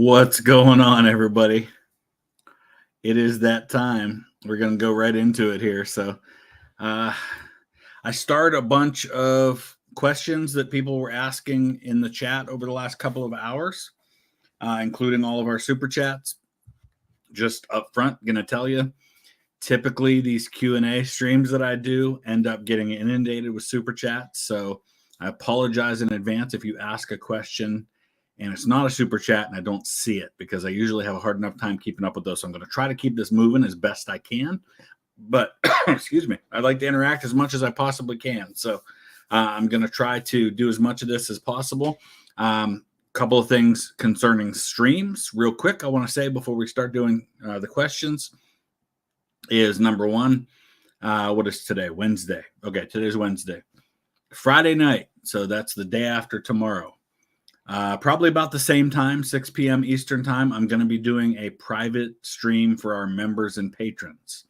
What's going on, everybody? It is that time. We're going to go right into it here. So I started a bunch of questions that people were asking in the chat over the last couple of hours, including all of our super chats. Just up front, going to tell you, typically these Q&A streams that I do end up getting inundated with super chats. So I apologize in advance if you ask a question and it's not a super chat and I don't see it, because I usually have a hard enough time keeping up with those. So I'm going to try to keep this moving as best I can. But excuse me, I'd like to interact as much as I possibly can. So I'm going to try to do as much of this as possible. Couple of things concerning streams real quick I want to say before we start doing the questions is, number one, what is today? Wednesday. Okay, today's Wednesday. Friday night, so that's the day after tomorrow. Probably about the same time, 6 p.m. Eastern time, I'm going to be doing a private stream for our members and patrons.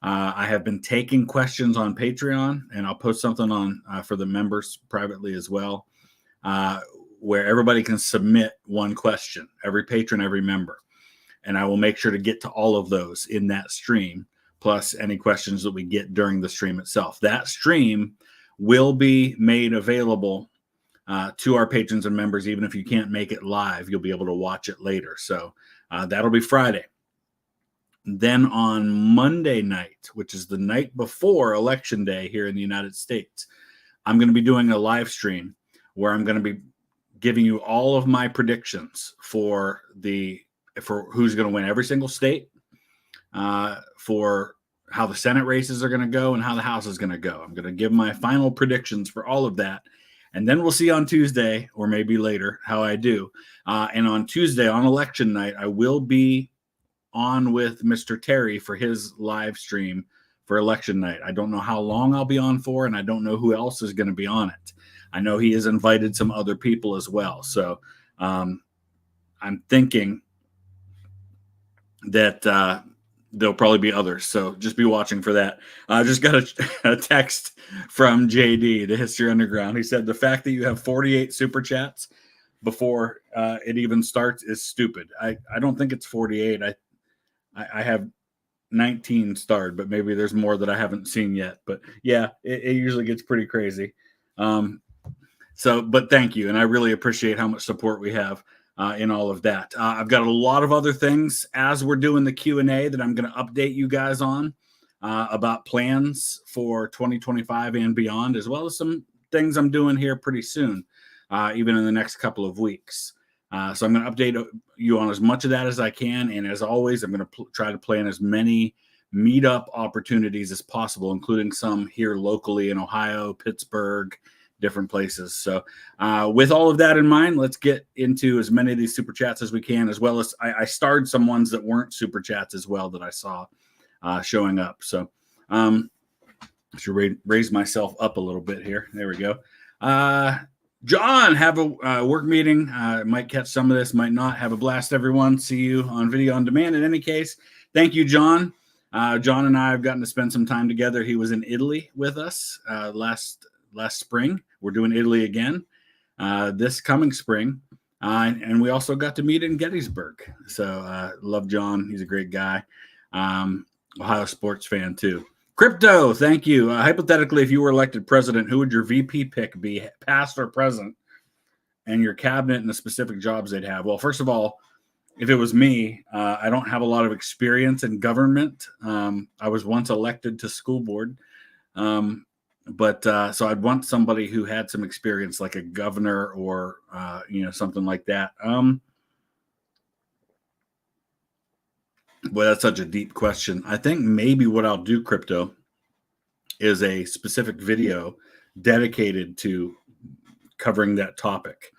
I have been taking questions on Patreon, and I'll post something on for the members privately as well, where everybody can submit one question, every patron, every member. And I will make sure to get to all of those in that stream, plus any questions that we get during the stream itself. That stream will be made available to our patrons and members. Even if you can't make it live, you'll be able to watch it later. So that'll be Friday. Then on Monday night, which is the night before Election Day here in the United States, I'm going to be doing a live stream where I'm going to be giving you all of my predictions for who's going to win every single state, for how the Senate races are going to go, and how the House is going to go. I'm going to give my final predictions for all of that. And then we'll see on Tuesday, or maybe later, how I do. And on Tuesday, on election night, I will be on with Mr. Terry for his live stream for election night. I don't know how long I'll be on for, and I don't know who else is going to be on it. I know he has invited some other people as well. So I'm thinking that there'll probably be others. So just be watching for that. I just got a text from JD, the History Underground. He said, the fact that you have 48 super chats before it even starts is stupid. I don't think it's 48. I have 19 starred, but maybe there's more that I haven't seen yet. But yeah, it usually gets pretty crazy. But thank you. And I really appreciate how much support we have in all of that. I've got a lot of other things as we're doing the Q&A that I'm going to update you guys on about plans for 2025 and beyond, as well as some things I'm doing here pretty soon, even in the next couple of weeks. So I'm going to update you on as much of that as I can. And as always, I'm going to try to plan as many meetup opportunities as possible, including some here locally in Ohio, Pittsburgh, different places. So with all of that in mind, let's get into as many of these super chats as we can, as well as I starred some ones that weren't super chats as well that I saw showing up. So I should raise myself up a little bit here. There we go. John, have a work meeting. Might catch some of this, might not. Have a blast, everyone. See you on video on demand. In any case, thank you, John. John and I have gotten to spend some time together. He was in Italy with us last spring. We're doing Italy again this coming spring. And we also got to meet in Gettysburg. So love John. He's a great guy. Ohio sports fan too. Crypto, thank you. Hypothetically, if you were elected president, who would your VP pick be, past or present, and your cabinet and the specific jobs they'd have? Well, first of all, if it was me, I don't have a lot of experience in government. I was once elected to school board. But so I'd want somebody who had some experience, like a governor or, something like that. Boy, that's such a deep question. I think maybe what I'll do, Crypto, is a specific video dedicated to covering that topic.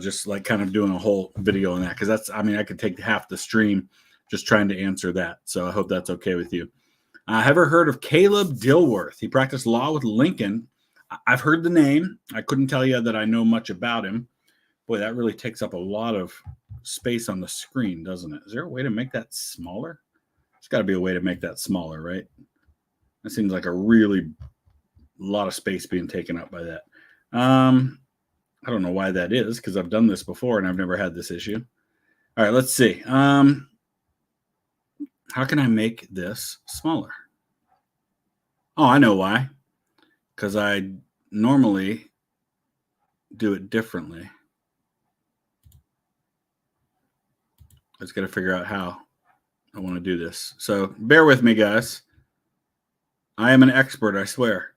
Just like kind of doing a whole video on that. Because I could take half the stream just trying to answer that. So I hope that's okay with you. Have ever heard of Caleb Dilworth? He practiced law with Lincoln. I've heard the name. I couldn't tell you that I know much about him. Boy, that really takes up a lot of space on the screen, doesn't it? Is there a way to make that smaller? There's got to be a way to make that smaller, right? That seems like a really lot of space being taken up by that. I don't know why that is, because I've done this before and I've never had this issue. All right, let's see. How can I make this smaller? Oh, I know why. Because I normally do it differently. I just got to figure out how I want to do this. So bear with me, guys. I am an expert, I swear.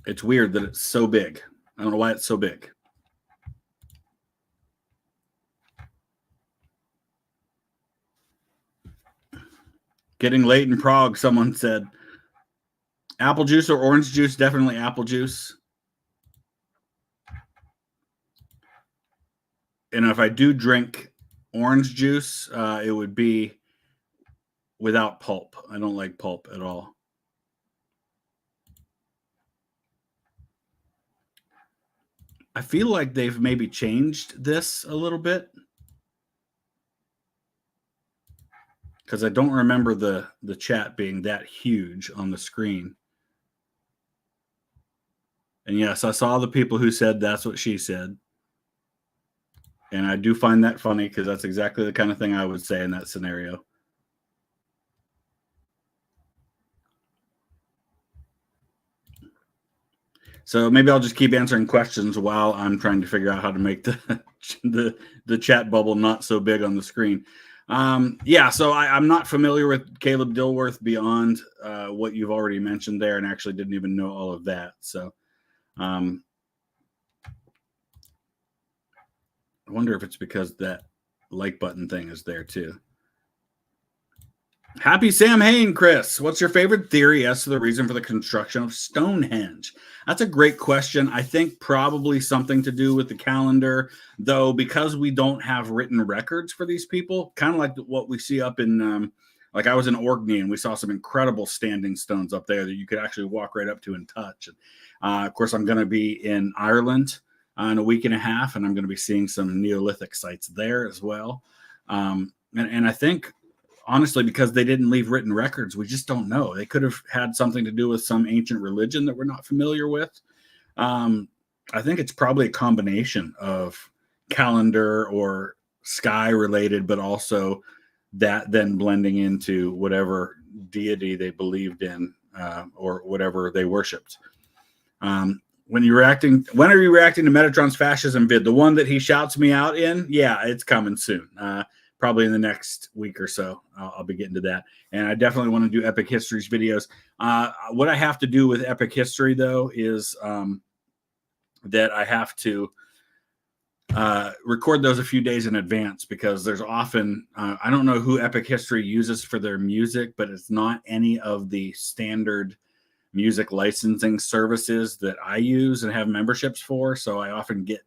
It's weird that it's so big. I don't know why it's so big. Getting late in Prague, someone said. Apple juice or orange juice? Definitely apple juice. And if I do drink orange juice, it would be without pulp. I don't like pulp at all. I feel like they've maybe changed this a little bit, because I don't remember the chat being that huge on the screen. And yes, I saw the people who said that's what she said. And I do find that funny because that's exactly the kind of thing I would say in that scenario. So maybe I'll just keep answering questions while I'm trying to figure out how to make the chat bubble not so big on the screen. Yeah, so I'm not familiar with Caleb Dilworth beyond what you've already mentioned there, and actually didn't even know all of that. So I wonder if it's because that like button thing is there too. Happy Sam Hain, Chris. What's your favorite theory as to the reason for the construction of Stonehenge? That's a great question. I think probably something to do with the calendar, though, because we don't have written records for these people, kind of like what we see up in, like I was in Orkney and we saw some incredible standing stones up there that you could actually walk right up to and touch. Of course, I'm going to be in Ireland in a week and a half, and I'm going to be seeing some Neolithic sites there as well. And I think, honestly, because they didn't leave written records, we just don't know. They could have had something to do with some ancient religion that we're not familiar with. I think it's probably a combination of calendar or sky related, but also that then blending into whatever deity they believed in or whatever they worshipped. When are you reacting to Metatron's fascism vid? The one that he shouts me out in? Yeah, it's coming soon. Probably in the next week or so, I'll be getting to that. And I definitely want to do Epic Histories videos. What I have to do with Epic History, though, is that I have to record those a few days in advance, because there's often, I don't know who Epic History uses for their music, but it's not any of the standard music licensing services that I use and have memberships for. So I often get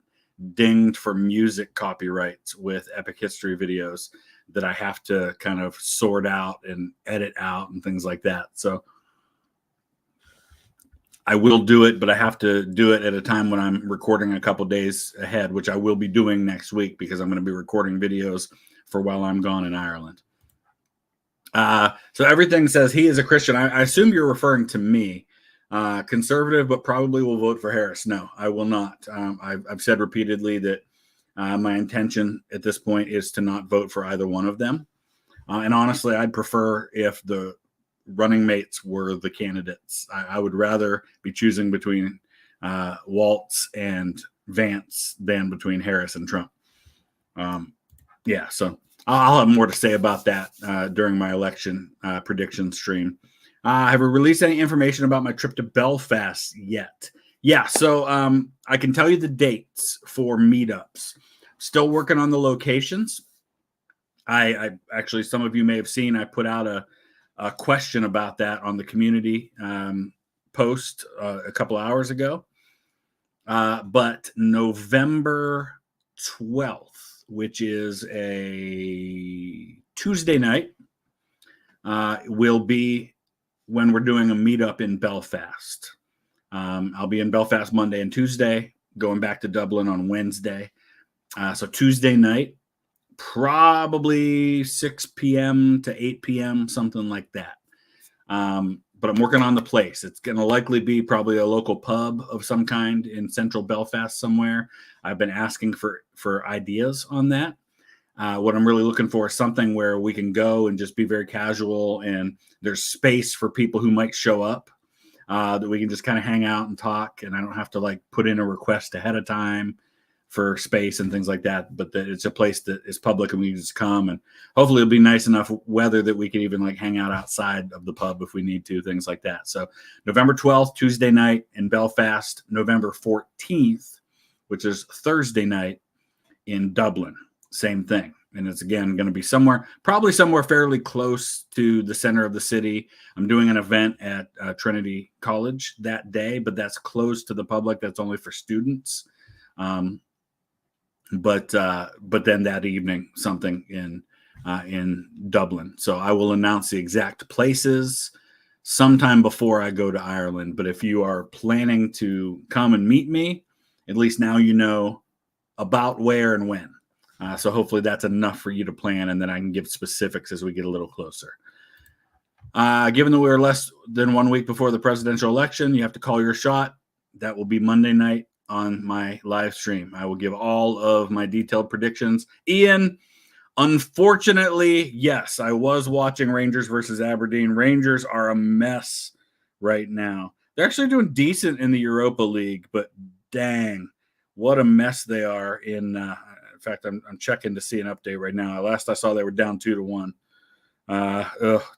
dinged for music copyrights with Epic History videos that I have to kind of sort out and edit out and things like that. So I will do it, but I have to do it at a time when I'm recording a couple days ahead, which I will be doing next week, because I'm going to be recording videos for while I'm gone in Ireland. So everything says he is a Christian. I assume you're referring to me. Conservative, but probably will vote for Harris. No, I will not. I've said repeatedly that my intention at this point is to not vote for either one of them. And honestly, I'd prefer if the running mates were the candidates. I would rather be choosing between Waltz and Vance than between Harris and Trump. Yeah, so I'll have more to say about that during my election prediction stream. Have we released any information about my trip to Belfast yet? Yeah, so I can tell you the dates for meetups. Still working on the locations. I actually, some of you may have seen, I put out a question about that on the community post a couple hours ago. But November 12th, which is a Tuesday night, will be when we're doing a meetup in Belfast. I'll be in Belfast Monday and Tuesday, going back to Dublin on Wednesday. So Tuesday night, probably 6 p.m. to 8 p.m., something like that. but I'm working on the place. It's going to likely be probably a local pub of some kind in central Belfast somewhere. I've been asking for ideas on that. What I'm really looking for is something where we can go and just be very casual, and there's space for people who might show up, that we can just kind of hang out and talk, and I don't have to like put in a request ahead of time for space and things like that, but that it's a place that is public and we can just come, and hopefully it'll be nice enough weather that we can even like hang out outside of the pub if we need to, things like that. So November 12th, Tuesday night in Belfast, November 14th, which is Thursday night in Dublin, same thing. And it's again going to be probably somewhere fairly close to the center of the city. I'm doing an event at Trinity College that day, but that's closed to the public. That's only for students. But then that evening, something in Dublin. So I will announce the exact places sometime before I go to Ireland. But if you are planning to come and meet me, at least now you know about where and when. So hopefully that's enough for you to plan, and then I can give specifics as we get a little closer. Given that we are less than 1 week before the presidential election, you have to call your shot. That will be Monday night on my live stream. I will give all of my detailed predictions. Ian, unfortunately, yes, I was watching Rangers versus Aberdeen. Rangers are a mess right now. They're actually doing decent in the Europa League, but dang, what a mess they are in fact, I'm checking to see an update right now. Last I saw, they were down 2-1.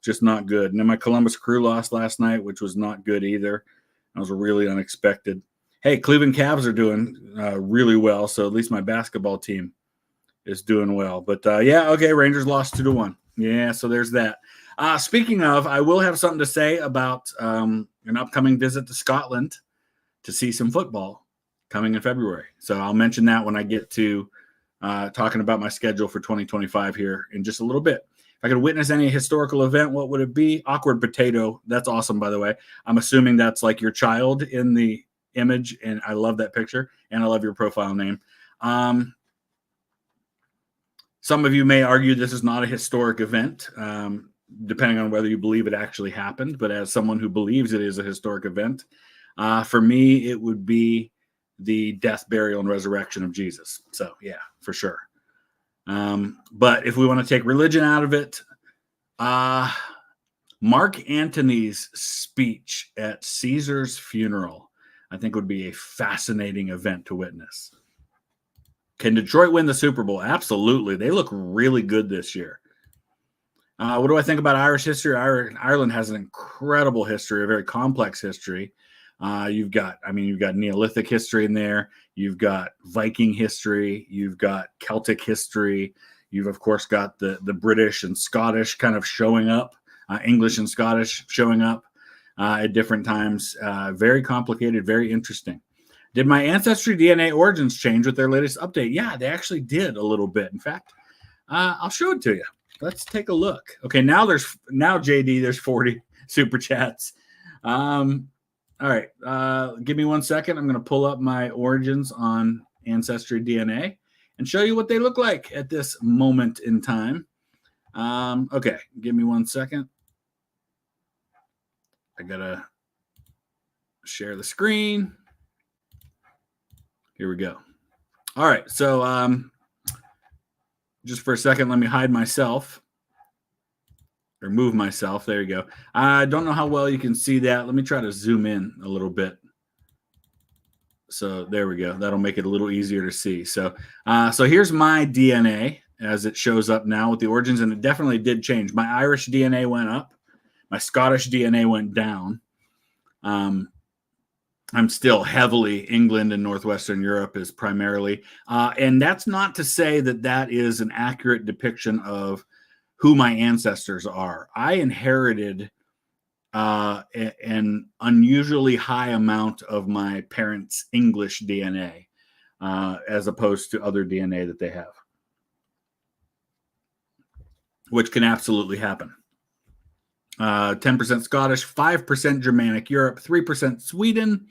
Just not good. And then my Columbus Crew lost last night, which was not good either. That was really unexpected. Hey, Cleveland Cavs are doing really well, so at least my basketball team is doing well. But Rangers lost 2-1. Yeah, so there's that. Speaking of, I will have something to say about an upcoming visit to Scotland to see some football coming in February. So I'll mention that when I get to talking about my schedule for 2025 here in just a little bit. If I could witness any historical event, what would it be? Awkward potato. That's awesome, by the way. I'm assuming that's like your child in the image, and I love that picture, and I love your profile name. Some of you may argue this is not a historic event, depending on whether you believe it actually happened. But as someone who believes it is a historic event, for me, it would be the death, burial, and resurrection of Jesus. So yeah, for sure. But if we want to take religion out of it, Mark Antony's speech at Caesar's funeral, I think would be a fascinating event to witness. Can Detroit win the Super Bowl? Absolutely. They look really good this year. What do I think about Irish history? Ireland has an incredible history, a very complex history. You've got Neolithic history in there. You've got Viking history. You've got Celtic history. You've, of course, got the British and Scottish kind of showing up, English and Scottish showing up at different times. Very complicated, very interesting. Did my Ancestry DNA origins change with their latest update? Yeah, they actually did a little bit. In fact, I'll show it to you. Let's take a look. Okay, now JD, there's 40 super chats. All right, give me 1 second. I'm going to pull up my origins on Ancestry DNA and show you what they look like at this moment in time. Okay, give me 1 second. I got to share the screen. Here we go. All right, so just for a second, let me hide myself. Or move myself. There you go. I don't know how well you can see that. Let me try to zoom in a little bit. So there we go. That'll make it a little easier to see. So here's my DNA as it shows up now with the origins, and it definitely did change. My Irish DNA went up. My Scottish DNA went down. I'm still heavily England and Northwestern Europe is primarily. And that's not to say that is an accurate depiction of who my ancestors are. I inherited an unusually high amount of my parents' English DNA as opposed to other DNA that they have, which can absolutely happen. 10% Scottish, 5% Germanic Europe, 3% Sweden,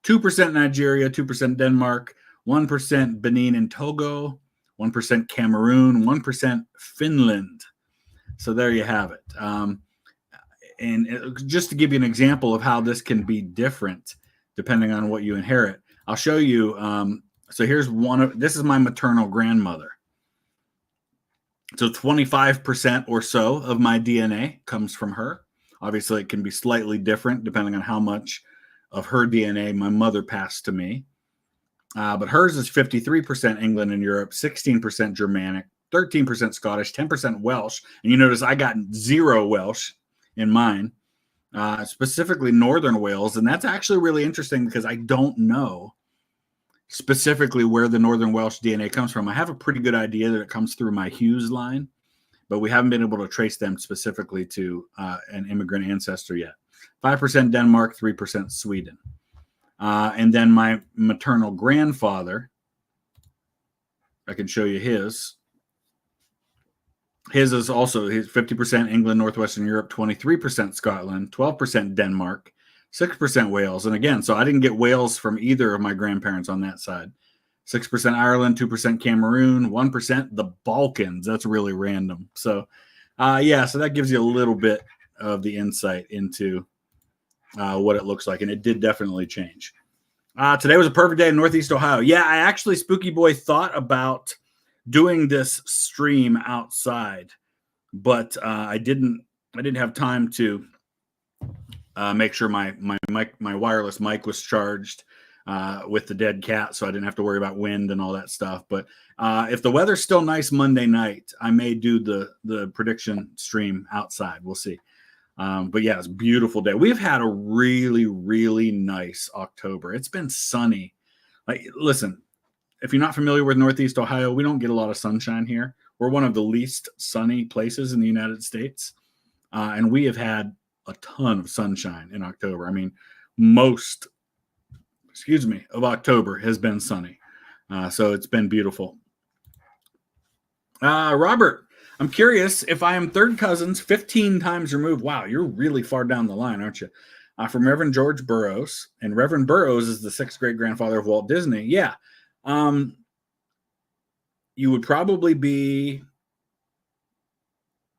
2% Nigeria, 2% Denmark, 1% Benin and Togo, 1% Cameroon, 1% Finland. So there you have it. just to give you an example of how this can be different depending on what you inherit, I'll show you. So here's this is my maternal grandmother. So 25% or so of my DNA comes from her. Obviously, it can be slightly different depending on how much of her DNA my mother passed to me. But hers is 53% England and Europe, 16% Germanic, 13% Scottish, 10% Welsh. And you notice I got 0 Welsh in mine, specifically Northern Wales. And that's actually really interesting because I don't know specifically where the Northern Welsh DNA comes from. I have a pretty good idea that it comes through my Hughes line, but we haven't been able to trace them specifically to an immigrant ancestor yet. 5% Denmark, 3% Sweden. And then my maternal grandfather, I can show you his. His is also 50% England, Northwestern Europe, 23% Scotland, 12% Denmark, 6% Wales. And again, so I didn't get Wales from either of my grandparents on that side. 6% Ireland, 2% Cameroon, 1% the Balkans. That's really random. So, so that gives you a little bit of the insight into what it looks like. And it did definitely change. Today was a perfect day in Northeast Ohio. Yeah, I actually, Spooky Boy, thought about doing this stream outside, but I didn't have time to make sure my wireless mic was charged with the dead cat, so I didn't have to worry about wind and all that stuff. But if the weather's still nice Monday night, I may do the prediction stream outside. We'll see. But yeah, it's a beautiful day. We've had a really, really nice October. It's been sunny. Like, listen, if you're not familiar with Northeast Ohio, we don't get a lot of sunshine here. We're one of the least sunny places in the United States. And we have had a ton of sunshine in October. I mean, most of October has been sunny. So it's been beautiful. Robert, I'm curious if I am third cousins 15 times removed. Wow, you're really far down the line, aren't you? From Reverend George Burroughs. And Reverend Burroughs is the 6th great-grandfather of Walt Disney. Yeah. You would probably be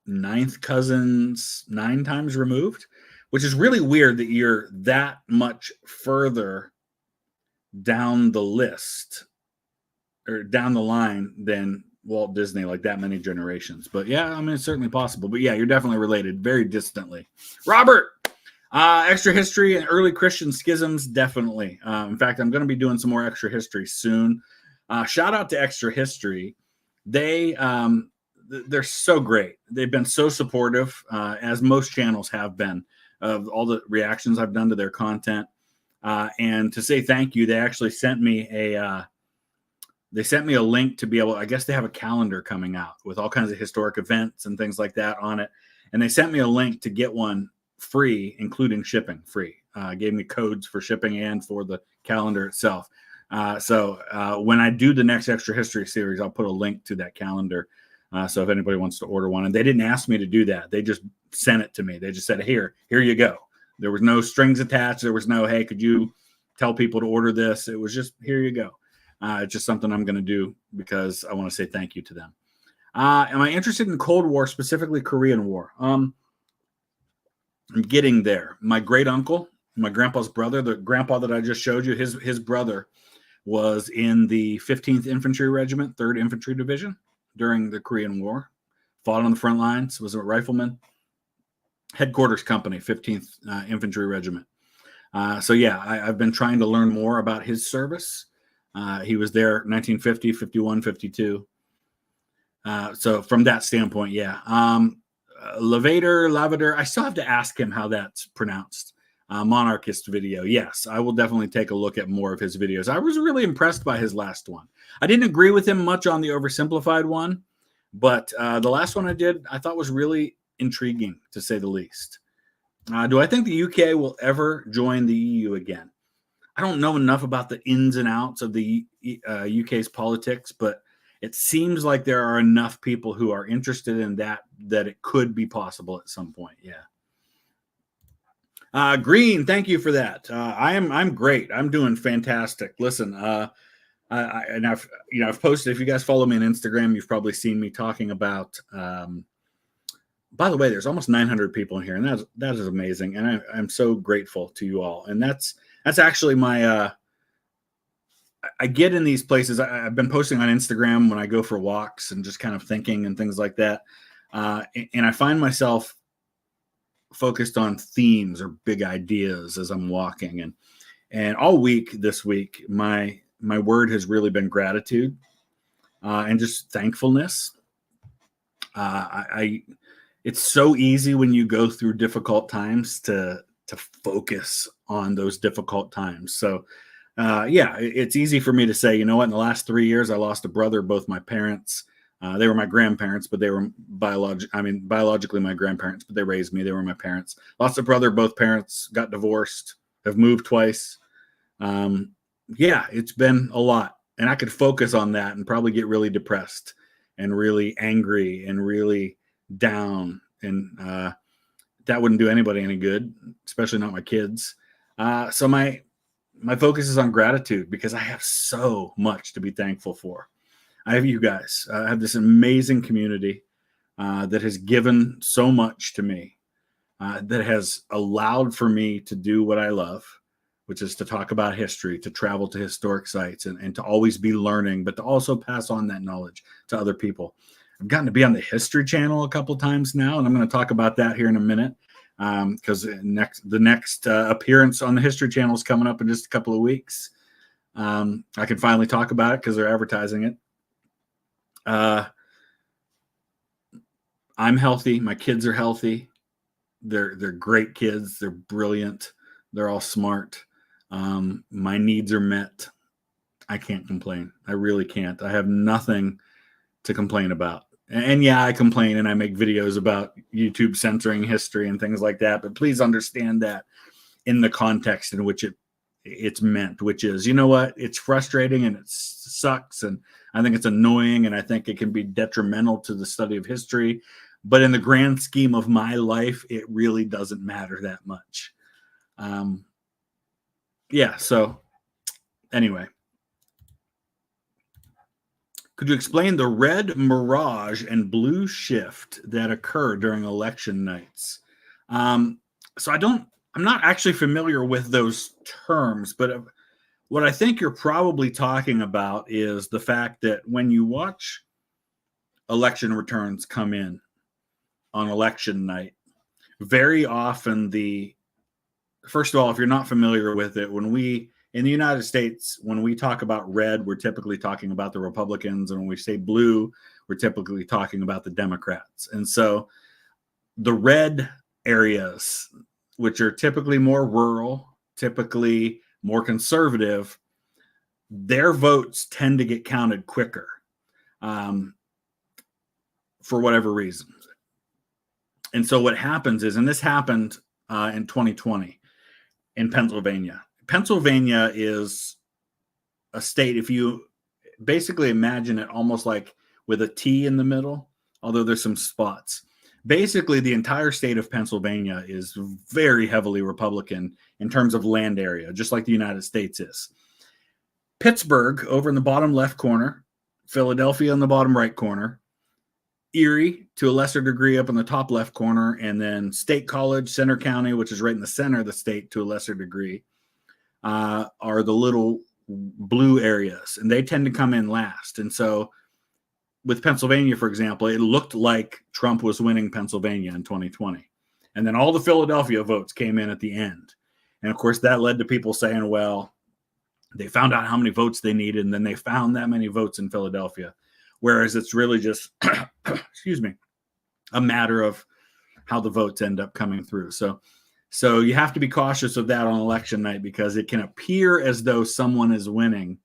9th cousins 9 times removed, which is really weird that you're that much further down the list or down the line than Walt Disney, like that many generations. But yeah, I mean, it's certainly possible. But yeah, you're definitely related very distantly. Robert, extra history and early Christian schisms, definitely. In fact, I'm going to be doing some more extra history soon. Shout out to Extra History. They're so great. They've been so supportive, as most channels have been, of all the reactions I've done to their content. And to say thank you, they actually sent me a link to be able, I guess they have a calendar coming out with all kinds of historic events and things like that on it. And they sent me a link to get one free, including shipping free. Gave me codes for shipping and for the calendar itself. So when I do the next Extra History series, I'll put a link to that calendar. So if anybody wants to order one, and they didn't ask me to do that. They just sent it to me. They just said, here you go. There was no strings attached. There was no, hey, could you tell people to order this? It was just, here you go. It's just something I'm going to do because I want to say thank you to them. Am I interested in Cold War, specifically Korean War? I'm getting there. My great uncle, my grandpa's brother, the grandpa that I just showed you, his brother was in the 15th Infantry Regiment, 3rd Infantry Division during the Korean War. Fought on the front lines, was a rifleman. Headquarters Company, 15th Infantry Regiment. So yeah, I've been trying to learn more about his service. He was there 1950, 51, 52. So from that standpoint, yeah. Lavater, I still have to ask him how that's pronounced. Monarchist video. Yes, I will definitely take a look at more of his videos. I was really impressed by his last one. I didn't agree with him much on the oversimplified one, but the last one I did, I thought was really intriguing, to say the least. Do I think the UK will ever join the EU again? I don't know enough about the ins and outs of the UK's politics, but it seems like there are enough people who are interested in that it could be possible at some point. Yeah. Green, thank you for that. I'm great. I'm doing fantastic. Listen, I've posted. If you guys follow me on Instagram, you've probably seen me talking about by the way, there's almost 900 people in here, and that is amazing. And I'm so grateful to you all. And that's actually my, I get in these places. I've been posting on Instagram when I go for walks and just kind of thinking and things like that. And I find myself focused on themes or big ideas as I'm walking. And all week this week, my word has really been gratitude and just thankfulness. It's so easy when you go through difficult times to focus on those difficult times. So it's easy for me to say, you know what, in the last 3 years, I lost a brother, both my parents. They were my grandparents, but they were biologically my grandparents, but they raised me. They were my parents. Lost a brother, both parents got divorced, have moved twice. It's been a lot. And I could focus on that and probably get really depressed and really angry and really down. And that wouldn't do anybody any good, especially not my kids. So my focus is on gratitude because I have so much to be thankful for. I have you guys. I have this amazing community that has given so much to me, that has allowed for me to do what I love, which is to talk about history, to travel to historic sites, and to always be learning, but to also pass on that knowledge to other people. I've gotten to be on the History Channel a couple times now, and I'm going to talk about that here in a minute because the next appearance on the History Channel is coming up in just a couple of weeks. I can finally talk about it because they're advertising it. I'm healthy. My kids are healthy. They're great kids. They're brilliant. They're all smart. My needs are met. I can't complain. I really can't. I have nothing to complain about. And yeah, I complain and I make videos about YouTube censoring history and things like that. But please understand that in the context in which it's meant, which is, you know what? It's frustrating and it sucks. And I think it's annoying. And I think it can be detrimental to the study of history. But in the grand scheme of my life, it really doesn't matter that much. So anyway. Could you explain the red mirage and blue shift that occur during election nights? I'm not actually familiar with those terms, but what I think you're probably talking about is the fact that when you watch election returns come in on election night, very often first of all, if you're not familiar with it, in the United States, when we talk about red, we're typically talking about the Republicans. And when we say blue, we're typically talking about the Democrats. And so the red areas, which are typically more rural, typically more conservative, their votes tend to get counted quicker for whatever reason. And so what happens is, and this happened in 2020 in Pennsylvania. Pennsylvania is a state, if you basically imagine it almost like with a T in the middle, although there's some spots. Basically, the entire state of Pennsylvania is very heavily Republican in terms of land area, just like the United States is. Pittsburgh over in the bottom left corner, Philadelphia in the bottom right corner, Erie to a lesser degree up in the top left corner, and then State College, Center County, which is right in the center of the state to a lesser degree, are the little blue areas, and they tend to come in last. And so with Pennsylvania, for example, it looked like Trump was winning Pennsylvania in 2020. And then all the Philadelphia votes came in at the end. And of course, that led to people saying, well, they found out how many votes they needed, and then they found that many votes in Philadelphia. Whereas it's really just, a matter of how the votes end up coming through. So you have to be cautious of that on election night, because it can appear as though someone is winning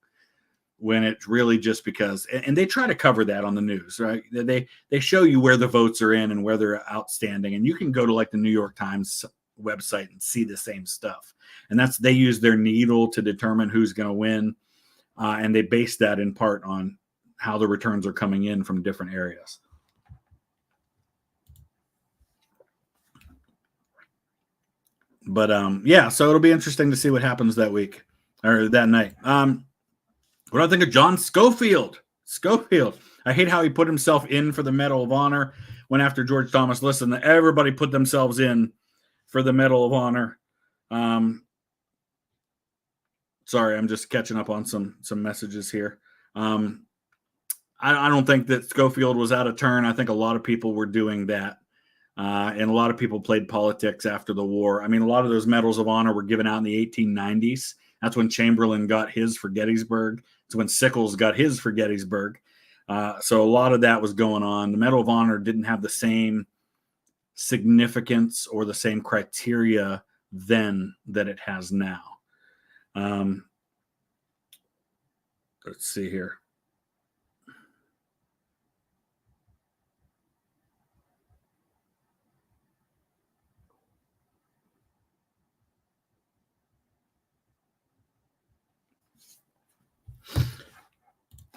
when it's really just because, and they try to cover that on the news, right? They show you where the votes are in and where they're outstanding. And you can go to like the New York Times website and see the same stuff. And they use their needle to determine who's going to win. And they base that in part on how the returns are coming in from different areas. But so it'll be interesting to see what happens that week or that night. What do I think of John Schofield? I hate how he put himself in for the Medal of Honor. went after George Thomas. Listen, everybody put themselves in for the Medal of Honor. Sorry, I'm just catching up on some messages here. I don't think that Schofield was out of turn. I think a lot of people were doing that. And a lot of people played politics after the war. I mean, a lot of those medals of honor were given out in the 1890s. That's when Chamberlain got his for Gettysburg. It's when Sickles got his for Gettysburg. So a lot of that was going on. The Medal of Honor didn't have the same significance or the same criteria then that it has now. Let's see here.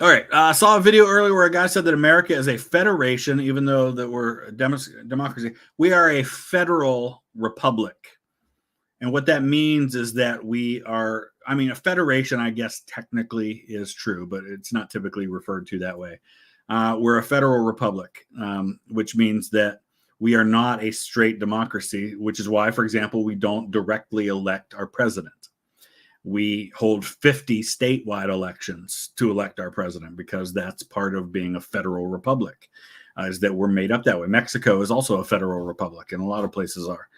All right. I saw a video earlier where a guy said that America is a federation, even though that we're a democracy. We are a federal republic. And what that means is that we are, I mean, a federation, I guess, technically is true, but it's not typically referred to that way. We're a federal republic, which means that we are not a straight democracy, which is why, for example, we don't directly elect our president. We hold 50 statewide elections to elect our president because that's part of being a federal republic, is that we're made up that way. Mexico is also a federal republic, and a lot of places are.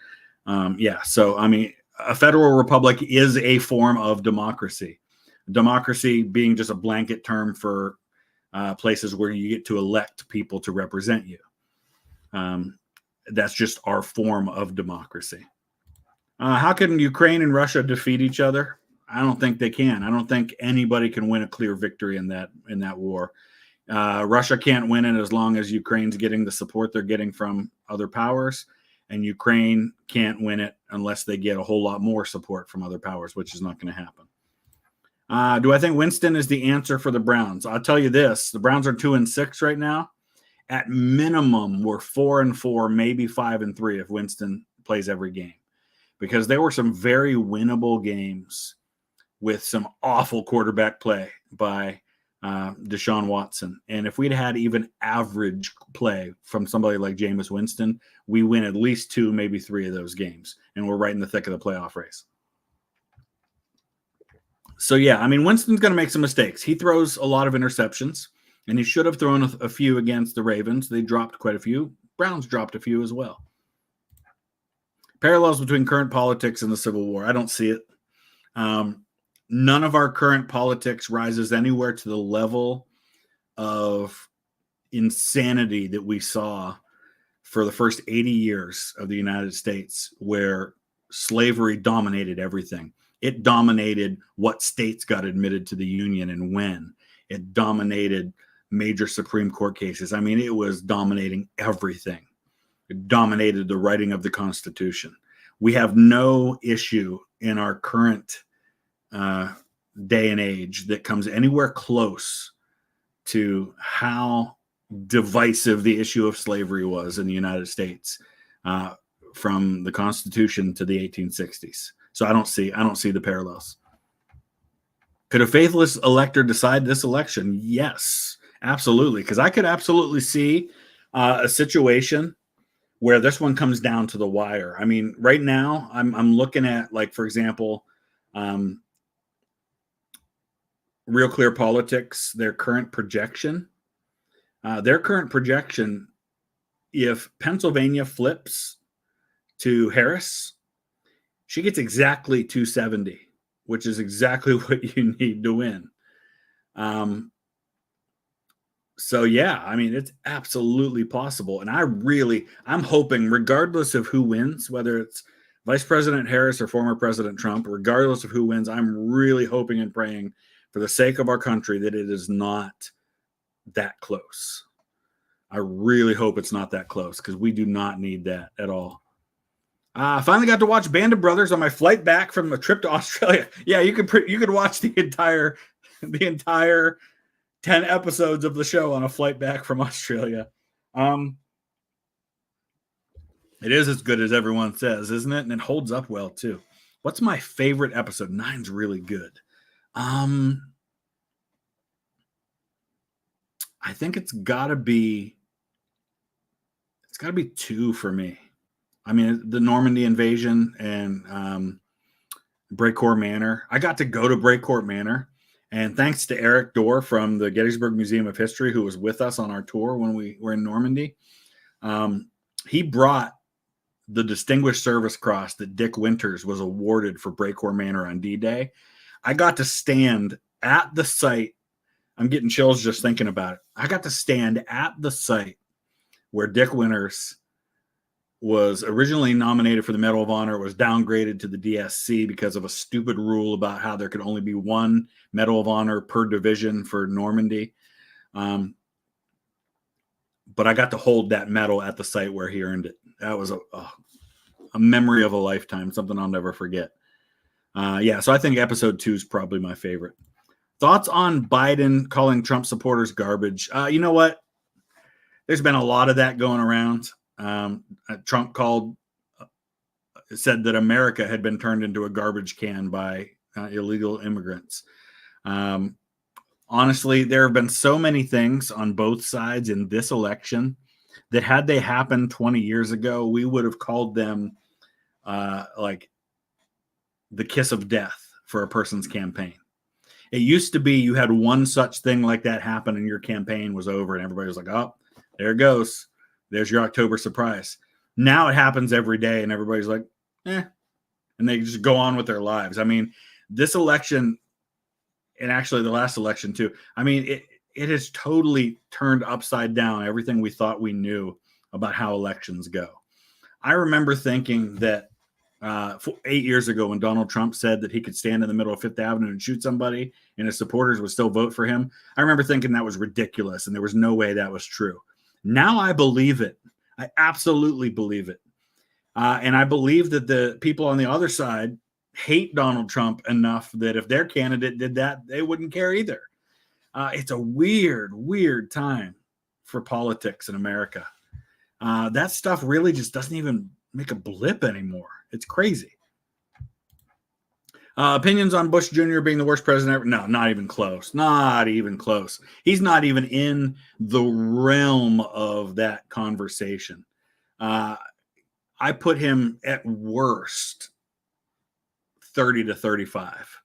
So, I mean, a federal republic is a form of democracy. Democracy being just a blanket term for places where you get to elect people to represent you. That's just our form of democracy. How can Ukraine and Russia defeat each other? I don't think they can. I don't think anybody can win a clear victory in that war. Russia can't win it as long as Ukraine's getting the support they're getting from other powers, and Ukraine can't win it unless they get a whole lot more support from other powers, which is not going to happen. Do I think Winston is the answer for the Browns? I'll tell you this: the Browns are 2-6 right now. At minimum, we're 4-4, maybe 5-3 if Winston plays every game, because there were some very winnable games with some awful quarterback play by Deshaun Watson. And if we'd had even average play from somebody like Jameis Winston, we win at least 2, maybe 3 of those games. And we're right in the thick of the playoff race. So, yeah, I mean, Winston's going to make some mistakes. He throws a lot of interceptions, and he should have thrown a few against the Ravens. They dropped quite a few. Browns dropped a few as well. Parallels between current politics and the Civil War. I don't see it. None of our current politics rises anywhere to the level of insanity that we saw for the first 80 years of the United States, where slavery dominated everything. It dominated what states got admitted to the Union and when. It dominated major Supreme Court cases. I mean, it was dominating everything. It dominated the writing of the Constitution. We have no issue in our current day and age that comes anywhere close to how divisive the issue of slavery was in the United States from the Constitution to the 1860s. So I don't see the parallels. Could a faithless elector decide this election? Yes, absolutely. Because I could absolutely see a situation where this one comes down to the wire. I mean, right now I'm looking at, like, for example, Real Clear Politics, their current projection. If Pennsylvania flips to Harris, she gets exactly 270, which is exactly what you need to win. So, yeah, I mean, it's absolutely possible. And I'm hoping, regardless of who wins, whether it's Vice President Harris or former President Trump, regardless of who wins, I'm really hoping and praying for the sake of our country that it is not that close. I really hope it's not that close, because we do not need that at all. I finally got to watch Band of Brothers on my flight back from a trip to Australia. Yeah, you could watch the entire 10 episodes of the show on a flight back from Australia. It is as good as everyone says, isn't it? And it holds up well too. What's my favorite episode? 9's really good. I think it's gotta be it's got to be 2 for me. I mean, the Normandy invasion and Breakcourt Manor. I got to go to Breakcourt Manor, and thanks to Eric Dorr from the Gettysburg Museum of History, who was with us on our tour when we were in Normandy, he brought the Distinguished Service Cross that Dick Winters was awarded for Breakcourt Manor on D-Day. I got to stand at the site. I'm getting chills just thinking about it. I got to stand at the site where Dick Winters was originally nominated for the Medal of Honor, was downgraded to the DSC because of a stupid rule about how there could only be 1 Medal of Honor per division for Normandy. But I got to hold that medal at the site where he earned it. That was a memory of a lifetime, something I'll never forget. So I think episode 2 is probably my favorite. Thoughts on Biden calling Trump supporters garbage? You know what? There's been a lot of that going around. Trump said that America had been turned into a garbage can by illegal immigrants. Honestly, there have been so many things on both sides in this election that had they happened 20 years ago, we would have called them like the kiss of death for a person's campaign. It used to be you had one such thing like that happen and your campaign was over and everybody was like, oh, there it goes. There's your October surprise. Now it happens every day and everybody's like, and they just go on with their lives. I mean, this election, and actually the last election too, I mean, it has totally turned upside down everything we thought we knew about how elections go. I remember thinking that 8 years ago when Donald Trump said that he could stand in the middle of Fifth Avenue and shoot somebody and his supporters would still vote for him. I remember thinking that was ridiculous and there was no way that was true. Now I believe it. I absolutely believe it. And I believe that the people on the other side hate Donald Trump enough that if their candidate did that, they wouldn't care either. It's a weird, weird time for politics in America. That stuff really just doesn't even make a blip anymore. It's crazy. Opinions on Bush Jr. being the worst president ever? No, not even close. Not even close. He's not even in the realm of that conversation. I put him at worst 30 to 35.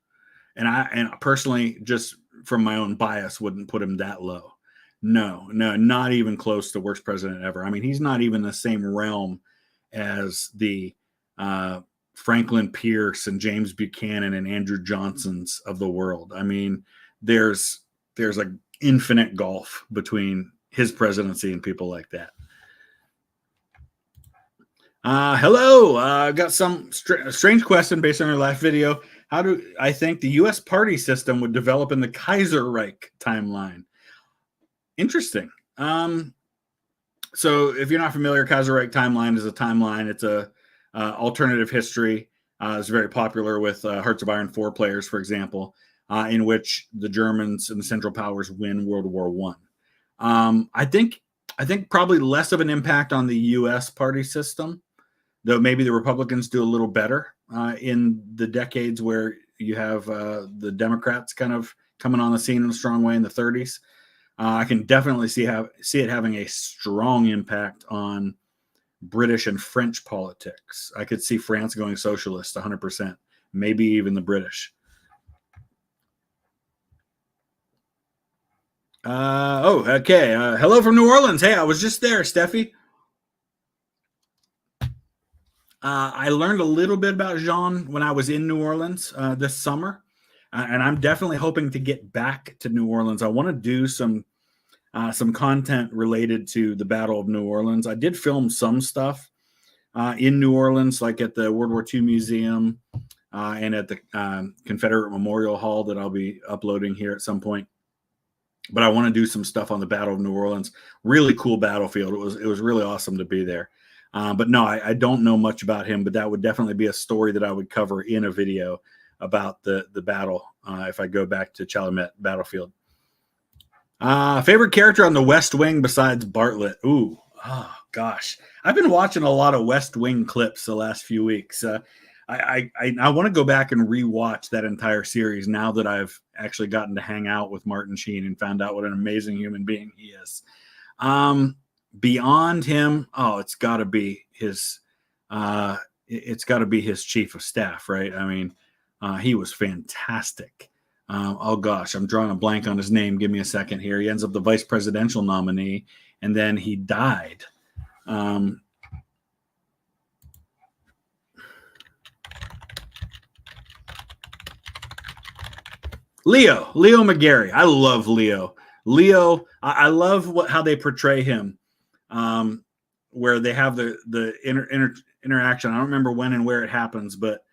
And I personally, just from my own bias, wouldn't put him that low. No, not even close to worst president ever. I mean, he's not even the same realm as the Franklin Pierce and James Buchanan and Andrew Johnsons of the world. I mean, there's like infinite gulf between his presidency and people like that. Hello. Got some strange question based on our last video. How do I think the U.S. party system would develop in the Kaiser Reich timeline? Interesting. So if you're not familiar, Kaiser Reich timeline is a timeline. It's a alternative history. It's very popular with Hearts of Iron 4 players, for example, in which the Germans and the Central Powers win World War I. I think probably less of an impact on the U.S. party system, though maybe the Republicans do a little better in the decades where you have the Democrats kind of coming on the scene in a strong way in the 30s. I can definitely see it having a strong impact on British and French politics. I could see France going socialist 100%, maybe even the British. Okay. Hello from New Orleans. Hey, I was just there, Steffi. I learned a little bit about Jean when I was in New Orleans this summer, and I'm definitely hoping to get back to New Orleans. I want to do some content related to the Battle of New Orleans. I did film some stuff in New Orleans, like at the World War II Museum and at the Confederate Memorial Hall that I'll be uploading here at some point. But I want to do some stuff on the Battle of New Orleans. Really cool battlefield. It was really awesome to be there. But no, I don't know much about him, but that would definitely be a story that I would cover in a video about the battle if I go back to Chalmette battlefield. Favorite character on the West Wing besides Bartlett? Ooh, oh gosh. I've been watching a lot of West Wing clips the last few weeks. I want to go back and rewatch that entire series now that I've actually gotten to hang out with Martin Sheen and found out what an amazing human being he is. beyond him, it's got to be his. It's got to be his chief of staff, right? I mean, he was fantastic. Oh gosh, I'm drawing a blank on his name. Give me a second here. He ends up the vice presidential nominee, and then he died. Leo McGarry. I love Leo. I love how they portray him, where they have the interaction. I don't remember when and where it happens, but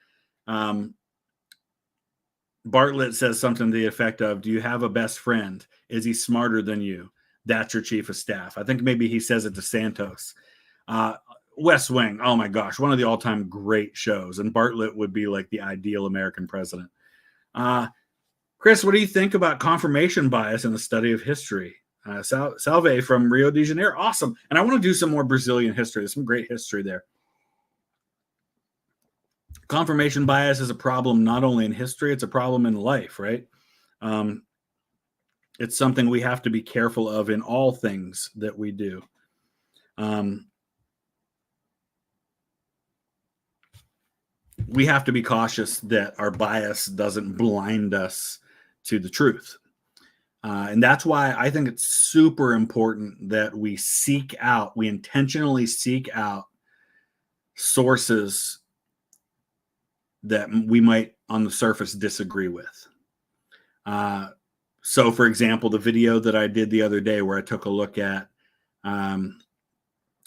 Bartlett says something to the effect of, "Do you have a best friend? Is he smarter than you? That's your chief of staff." I think maybe he says it to Santos. West Wing, oh my gosh, one of the all-time great shows, and Bartlett would be like the ideal American president. Chris, what do you think about confirmation bias in the study of history? Salve from Rio de Janeiro. Awesome. And I want to do some more Brazilian history. There's some great history there. Confirmation bias is a problem not only in history, it's a problem in life, right? It's something we have to be careful of in all things that we do. We have to be cautious that our bias doesn't blind us to the truth. And that's why I think it's super important that we intentionally seek out sources that we might on the surface disagree with. So for example, the video that I did the other day where I took a look at the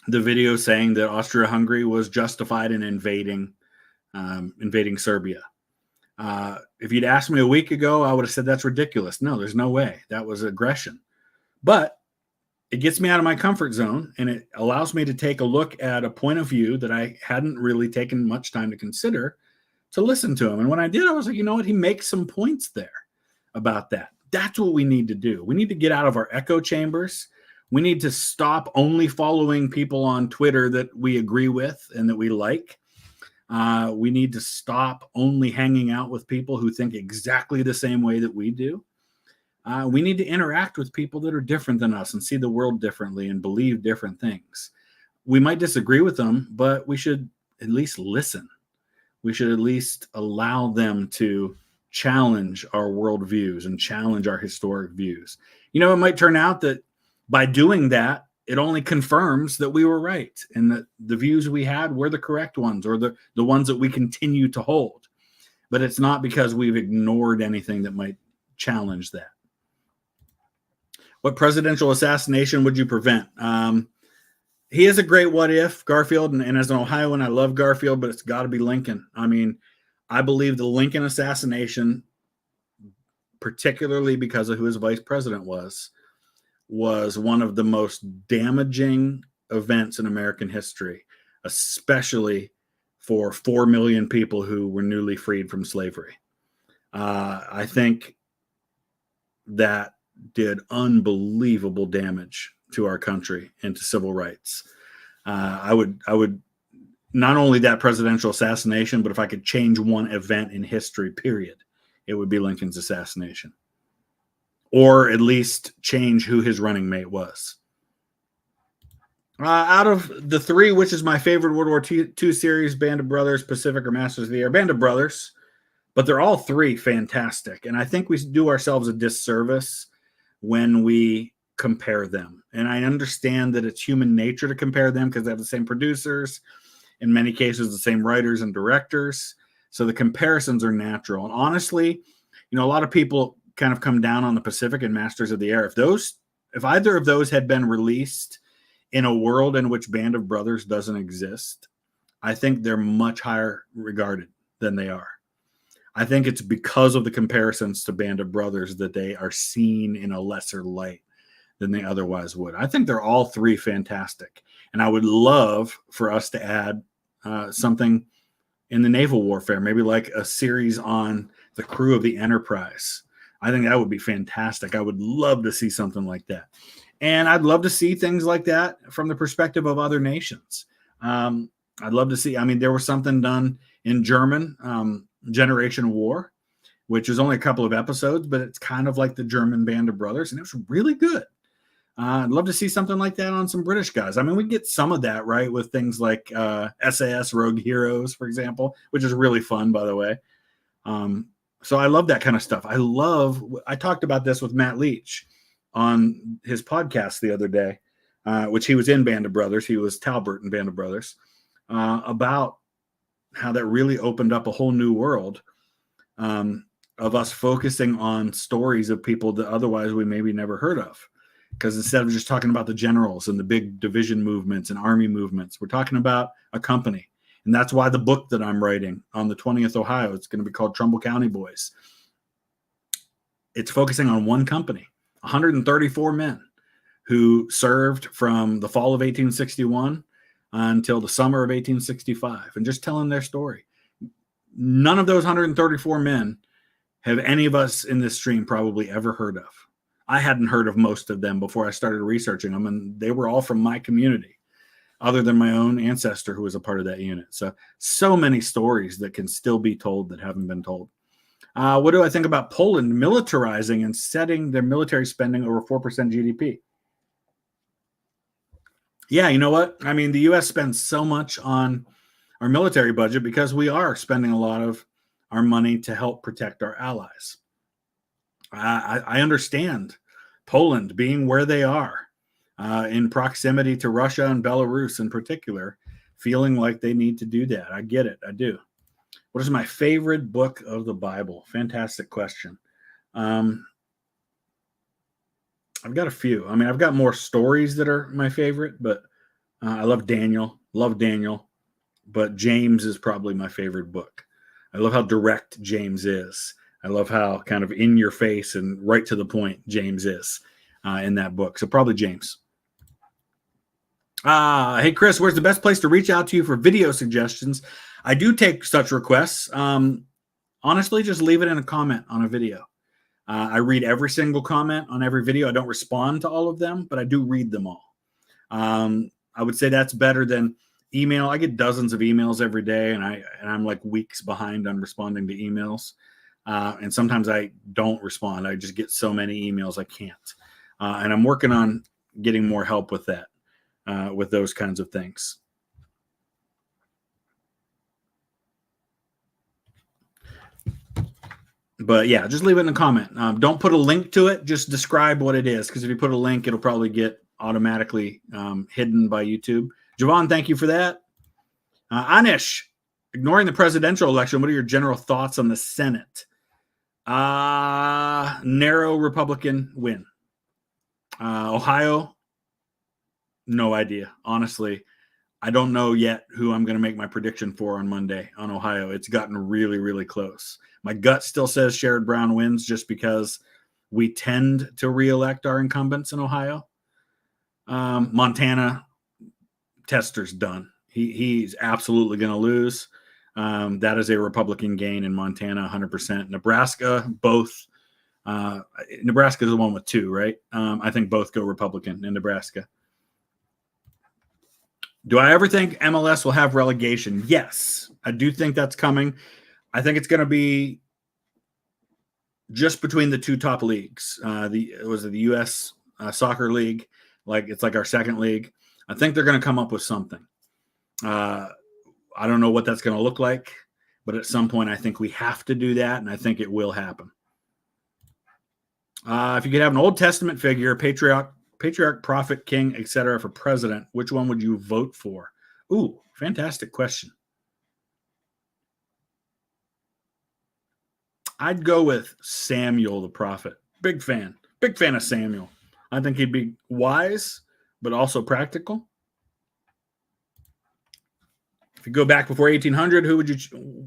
video saying that Austria-Hungary was justified in invading Serbia. If you'd asked me a week ago, I would have said that's ridiculous. No, there's no way. That was aggression. But it gets me out of my comfort zone, and it allows me to take a look at a point of view that I hadn't really taken much time to consider, to listen to him. And when I did, I was like, you know what? He makes some points there about that. That's what we need to do. We need to get out of our echo chambers. We need to stop only following people on Twitter that we agree with and that we like. We need to stop only hanging out with people who think exactly the same way that we do. We need to interact with people that are different than us and see the world differently and believe different things. We might disagree with them, but we should at least listen. We should at least allow them to challenge our worldviews and challenge our historic views. You know, it might turn out that by doing that, it only confirms that we were right and that the views we had were the correct ones, or the ones that we continue to hold. But it's not because we've ignored anything that might challenge that. What presidential assassination would you prevent? He is a great what if, Garfield, and as an Ohioan, I love Garfield, but it's got to be Lincoln. I mean, I believe the Lincoln assassination, particularly because of who his vice president was one of the most damaging events in American history, especially for 4 million people who were newly freed from slavery. I think that did unbelievable damage to our country and to civil rights. I would not only that presidential assassination, but if I could change one event in history, period, it would be Lincoln's assassination. Or at least change who his running mate was. Out of the three, which is my favorite World War II series, Band of Brothers, Pacific, or Masters of the Air? Band of Brothers, but they're all three fantastic. And I think we do ourselves a disservice when we compare them. And I understand that it's human nature to compare them because they have the same producers, in many cases, the same writers and directors. So the comparisons are natural. And honestly, you know, a lot of people kind of come down on the Pacific and Masters of the Air. If either of those had been released in a world in which Band of Brothers doesn't exist, I think they're much higher regarded than they are. I think it's because of the comparisons to Band of Brothers that they are seen in a lesser light than they otherwise would. I think they're all three fantastic. And I would love for us to add something in the naval warfare, maybe like a series on the crew of the Enterprise. I think that would be fantastic. I would love to see something like that. And I'd love to see things like that from the perspective of other nations. I'd love to see, there was something done in German, Generation War, which is only a couple of episodes, but it's kind of like the German Band of Brothers, and it was really good. I'd love to see something like that on some British guys. I mean, we get some of that, right, with things like SAS Rogue Heroes, for example, which is really fun, by the way. So I love that kind of stuff. I talked about this with Matt Leach on his podcast the other day, which he was in Band of Brothers. He was Talbert in Band of Brothers, about how that really opened up a whole new world of us focusing on stories of people that otherwise we maybe never heard of. Because instead of just talking about the generals and the big division movements and army movements, we're talking about a company. And that's why the book that I'm writing on the 20th Ohio, it's going to be called Trumbull County Boys. It's focusing on one company, 134 men who served from the fall of 1861 until the summer of 1865, and just telling their story. None of those 134 men have any of us in this stream probably ever heard of. I hadn't heard of most of them before I started researching them, and they were all from my community, other than my own ancestor who was a part of that unit. So many stories that can still be told that haven't been told. What do I think about Poland militarizing and setting their military spending over 4% GDP? Yeah, you know what? I mean, the U.S. spends so much on our military budget because we are spending a lot of our money to help protect our allies. I understand Poland being where they are, in proximity to Russia and Belarus in particular, feeling like they need to do that. I get it. I do. What is my favorite book of the Bible? Fantastic question. I've got a few. I mean, I've got more stories that are my favorite, but I love Daniel. But James is probably my favorite book. I love how direct James is. I love how kind of in your face and right to the point James is in that book. So probably James. Hey, Chris, where's the best place to reach out to you for video suggestions? I do take such requests. Honestly, just leave it in a comment on a video. I read every single comment on every video. I don't respond to all of them, but I do read them all. I would say that's better than email. I get dozens of emails every day, and I'm like weeks behind on responding to emails. And sometimes I don't respond. I just get so many emails I can't. And I'm working on getting more help with that, with those kinds of things. But yeah, just leave it in a comment. Don't put a link to it. Just describe what it is, because if you put a link, it'll probably get automatically hidden by YouTube. Javon, thank you for that. Anish, ignoring the presidential election, what are your general thoughts on the Senate? Narrow Republican win. Ohio, no idea. Honestly, I don't know yet who I'm going to make my prediction for on Monday on Ohio. It's gotten really, really close. My gut still says Sherrod Brown wins just because we tend to reelect our incumbents in Ohio. Montana, Tester's done. He's absolutely going to lose. That is a Republican gain in Montana, 100%. Nebraska, both. Nebraska is the one with 2, right? I think both go Republican in Nebraska. Do I ever think MLS will have relegation? Yes, I do think that's coming. I think it's going to be just between the 2 top leagues. The U.S. Soccer League, it's like our second league. I think they're going to come up with something. I don't know what that's going to look like, but at some point I think we have to do that, and I think it will happen. If you could have an Old Testament figure, patriarch, prophet, king, etc., for president, which one would you vote for? Ooh, fantastic question. I'd go with Samuel the prophet. Big fan of Samuel. I think he'd be wise, but also practical. If you go back before 1800,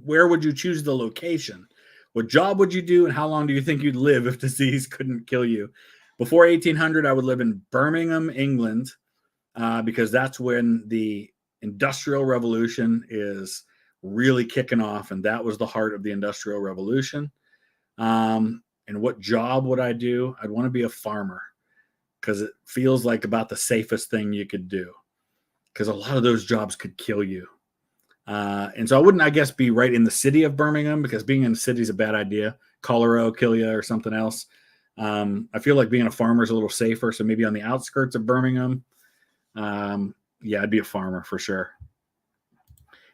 where would you choose the location? What job would you do, and how long do you think you'd live if disease couldn't kill you? Before 1800, I would live in Birmingham, England, because that's when the Industrial Revolution is really kicking off, and that was the heart of the Industrial Revolution. And what job would I do? I'd want to be a farmer, because it feels like about the safest thing you could do, because a lot of those jobs could kill you. And so I wouldn't, I guess, be right in the city of Birmingham, because being in the city is a bad idea. Cholera will kill you or something else. I feel like being a farmer is a little safer, so maybe on the outskirts of Birmingham. Yeah, I'd be a farmer for sure.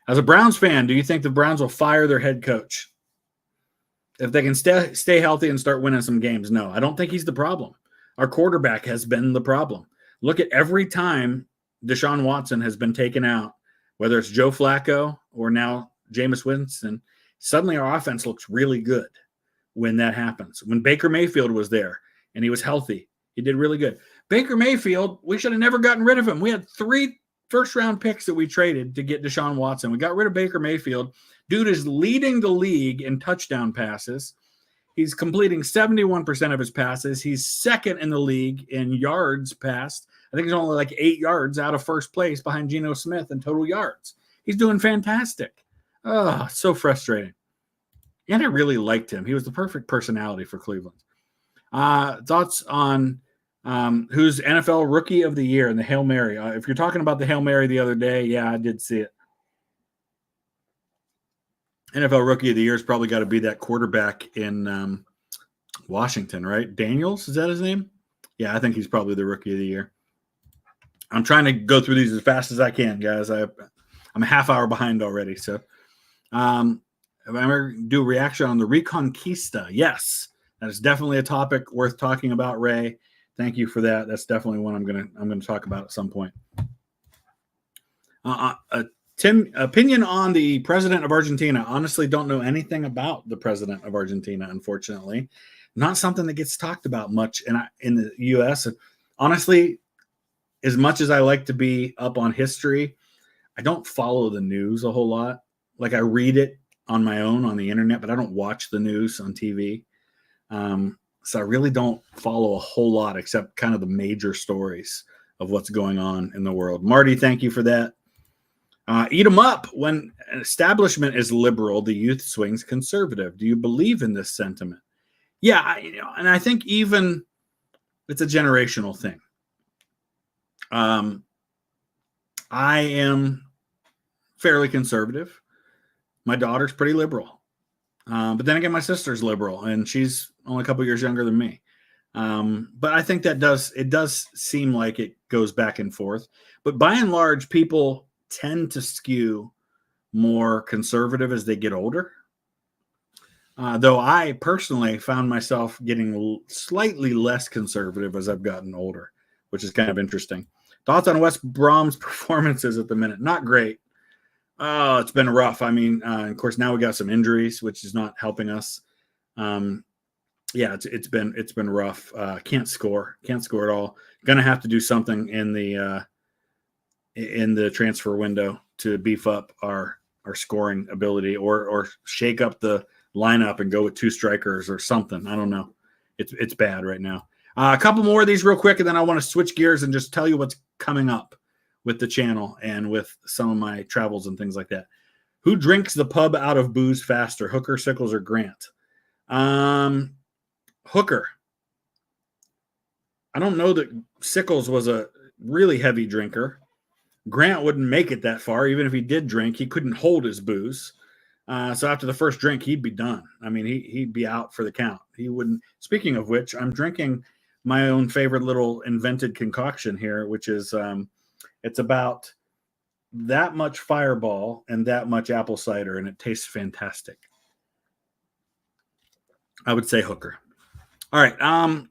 As a Browns fan, do you think the Browns will fire their head coach if they can stay healthy and start winning some games? No, I don't think he's the problem. Our quarterback has been the problem. Look at every time Deshaun Watson has been taken out, whether it's Joe Flacco or now Jameis Winston, suddenly our offense looks really good when that happens. When Baker Mayfield was there and he was healthy, he did really good. Baker Mayfield, we should have never gotten rid of him. We had 3 first-round picks that we traded to get Deshaun Watson. We got rid of Baker Mayfield. Dude is leading the league in touchdown passes. He's completing 71% of his passes. He's second in the league in yards passed. I think he's only like 8 yards out of first place behind Geno Smith in total yards. He's doing fantastic. Oh, so frustrating. And I really liked him. He was the perfect personality for Cleveland. Thoughts on who's NFL Rookie of the Year in the Hail Mary? If you're talking about the Hail Mary the other day, yeah, I did see it. NFL Rookie of the Year has probably got to be that quarterback in Washington, right? Daniels, is that his name? Yeah, I think he's probably the Rookie of the Year. I'm trying to go through these as fast as I can, guys. I'm a half hour behind already. So if I'm ever do a reaction on the Reconquista, yes, that is definitely a topic worth talking about, Ray. Thank you for that. That's definitely one I'm gonna talk about at some point. Tim, opinion on the president of Argentina. Honestly, don't know anything about the president of Argentina, unfortunately. Not something that gets talked about much in the U.S. Honestly, as much as I like to be up on history, I don't follow the news a whole lot. Like I read it on my own on the internet, but I don't watch the news on TV. So I really don't follow a whole lot except kind of the major stories of what's going on in the world. Marty, thank you for that. Eat them up. When an establishment is liberal, the youth swings conservative. Do you believe in this sentiment? Yeah, and I think even it's a generational thing. I am fairly conservative. My daughter's pretty liberal. But then again, my sister's liberal, and she's only a couple years younger than me. But I think it does seem like it goes back and forth. But by and large, people tend to skew more conservative as they get older. Though I personally found myself getting slightly less conservative as I've gotten older, which is kind of interesting. Thoughts on West Brom's performances at the minute? Not great. Oh, it's been rough. I mean, of course, now we got some injuries, which is not helping us. Yeah, it's been rough. Can't score at all. Gonna have to do something in the transfer window to beef up our scoring ability, or shake up the lineup and go with 2 strikers or something. I don't know. It's bad right now. A couple more of these real quick, and then I want to switch gears and just tell you what's coming up with the channel and with some of my travels and things like that. Who drinks the pub out of booze faster, Hooker, Sickles, or Grant? Hooker. I don't know that Sickles was a really heavy drinker. Grant wouldn't make it that far. Even if he did drink, he couldn't hold his booze. So after the first drink, he'd be done. I mean, he'd be out for the count. He wouldn't. Speaking of which, I'm drinking my own favorite little invented concoction here, which is it's about that much Fireball and that much apple cider, and it tastes fantastic. I would say Hooker. All right.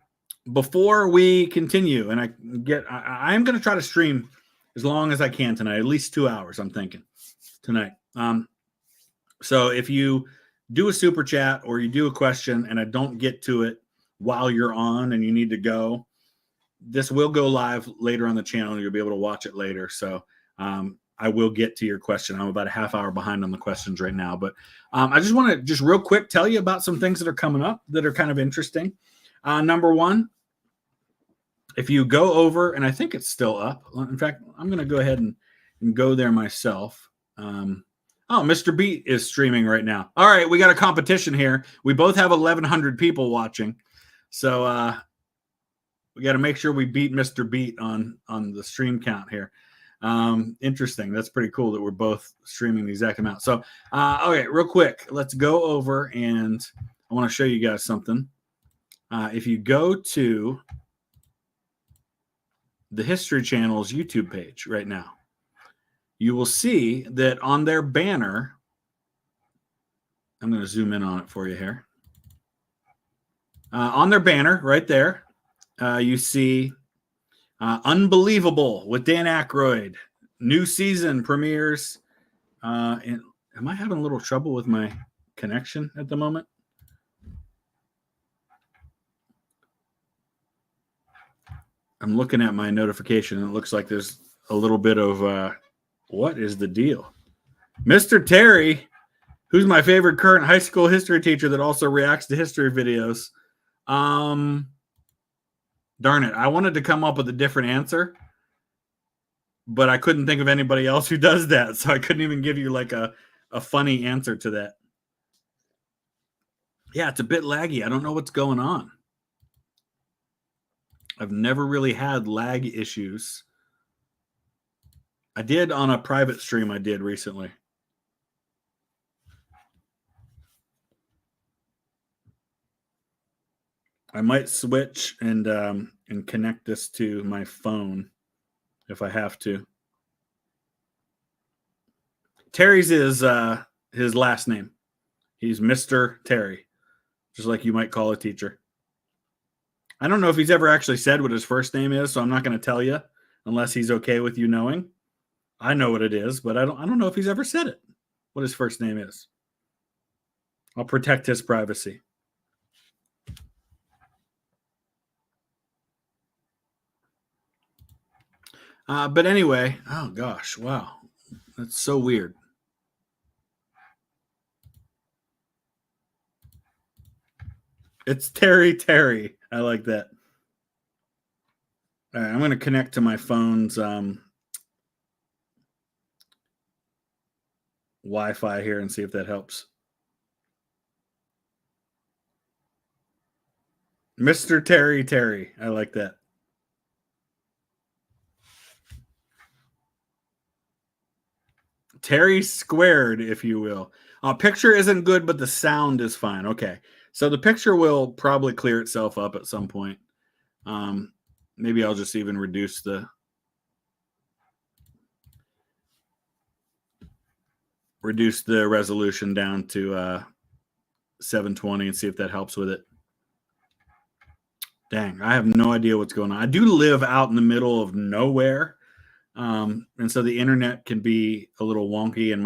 Before we continue, and I'm going to try to stream as long as I can tonight, at least 2 hours, I'm thinking, tonight. So if you do a super chat or you do a question and I don't get to it while you're on and you need to go, this will go live later on the channel. You'll be able to watch it later. So I will get to your question. I'm about a half hour behind on the questions right now. But I just want to just real quick tell you about some things that are coming up that are kind of interesting. Number one, if you go over, and I think it's still up. In fact, I'm going to go ahead and go there myself. Oh, Mr. Beat is streaming right now. All right, we got a competition here. We both have 1,100 people watching. So we got to make sure we beat Mr. Beat on the stream count here. Interesting. That's pretty cool that we're both streaming the exact amount. So, okay, real quick, let's go over and I want to show you guys something. If you go to the History Channel's YouTube page right now, you will see that on their banner, I'm going to zoom in on it for you here. On their banner right there, you see Unbelievable with Dan Akroy. New season premieres. And am I having a little trouble with my connection at the moment? I'm looking at my notification, and it looks like there's a little bit of what is the deal? Mr. Terry, who's my favorite current high school history teacher that also reacts to history videos. Darn it. I wanted to come up with a different answer, but I couldn't think of anybody else who does that, so I couldn't even give you like a funny answer to that. Yeah, it's a bit laggy. I don't know what's going on. I've never really had lag issues. I did on a private stream I did recently. I might switch and connect this to my phone if I have to. Terry's is his last name. He's Mr. Terry, just like you might call a teacher. I don't know if he's ever actually said what his first name is, so I'm not going to tell you unless he's okay with you knowing. I know what it is, but I don't know if he's ever said it, what his first name is. I'll protect his privacy. But anyway, oh gosh, wow. That's so weird. It's Terry. I like that. All right, I'm going to connect to my phone's Wi-Fi here and see if that helps. Mr. Terry. I like that. Terry squared, if you will. Picture isn't good, but the sound is fine. Okay. So the picture will probably clear itself up at some point. Maybe I'll just even reduce the resolution down to 720 and see if that helps with it. Dang, I have no idea what's going on. I do live out in the middle of nowhere. And so the internet can be a little wonky, and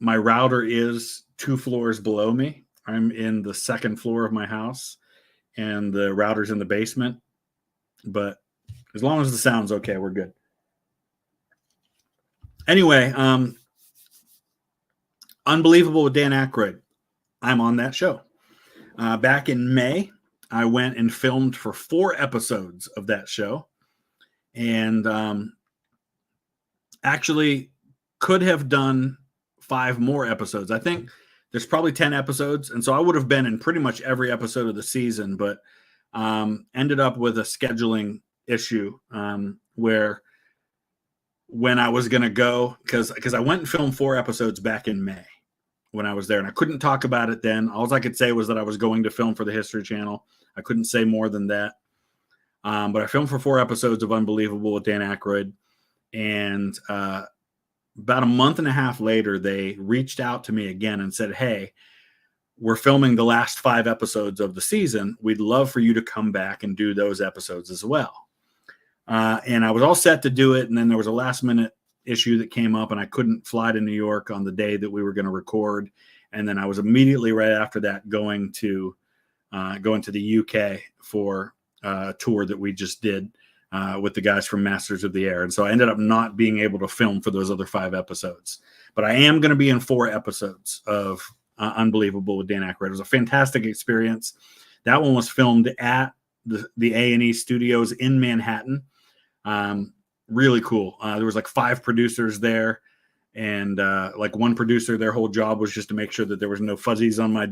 my router is 2 floors below me. I'm in the second floor of my house, and the router's in the basement. But as long as the sound's okay, we're good. Anyway, Unbelievable with Dan Akroy. I'm on that show. Back in May, I went and filmed for 4 episodes of that show. And actually could have done 5 more episodes. I think there's probably 10 episodes. And so I would have been in pretty much every episode of the season, but ended up with a scheduling issue where when I was going to go, because I went and filmed 4 episodes back in May when I was there, and I couldn't talk about it then. All I could say was that I was going to film for the History Channel. I couldn't say more than that. But I filmed for 4 episodes of Unbelievable with Dan Akroy. And about a month and a half later, they reached out to me again and said, hey, we're filming the last 5 episodes of the season. We'd love for you to come back and do those episodes as well. And I was all set to do it. And then there was a last minute issue that came up, and I couldn't fly to New York on the day that we were going to record. And then I was immediately right after that going to the UK for a tour that we just did with the guys from Masters of the Air. And so I ended up not being able to film for those other 5 episodes. But I am going to be in 4 episodes of Unbelievable with Dan Akroy. It was a fantastic experience. That one was filmed at the A&E studios in Manhattan. Really cool. There was like 5 producers there. And like one producer, their whole job was just to make sure that there was no fuzzies on my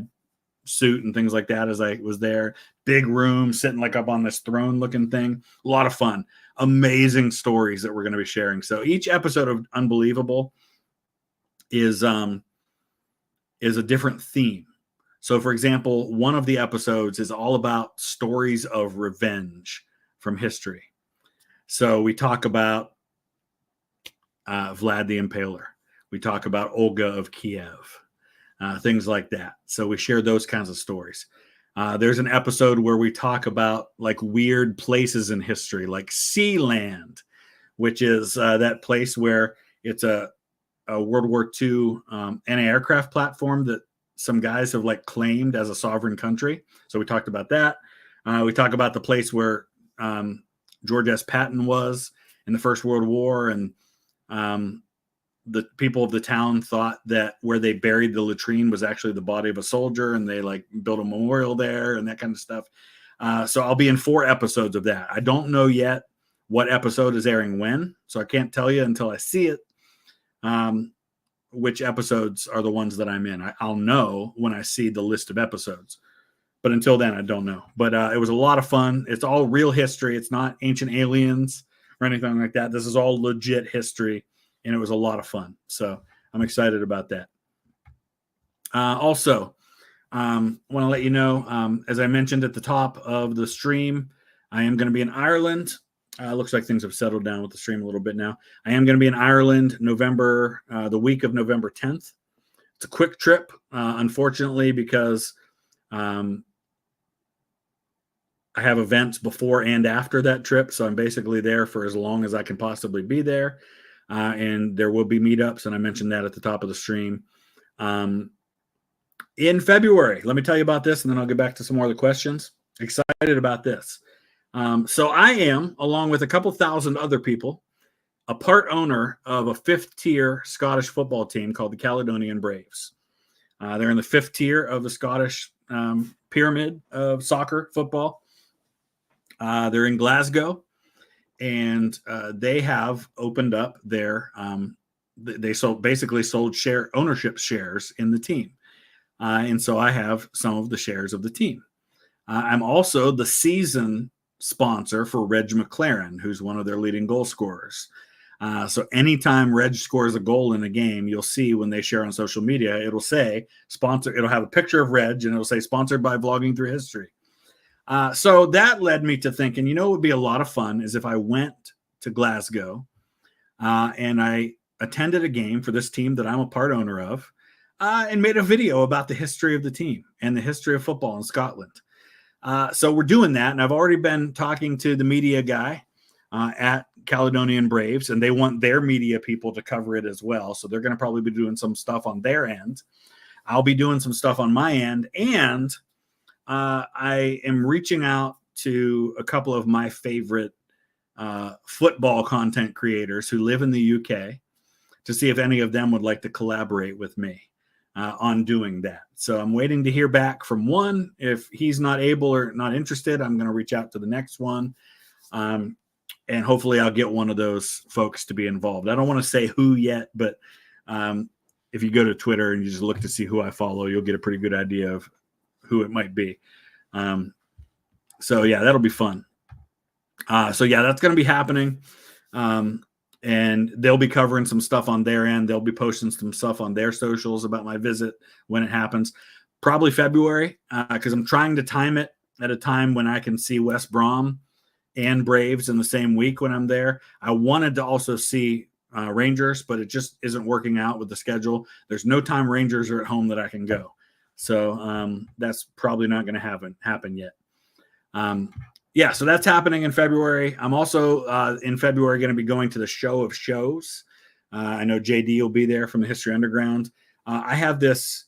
suit and things like that as I was there. Big room, sitting like up on this throne looking thing. A lot of fun. Amazing stories that we're going to be sharing. So each episode of Unbelievable is a different theme. So, for example, one of the episodes is all about stories of revenge from history. So we talk about Vlad the Impaler. We talk about Olga of Kiev, things like that. So we share those kinds of stories. There's an episode where we talk about like weird places in history, like Sealand, which is that place where it's a World War II anti-aircraft platform that some guys have like claimed as a sovereign country. So we talked about that. We talk about the place where George S. Patton was in the First World War, and the people of the town thought that where they buried the latrine was actually the body of a soldier, and they like built a memorial there and that kind of stuff. So I'll be in 4 episodes of that. I don't know yet what episode is airing when, so I can't tell you until I see it. Which episodes are the ones that I'm in. I'll know when I see the list of episodes. But until then, I don't know. But it was a lot of fun. It's all real history. It's not ancient aliens or anything like that. This is all legit history, and it was a lot of fun. So I'm excited about that. Also, want to let you know, as I mentioned at the top of the stream, I am going to be in Ireland. Looks like things have settled down with the stream a little bit now. I am going to be in Ireland the week of November 10th. It's a quick trip, unfortunately, because I have events before and after that trip. So I'm basically there for as long as I can possibly be there. And there will be meetups, and I mentioned that at the top of the stream. In February, let me tell you about this, and then I'll get back to some more of the questions. Excited about this. So I am, along with a couple thousand other people, a part owner of a 5th-tier Scottish football team called the Caledonian Braves. They're in the 5th tier of the Scottish pyramid of soccer football. They're in Glasgow, and they have opened up their they sold ownership shares in the team. And so I have some of the shares of the team. I'm also the season sponsor for Reg McLaren, who's one of their leading goal scorers. So anytime Reg scores a goal in a game, you'll see when they share on social media, it'll say sponsor. It'll have a picture of Reg, and it'll say sponsored by Vlogging Through History. So that led me to thinking, what would be a lot of fun is if I went to Glasgow and I attended a game for this team that I'm a part owner of and made a video about the history of the team and the history of football in Scotland. So we're doing that, and I've already been talking to the media guy at Caledonian Braves, and they want their media people to cover it as well. So they're going to probably be doing some stuff on their end. I'll be doing some stuff on my end, and I am reaching out to a couple of my favorite football content creators who live in the UK to see if any of them would like to collaborate with me on doing that. So I'm waiting to hear back from one. If he's not able or not interested, I'm going to reach out to the next one. And hopefully I'll get one of those folks to be involved. I don't want to say who yet, but if you go to Twitter and you just look to see who I follow, you'll get a pretty good idea of who it might be. So yeah, that'll be fun. So yeah, that's going to be happening. And they'll be covering some stuff on their end. They'll be posting some stuff on their socials about my visit when it happens. Probably February, because I'm trying to time it at a time when I can see West Brom and Braves in the same week when I'm there. I wanted to also see Rangers, but it just isn't working out with the schedule. There's no time Rangers are at home that I can go. So that's probably not going to happen yet. Yeah, so that's happening in February. I'm also in February going to be going to the Show of Shows. I know JD will be there from the History Underground. I have this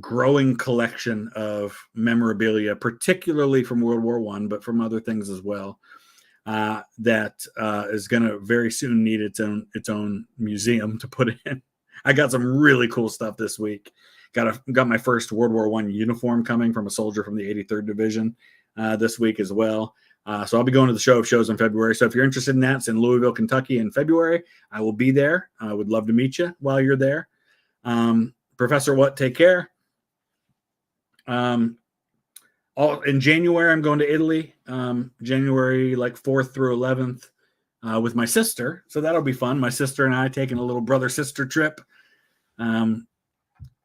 growing collection of memorabilia, particularly from World War I, but from other things as well, that is going to very soon need its own museum to put in. I got some really cool stuff this week. Got my first World War I uniform coming from a soldier from the 83rd Division this week as well. So I'll be going to the Show of Shows in February. So if you're interested in that, it's in Louisville, Kentucky in February. I will be there. I would love to meet you while you're there. Professor What, take care. In January, I'm going to Italy, January 4th through 11th with my sister. So that'll be fun. My sister and I taking a little brother-sister trip.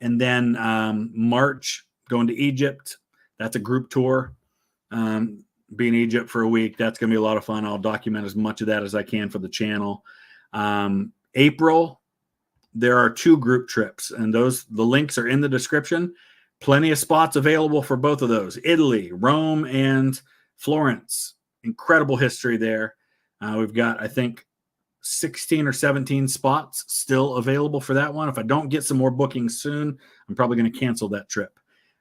And then March, going to Egypt. That's a group tour. Be in Egypt for a week. That's going to be a lot of fun. I'll document as much of that as I can for the channel. April, there are 2 group trips, and the links are in the description. Plenty of spots available for both of those. Italy, Rome, and Florence. Incredible history there. We've got, I think, 16 or 17 spots still available for that one. If I don't get some more bookings soon, I'm probably going to cancel that trip.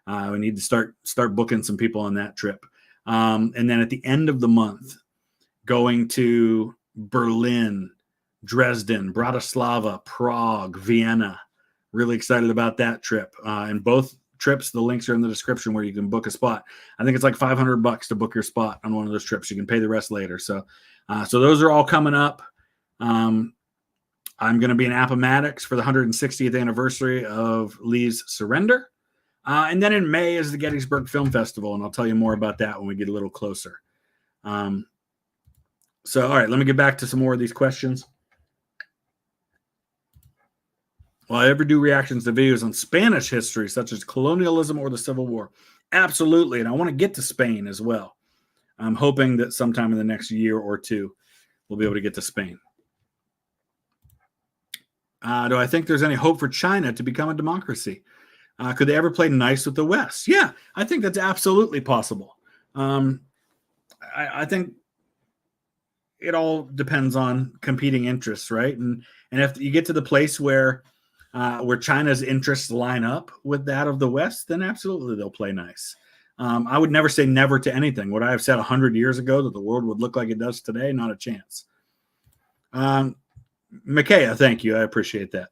We need to start booking some people on that trip. And then at the end of the month, going to Berlin, Dresden, Bratislava, Prague, Vienna. Really excited about that trip. And both trips, the links are in the description where you can book a spot. I think it's like $500 to book your spot on one of those trips. You can pay the rest later. So those are all coming up. I'm going to be in Appomattox for the 160th anniversary of Lee's surrender. And then in May is the Gettysburg Film Festival, and I'll tell you more about that when we get a little closer. So, all right, let me get back to some more of these questions. Will I ever do reactions to videos on Spanish history, such as colonialism or the Civil War? Absolutely, and I want to get to Spain as well. I'm hoping that sometime in the next year or two, we'll be able to get to Spain. Do I think there's any hope for China to become a democracy? Could they ever play nice with the West? Yeah, I think that's absolutely possible. I think it all depends on competing interests, right? And if you get to the place where China's interests line up with that of the West, then absolutely they'll play nice. I would never say never to anything. Would I have said 100 years ago that the world would look like it does today? Not a chance. Micaiah, thank you. I appreciate that.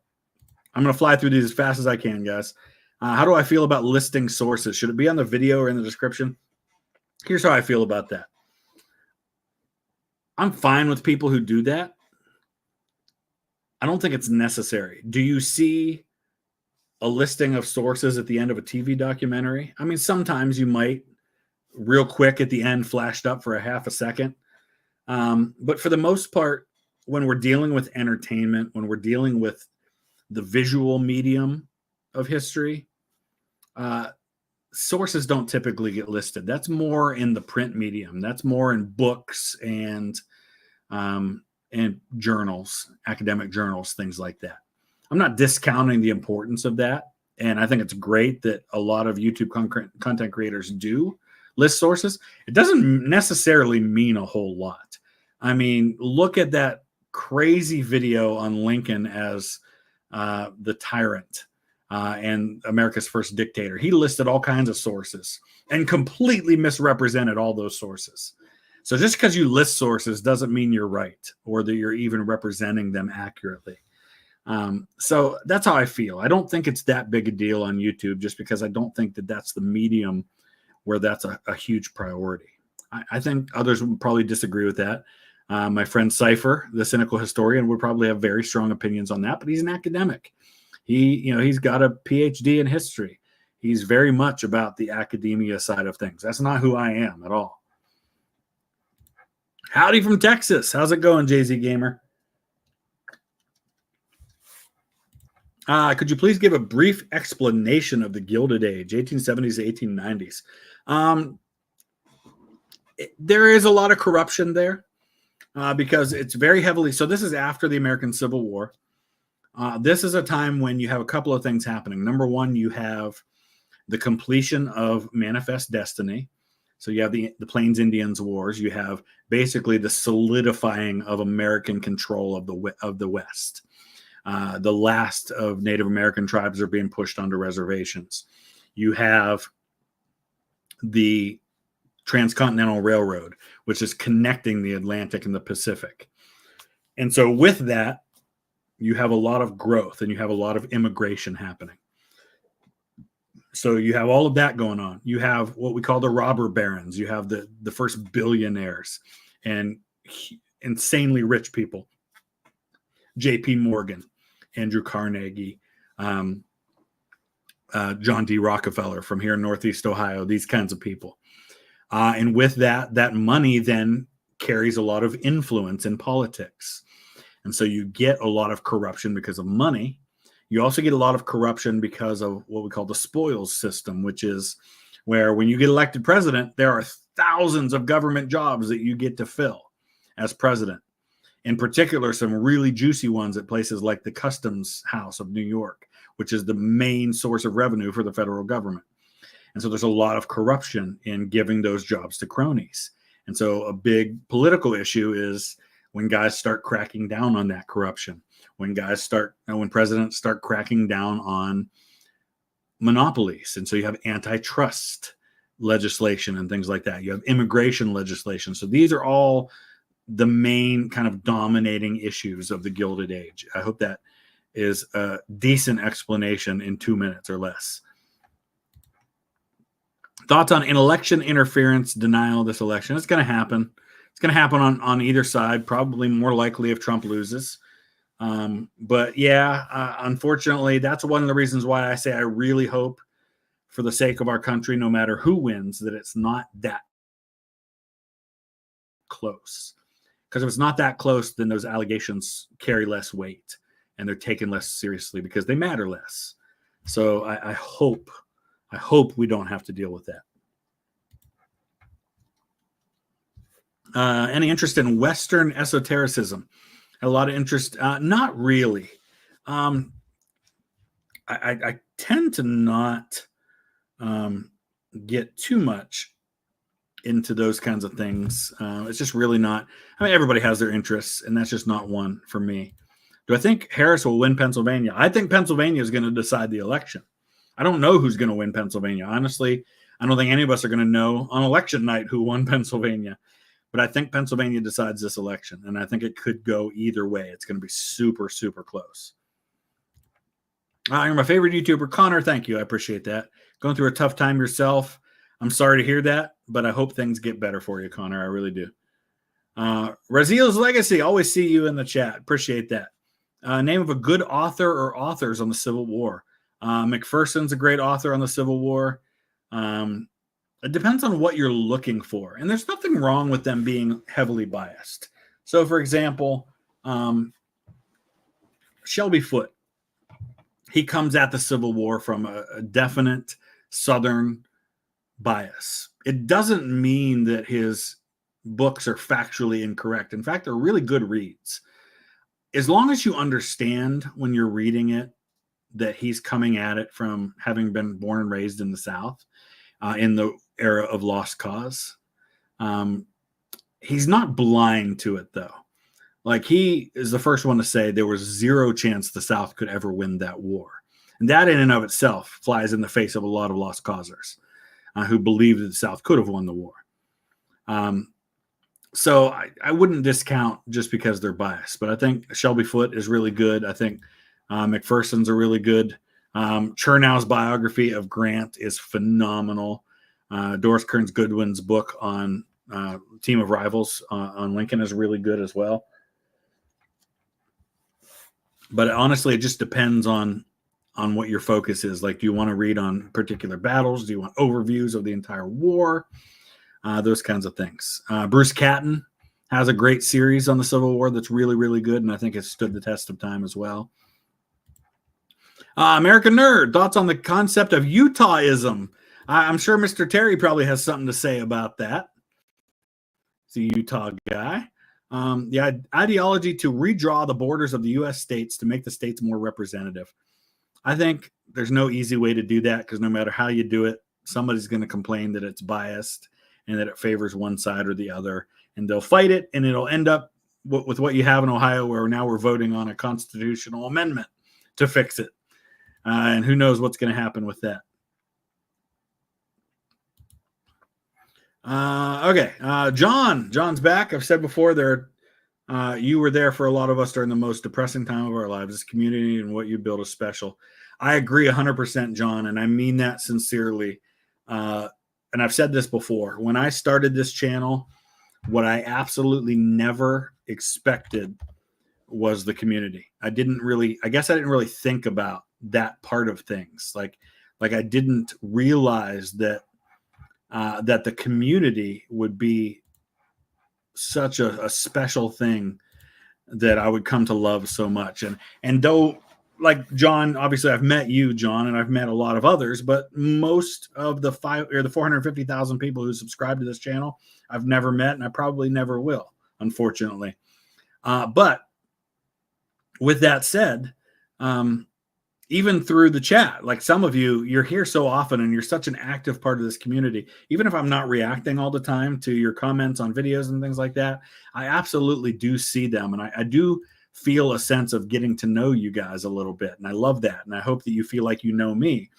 I'm going to fly through these as fast as I can, guys. How do I feel about listing sources? Should it be on the video or in the description? Here's how I feel about that. I'm fine with people who do that. I don't think it's necessary. Do you see a listing of sources at the end of a TV documentary? I mean, sometimes you might, real quick at the end, flashed up for a half a second. But for the most part, when we're dealing with entertainment, when we're dealing with the visual medium of history, sources don't typically get listed. That's more in the print medium. That's more in books and journals, academic journals, things like that. I'm not discounting the importance of that. And I think it's great that a lot of YouTube content creators do list sources. It doesn't necessarily mean a whole lot. I mean, look at that crazy video on Lincoln as the tyrant and America's first dictator. He listed all kinds of sources and completely misrepresented all those sources. So just because you list sources doesn't mean you're right or that you're even representing them accurately. So that's how I feel. I don't think it's that big a deal on YouTube just because I don't think that that's the medium where that's a huge priority. I think others would probably disagree with that. My friend Cypher, the cynical historian, would probably have very strong opinions on that, but he's an academic. He's got a PhD in history. He's very much about the academia side of things. That's not who I am at all. Howdy from Texas. How's it going, JZ Gamer? Could you please give a brief explanation of the Gilded Age, 1870s to 1890s? There is a lot of corruption there because it's very heavily. So this is after the American Civil War. This is a time when you have a couple of things happening. Number one, you have the completion of Manifest Destiny. So you have the Plains Indians Wars. You have basically the solidifying of American control of the West. The last of Native American tribes are being pushed onto reservations. You have the Transcontinental Railroad, which is connecting the Atlantic and the Pacific. And so with that, you have a lot of growth and you have a lot of immigration happening. So you have all of that going on. You have what we call the robber barons. You have the first billionaires and insanely rich people. J.P. Morgan, Andrew Carnegie, John D. Rockefeller from here in Northeast Ohio, these kinds of people. And with that money then carries a lot of influence in politics. And so you get a lot of corruption because of money. You also get a lot of corruption because of what we call the spoils system, which is where when you get elected president, there are thousands of government jobs that you get to fill as president. In particular, some really juicy ones at places like the Customs House of New York, which is the main source of revenue for the federal government. And so there's a lot of corruption in giving those jobs to cronies. And so a big political issue is when guys start cracking down on that corruption, when presidents start cracking down on monopolies. And so you have antitrust legislation and things like that. You have immigration legislation. So these are all the main kind of dominating issues of the Gilded Age. I hope that is a decent explanation in 2 minutes or less. Thoughts on election interference, denial of this election? It's going to happen. It's going to happen on either side, probably more likely if Trump loses. But yeah, unfortunately, that's one of the reasons why I say I really hope, for the sake of our country, no matter who wins, that it's not that close. Because if it's not that close, then those allegations carry less weight and they're taken less seriously because they matter less. So I hope we don't have to deal with that. Any interest in Western esotericism? A lot of interest. Not really. I tend to not get too much into those kinds of things. It's just really not. I mean, everybody has their interests, and that's just not one for me. Do I think Harris will win Pennsylvania? I think Pennsylvania is going to decide the election. I don't know who's going to win Pennsylvania. Honestly, I don't think any of us are going to know on election night who won Pennsylvania. But I think Pennsylvania decides this election, and I think it could go either way. It's going to be super, super close. You're my favorite YouTuber, Connor. Thank you. I appreciate that. Going through a tough time yourself. I'm sorry to hear that, but I hope things get better for you, Connor. I really do. Razil's Legacy. Always see you in the chat. Appreciate that. Name of a good author or authors on the Civil War. McPherson's a great author on the Civil War. It depends on what you're looking for. And there's nothing wrong with them being heavily biased. So, for example, Shelby Foote. He comes at the Civil War from a definite Southern bias. It doesn't mean that his books are factually incorrect. In fact, they're really good reads. As long as you understand when you're reading it that he's coming at it from having been born and raised in the South in the era of Lost Cause. He's not blind to it, though. Like, he is the first one to say there was zero chance the South could ever win that war. And that in and of itself flies in the face of a lot of Lost Causers who believed that the South could have won the war. So I wouldn't discount just because they're biased. But I think Shelby Foote is really good. I think McPherson's are really good. Chernow's biography of Grant is phenomenal. Doris Kearns Goodwin's book on Team of Rivals on Lincoln is really good as well. But honestly, it just depends on what your focus is. Like, do you want to read on particular battles? Do you want overviews of the entire war? Those kinds of things. Bruce Catton has a great series on the Civil War that's really, really good, and I think it's stood the test of time as well. American Nerd, thoughts on the concept of Utahism? I'm sure Mr. Terry probably has something to say about that. He's a Utah guy. The ideology to redraw the borders of the U.S. states to make the states more representative. I think there's no easy way to do that because no matter how you do it, somebody's going to complain that it's biased and that it favors one side or the other, and they'll fight it, and it'll end up with what you have in Ohio, where now we're voting on a constitutional amendment to fix it. And who knows what's going to happen with that. Okay. John's back. I've said before, you were there for a lot of us during the most depressing time of our lives. This community and what you build is special. I agree 100%, John, and I mean that sincerely. And I've said this before. When I started this channel, what I absolutely never expected was the community. I didn't really think about that part of things. Like I didn't realize that the community would be such a special thing that I would come to love so much. And though like John, obviously I've met you, John, and I've met a lot of others, but most of the 450,000 people who subscribe to this channel, I've never met, and I probably never will, unfortunately. But with that said, even through the chat, like some of you, you're here so often and you're such an active part of this community. Even if I'm not reacting all the time to your comments on videos and things like that, I absolutely do see them. And I do feel a sense of getting to know you guys a little bit. And I love that. And I hope that you feel like you know me.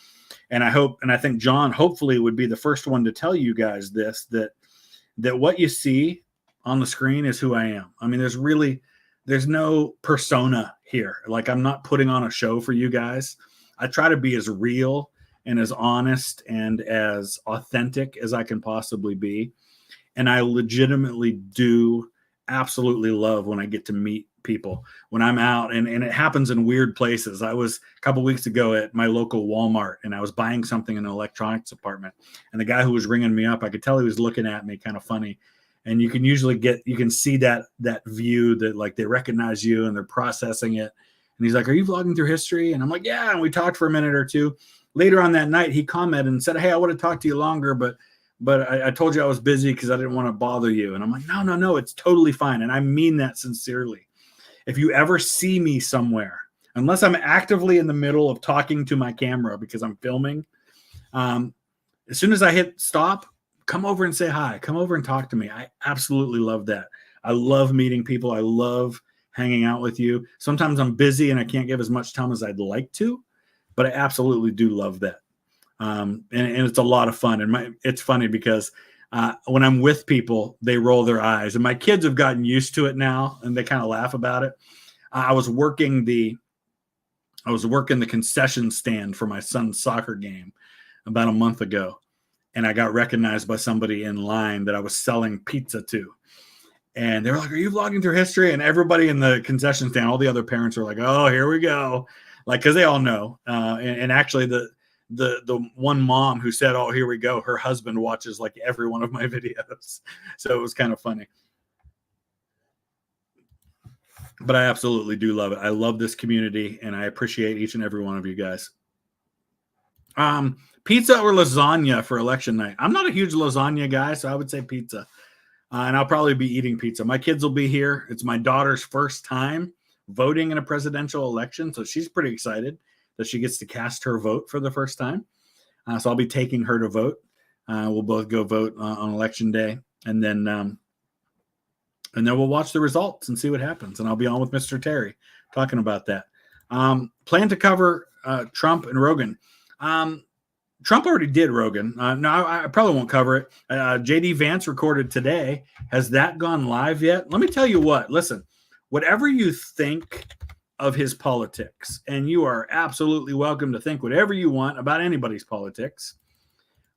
And I hope, and I think John hopefully would be the first one to tell you guys this, that what you see on the screen is who I am. I mean, there's no persona here. Like, I'm not putting on a show for you guys. I try to be as real and as honest and as authentic as I can possibly be. And I legitimately do absolutely love when I get to meet people when I'm out, and it happens in weird places. I was a couple weeks ago at my local Walmart, and I was buying something in the electronics department, and the guy who was ringing me up, I could tell he was looking at me kind of funny. And you can usually you can see that view that like they recognize you and they're processing it. And he's like, "Are you vlogging through history?" And I'm like, "Yeah." And we talked for a minute or two. Later on that night, he commented and said, "Hey, I would have talked to you longer, but I told you I was busy because I didn't want to bother you." And I'm like, no, it's totally fine. And I mean that sincerely. If you ever see me somewhere, unless I'm actively in the middle of talking to my camera because I'm filming, as soon as I hit stop, come over and say hi. Come over and talk to me. I absolutely love that. I love meeting people. I love hanging out with you. Sometimes I'm busy and I can't give as much time as I'd like to, but I absolutely do love that. And it's a lot of fun. And it's funny because when I'm with people, they roll their eyes. And my kids have gotten used to it now, and they kind of laugh about it. I was working the concession stand for my son's soccer game about a month ago. And I got recognized by somebody in line that I was selling pizza to. And they were like, "Are you vlogging through history?" And everybody in the concession stand, all the other parents were like, "Oh, here we go." Like, because they all know. And actually the one mom who said, "Oh, here we go," her husband watches like every one of my videos. So it was kind of funny. But I absolutely do love it. I love this community, and I appreciate each and every one of you guys. Pizza or lasagna for election night? I'm not a huge lasagna guy, so I would say pizza. And I'll probably be eating pizza. My kids will be here. It's my daughter's first time voting in a presidential election, so she's pretty excited that she gets to cast her vote for the first time. So I'll be taking her to vote. We'll both go vote on election day, and then we'll watch the results and see what happens. And I'll be on with Mr. Terry talking about that. Plan to cover Trump and Rogan. Trump already did Rogan. No, I probably won't cover it. JD Vance recorded today. Has that gone live yet? Let me tell you what. Listen, whatever you think of his politics, and you are absolutely welcome to think whatever you want about anybody's politics,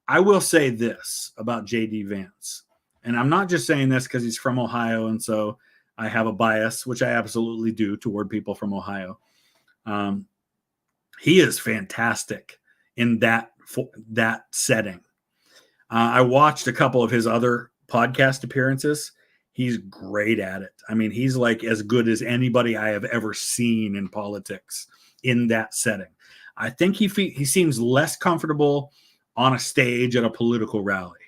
I will say this about JD Vance. And I'm not just saying this because he's from Ohio, and so I have a bias, which I absolutely do toward people from Ohio. He is fantastic in that setting. I watched a couple of his other podcast appearances. He's great at it. I mean, he's like as good as anybody I have ever seen in politics in that setting. I think he seems less comfortable on a stage at a political rally.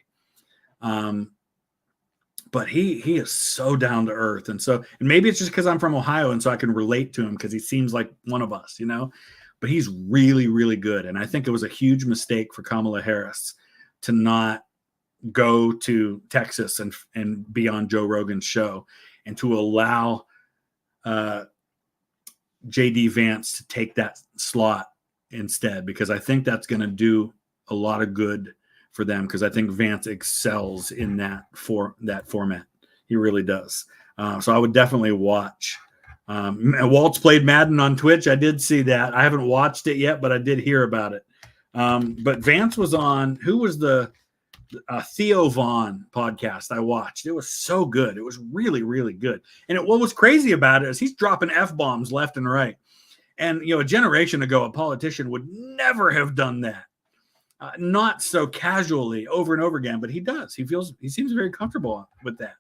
But he is so down to earth. And maybe it's just because I'm from Ohio and so I can relate to him because he seems like one of us, you know, but he's really, really good. And I think it was a huge mistake for Kamala Harris to not go to Texas and be on Joe Rogan's show, and to allow JD Vance to take that slot instead, because I think that's going to do a lot of good for them, because I think Vance excels in that format. He really does. So I would definitely watch. Walt's played Madden on Twitch. I did see that. I haven't watched it yet, but I did hear about it. But Vance was on, who was the Theo Vaughn podcast I watched. It was so good. It was really, really good. And what was crazy about it is he's dropping F-bombs left and right. And, you know, a generation ago, a politician would never have done that. Not so casually over and over again, but he does. He seems very comfortable with that.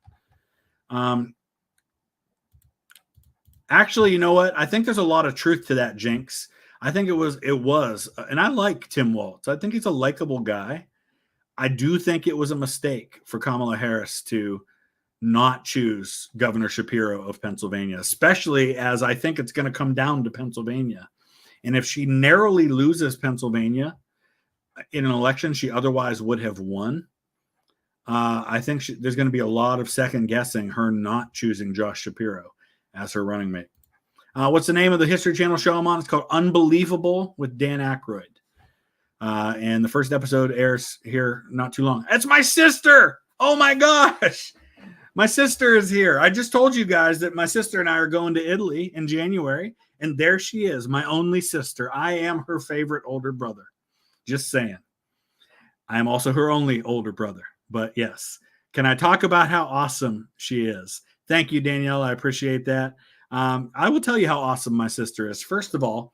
Actually, you know what? I think there's a lot of truth to that, Jinx. I think it was, and I like Tim Walz. I think he's a likable guy. I do think it was a mistake for Kamala Harris to not choose Governor Shapiro of Pennsylvania, especially as I think it's going to come down to Pennsylvania. And if she narrowly loses Pennsylvania in an election she otherwise would have won, I think there's going to be a lot of second guessing her not choosing Josh Shapiro as her running mate. What's the name of the History Channel show I'm on? It's called Unbelievable with Dan Akroy. And the first episode airs here not too long. That's my sister. Oh my gosh. My sister is here. I just told you guys that my sister and I are going to Italy in January. And there she is, my only sister. I am her favorite older brother. Just saying. I am also her only older brother. But yes. Can I talk about how awesome she is? Thank you, Danielle. I appreciate that. I will tell you how awesome my sister is. First of all,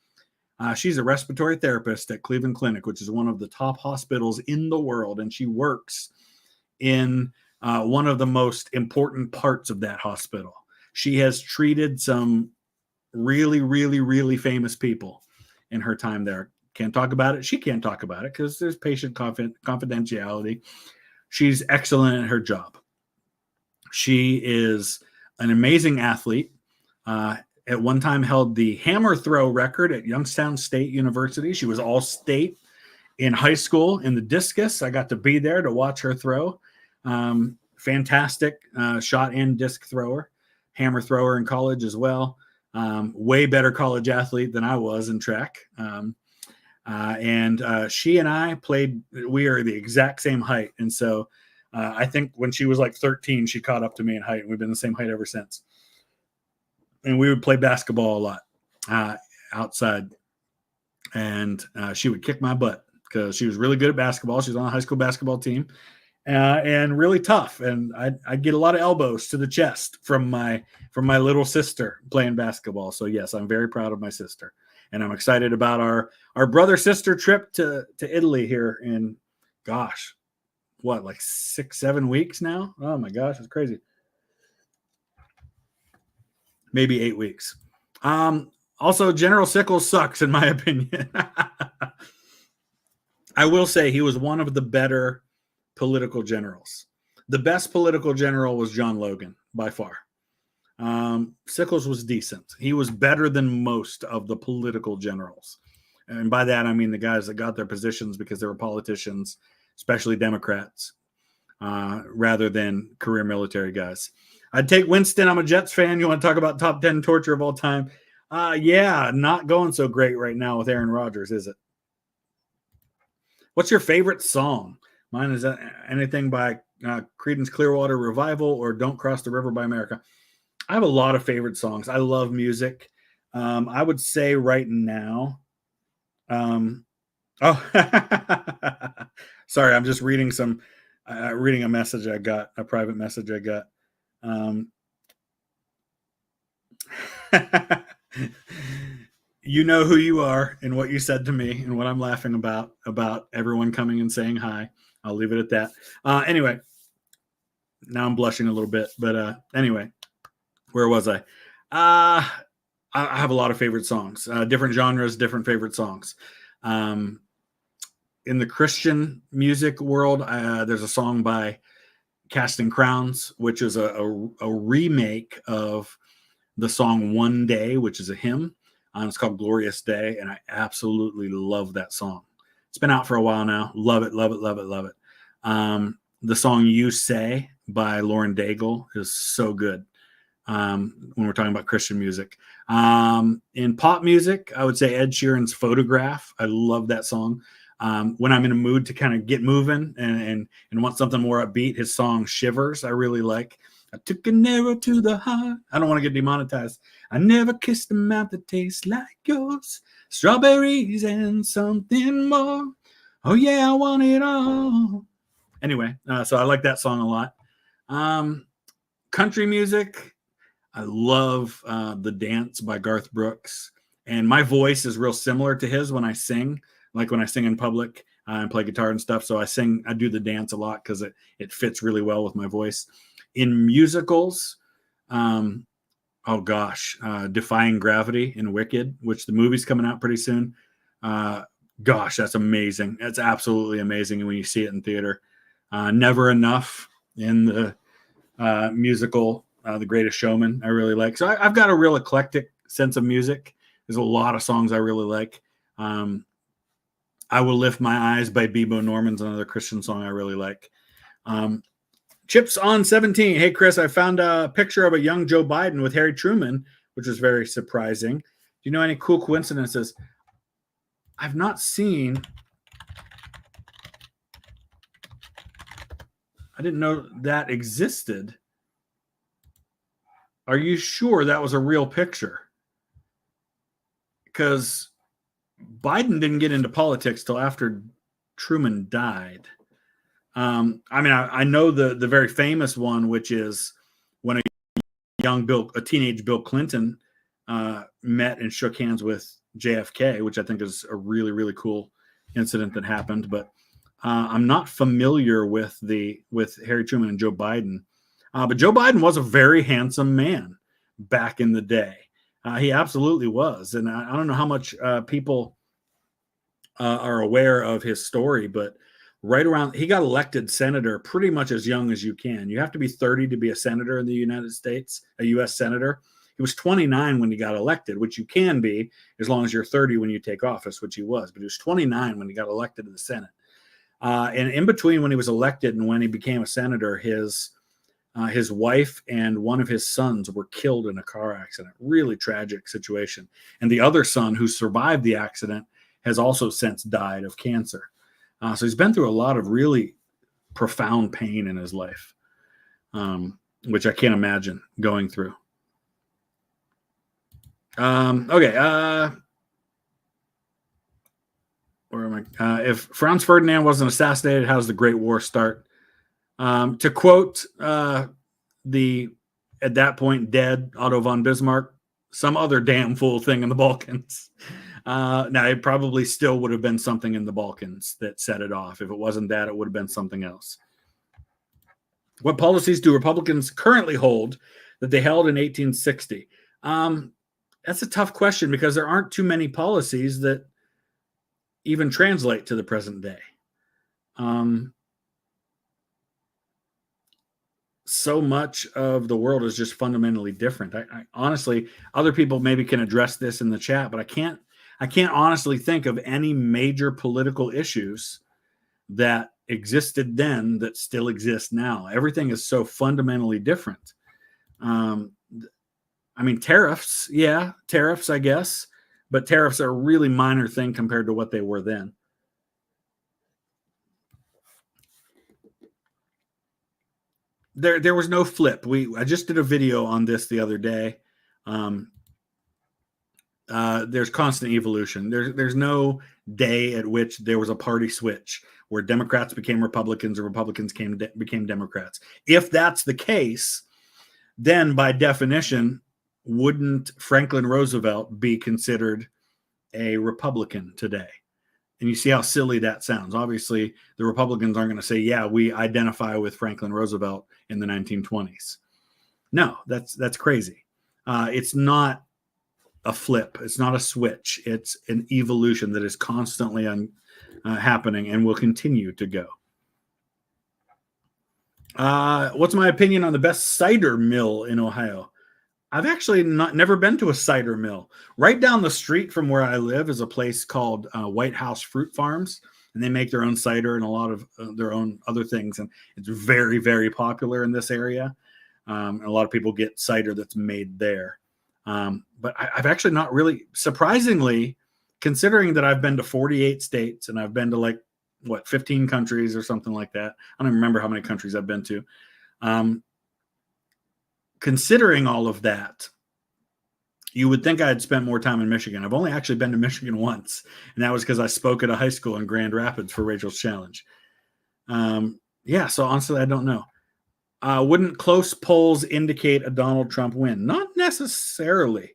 she's a respiratory therapist at Cleveland Clinic, which is one of the top hospitals in the world. And she works in one of the most important parts of that hospital. She has treated some really, really, really famous people in her time there. Can't talk about it. She can't talk about it because there's patient confidentiality. She's excellent at her job. She is an amazing athlete. At one time held the hammer throw record at Youngstown State University. She was all state in high school in the discus. I got to be there to watch her throw. Fantastic shot and disc thrower, hammer thrower in college as well. Way better college athlete than I was in track. And she and I played, we are the exact same height. And so I think when she was like 13, she caught up to me in height, and we've been the same height ever since. And we would play basketball a lot outside. And she would kick my butt because she was really good at basketball. She was on the high school basketball team and really tough. And I'd get a lot of elbows to the chest from my little sister playing basketball. So yes, I'm very proud of my sister. And I'm excited about our brother-sister trip to Italy here in, gosh, what, like 6-7 weeks now? Oh my gosh, it's crazy. Maybe 8 weeks. Also, General Sickles sucks, in my opinion. I will say he was one of the better political generals. The best political general was John Logan, by far. Sickles was decent. He was better than most of the political generals. And by that, I mean the guys that got their positions because they were politicians, especially Democrats, rather than career military guys. I'd take Winston. I'm a Jets fan. You want to talk about top 10 torture of all time? Yeah, not going so great right now with Aaron Rodgers, is it? What's your favorite song? Mine is anything by Creedence Clearwater Revival or Don't Cross the River by America. I have a lot of favorite songs. I love music. I would say right now. Sorry, I'm just reading reading a message I got, a private message I got. You know who you are and what you said to me and what I'm laughing about everyone coming and saying hi. I'll leave it at that. Anyway, now I'm blushing a little bit, but anyway, where was I? I have a lot of favorite songs, different genres, different favorite songs. In the Christian music world, there's a song by Casting Crowns, which is a remake of the song One Day, which is a hymn. It's called Glorious Day, and I absolutely love that song. It's been out for a while now. Love it, love it, love it, love it. The song You Say by Lauren Daigle is so good when we're talking about Christian music. In pop music, I would say Ed Sheeran's Photograph. I love that song. When I'm in a mood to kind of get moving and want something more upbeat, his song Shivers, I really like. I took an arrow to the heart. I don't want to get demonetized. I never kissed a mouth that tastes like yours. Strawberries and something more. Oh yeah, I want it all. Anyway, so I like that song a lot. Country music, I love The Dance by Garth Brooks. And my voice is real similar to his when I sing. Like when I sing in public and play guitar and stuff. So I do the dance a lot because it fits really well with my voice. In musicals, Oh gosh, Defying Gravity and Wicked, which the movie's coming out pretty soon. Gosh, that's amazing. That's absolutely amazing when you see it in theater. Never Enough in the musical, The Greatest Showman, I really like. So I've got a real eclectic sense of music. There's a lot of songs I really like. I Will Lift My Eyes by Bebo Norman's another Christian song I really like. Chips on 17. Hey, Chris, I found a picture of a young Joe Biden with Harry Truman, which was very surprising. Do you know any cool coincidences? I've not seen. I didn't know that existed. Are you sure that was a real picture? Because Biden didn't get into politics till after Truman died. I mean, I know the very famous one, which is when a teenage Bill Clinton met and shook hands with JFK, which I think is a really, really cool incident that happened. But I'm not familiar with Harry Truman and Joe Biden. But Joe Biden was a very handsome man back in the day. He absolutely was. And I don't know how much people are aware of his story, but he got elected senator pretty much as young as you can. You have to be 30 to be a senator in the United States, a U.S. senator. He was 29 when he got elected, which you can be as long as you're 30 when you take office, which he was. But he was 29 when he got elected to the Senate. And in between when he was elected and when he became a senator, his wife and one of his sons were killed in a car accident. Really tragic situation. And the other son who survived the accident has also since died of cancer. So he's been through a lot of really profound pain in his life, which I can't imagine going through. Okay. Where am I? If Franz Ferdinand wasn't assassinated, how does the Great War start? To quote the, at that point, dead Otto von Bismarck, some other damn fool thing in the Balkans. Now, it probably still would have been something in the Balkans that set it off. If it wasn't that, it would have been something else. What policies do Republicans currently hold that they held in 1860? That's a tough question because there aren't too many policies that even translate to the present day. So much of the world is just fundamentally different. I honestly, other people maybe can address this in the chat, but I can't honestly think of any major political issues that existed then that still exist now. Everything is so fundamentally different. I mean, tariffs, I guess, but tariffs are a really minor thing compared to what they were then. There was no flip. I just did a video on this the other day. There's constant evolution. There's no day at which there was a party switch where Democrats became Republicans or Republicans became Democrats. If that's the case, then by definition, wouldn't Franklin Roosevelt be considered a Republican today? And you see how silly that sounds. Obviously, the Republicans aren't going to say, yeah, we identify with Franklin Roosevelt in the 1920s. No, that's crazy. It's not a flip. It's not a switch. It's an evolution that is constantly happening and will continue to go. What's my opinion on the best cider mill in Ohio? I've actually never been to a cider mill. Right down the street from where I live is a place called White House Fruit Farms, and they make their own cider and a lot of their own other things. And it's very, very popular in this area. And a lot of people get cider that's made there. But I've actually not really, surprisingly, considering that I've been to 48 states and I've been to 15 countries or something like that. I don't remember how many countries I've been to. Considering all of that, you would think I had spent more time in Michigan. I've only actually been to Michigan once, and that was because I spoke at a high school in Grand Rapids for Rachel's Challenge. So honestly, I don't know. Wouldn't close polls indicate a Donald Trump win? Not necessarily,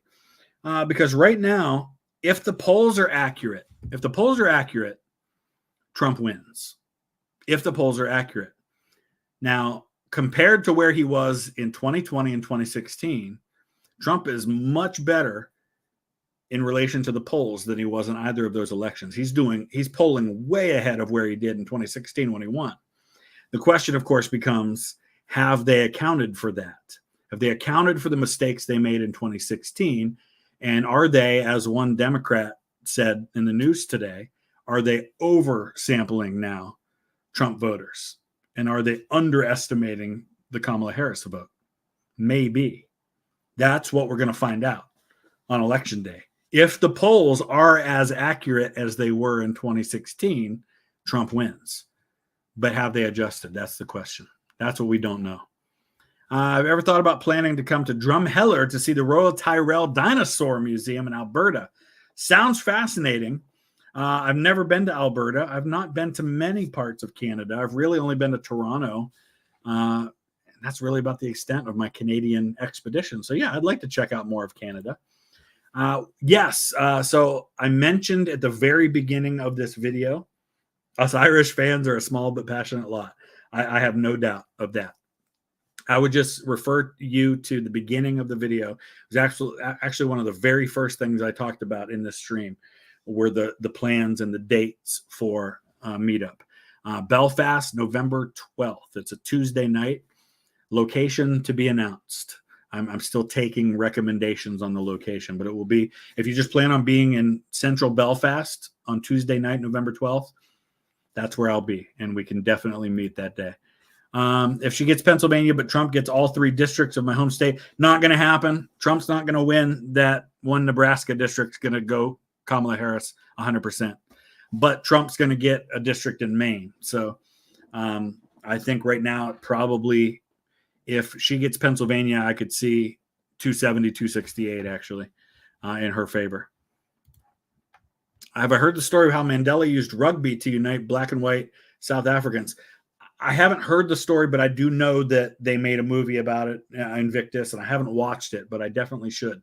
because right now, if the polls are accurate, Trump wins. If the polls are accurate. Now, compared to where he was in 2020 and 2016, Trump is much better in relation to the polls than he was in either of those elections. He's polling way ahead of where he did in 2016 when he won. The question, of course, becomes, have they accounted for that? Have they accounted for the mistakes they made in 2016? And are they, as one Democrat said in the news today, are they oversampling now Trump voters? And are they underestimating the Kamala Harris vote? Maybe. That's what we're going to find out on Election Day. If the polls are as accurate as they were in 2016, Trump wins. But have they adjusted? That's the question. That's what we don't know. I've ever thought about planning to come to Drumheller to see the Royal Tyrrell Dinosaur Museum in Alberta. Sounds fascinating. I've never been to Alberta. I've not been to many parts of Canada. I've really only been to Toronto. That's really about the extent of my Canadian expedition. So yeah, I'd like to check out more of Canada. Yes. So I mentioned at the very beginning of this video, us Irish fans are a small but passionate lot. I have no doubt of that. I would just refer you to the beginning of the video. It was actually one of the very first things I talked about in this stream were the plans and the dates for meetup. Belfast, November 12th. It's a Tuesday night. Location to be announced. I'm still taking recommendations on the location, but it will be, if you just plan on being in central Belfast on Tuesday night, November 12th, that's where I'll be, and we can definitely meet that day. If she gets Pennsylvania, but Trump gets all 3 districts of my home state, not going to happen. Trump's not going to win that one Nebraska district. Going to go Kamala Harris 100%. But Trump's going to get a district in Maine. So I think right now, probably, if she gets Pennsylvania, I could see 270, 268 actually in her favor. Have I heard the story of how Mandela used rugby to unite black and white South Africans? I haven't heard the story, but I do know that they made a movie about it, Invictus, and I haven't watched it, but I definitely should.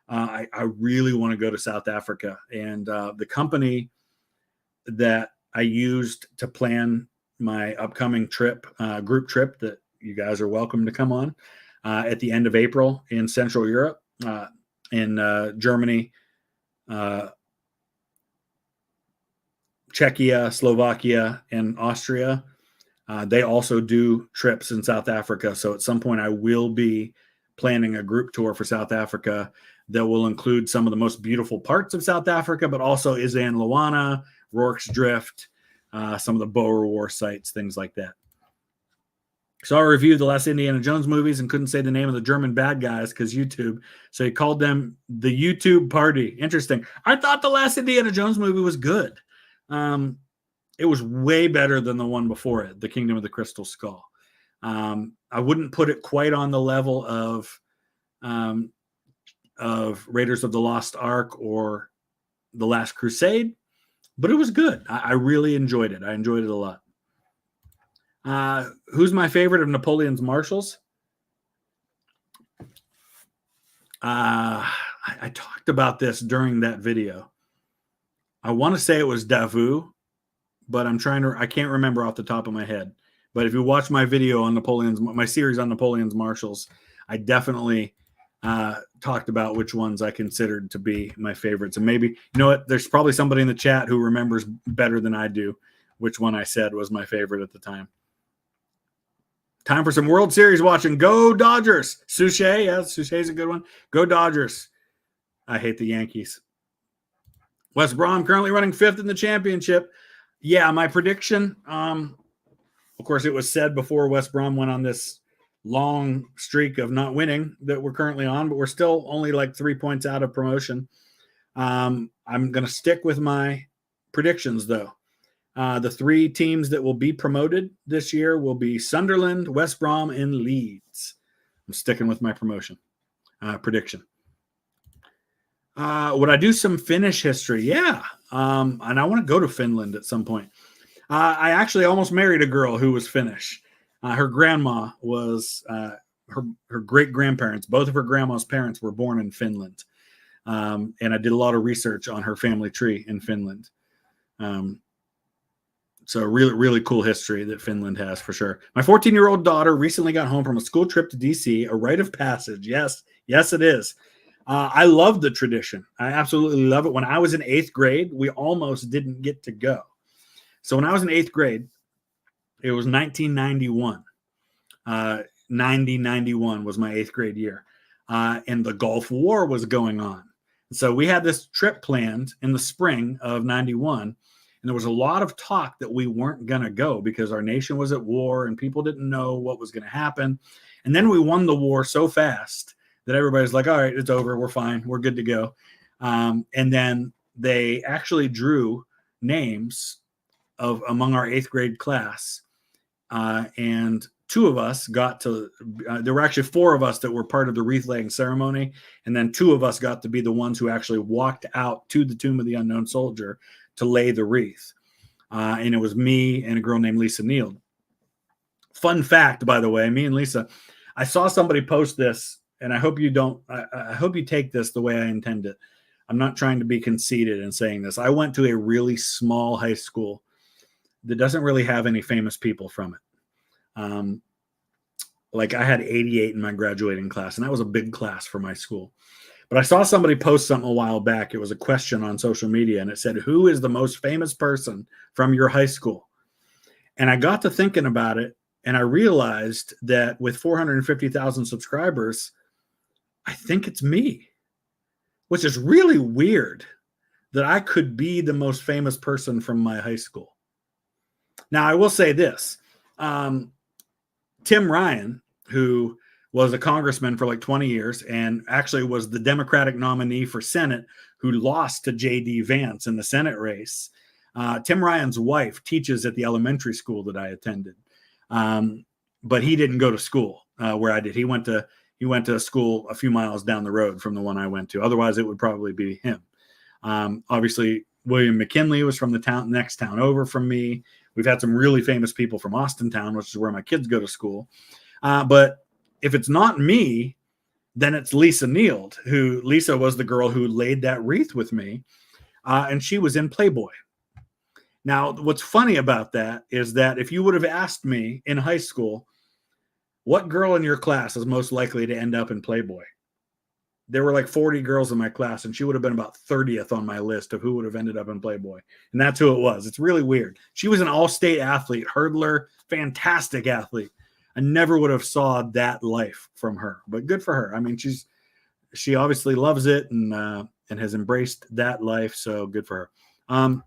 I really want to go to South Africa. And the company that I used to plan my upcoming trip, group trip that you guys are welcome to come on at the end of April in Central Europe, in Germany, Czechia, Slovakia, and Austria. They also do trips in South Africa. So at some point I will be planning a group tour for South Africa that will include some of the most beautiful parts of South Africa, but also Isand Luana, Rorke's Drift, some of the Boer War sites, things like that. So I reviewed the last Indiana Jones movies and couldn't say the name of the German bad guys because YouTube. So he called them the YouTube Party. Interesting. I thought the last Indiana Jones movie was good. It was way better than the one before it, The Kingdom of the Crystal Skull. I wouldn't put it quite on the level of Raiders of the Lost Ark or The Last Crusade, but it was good. I really enjoyed it. I enjoyed it a lot. Who's my favorite of Napoleon's marshals? I talked about this during that video. I want to say it was Davout, but I can't remember off the top of my head. But if you watch my video on my series on Napoleon's marshals, I definitely talked about which ones I considered to be my favorites. And maybe, you know what, there's probably somebody in the chat who remembers better than I do which one I said was my favorite at the time. Time for some World Series watching. Go Dodgers. Suchet, yes, Suchet's a good one. Go Dodgers. I hate the Yankees. West Brom currently running 5th in the championship. Yeah, my prediction, of course, it was said before West Brom went on this long streak of not winning that we're currently on, but we're still only like 3 points out of promotion. I'm going to stick with my predictions, though. The 3 teams that will be promoted this year will be Sunderland, West Brom, and Leeds. I'm sticking with my promotion prediction. Would I do some Finnish history? Yeah. And I want to go to Finland at some point. I actually almost married a girl who was Finnish. Her grandma was her great-grandparents. Both of her grandma's parents were born in Finland. And I did a lot of research on her family tree in Finland. So really, really cool history that Finland has for sure. My 14-year-old daughter recently got home from a school trip to D.C., a rite of passage. Yes, Yes, it is. I love the tradition. I absolutely love it. When I was in 8th grade, we almost didn't get to go. So when I was in 8th grade, it was 1991. 91 was my 8th grade year. And the Gulf War was going on. So we had this trip planned in the spring of 91. And there was a lot of talk that we weren't going to go because our nation was at war and people didn't know what was going to happen. And then we won the war so fast that everybody's like, all right, it's over. We're fine. We're good to go. And then they actually drew names of among our 8th grade class. And 2 of us got to, there were actually 4 of us that were part of the wreath laying ceremony. And then 2 of us got to be the ones who actually walked out to the tomb of the unknown soldier to lay the wreath. And it was me and a girl named Lisa Neal. Fun fact, by the way, me and Lisa, I saw somebody post this, and I hope you don't, I hope you take this the way I intend it. I'm not trying to be conceited in saying this. I went to a really small high school that doesn't really have any famous people from it. Like I had 88 in my graduating class, and that was a big class for my school. But I saw somebody post something a while back. It was a question on social media, and it said, who is the most famous person from your high school? And I got to thinking about it, and I realized that with 450,000 subscribers, I think it's me, which is really weird that I could be the most famous person from my high school. Now, I will say this. Tim Ryan, who was a congressman for like 20 years and actually was the Democratic nominee for Senate who lost to J.D. Vance in the Senate race. Tim Ryan's wife teaches at the elementary school that I attended. But he didn't go to school where I did. He went to a school a few miles down the road from the one I went to. Otherwise, it would probably be him. Obviously, William McKinley was from the next town over from me. We've had some really famous people from Austintown, which is where my kids go to school. But if it's not me, then it's Lisa Neal, Lisa was the girl who laid that wreath with me. And she was in Playboy. Now, what's funny about that is that if you would have asked me in high school, what girl in your class is most likely to end up in Playboy? There were like 40 girls in my class, and she would have been about 30th on my list of who would have ended up in Playboy. And that's who it was. It's really weird. She was an all-state athlete, hurdler, fantastic athlete. I never would have saw that life from her, but good for her. I mean, she obviously loves it and has embraced that life. So good for her.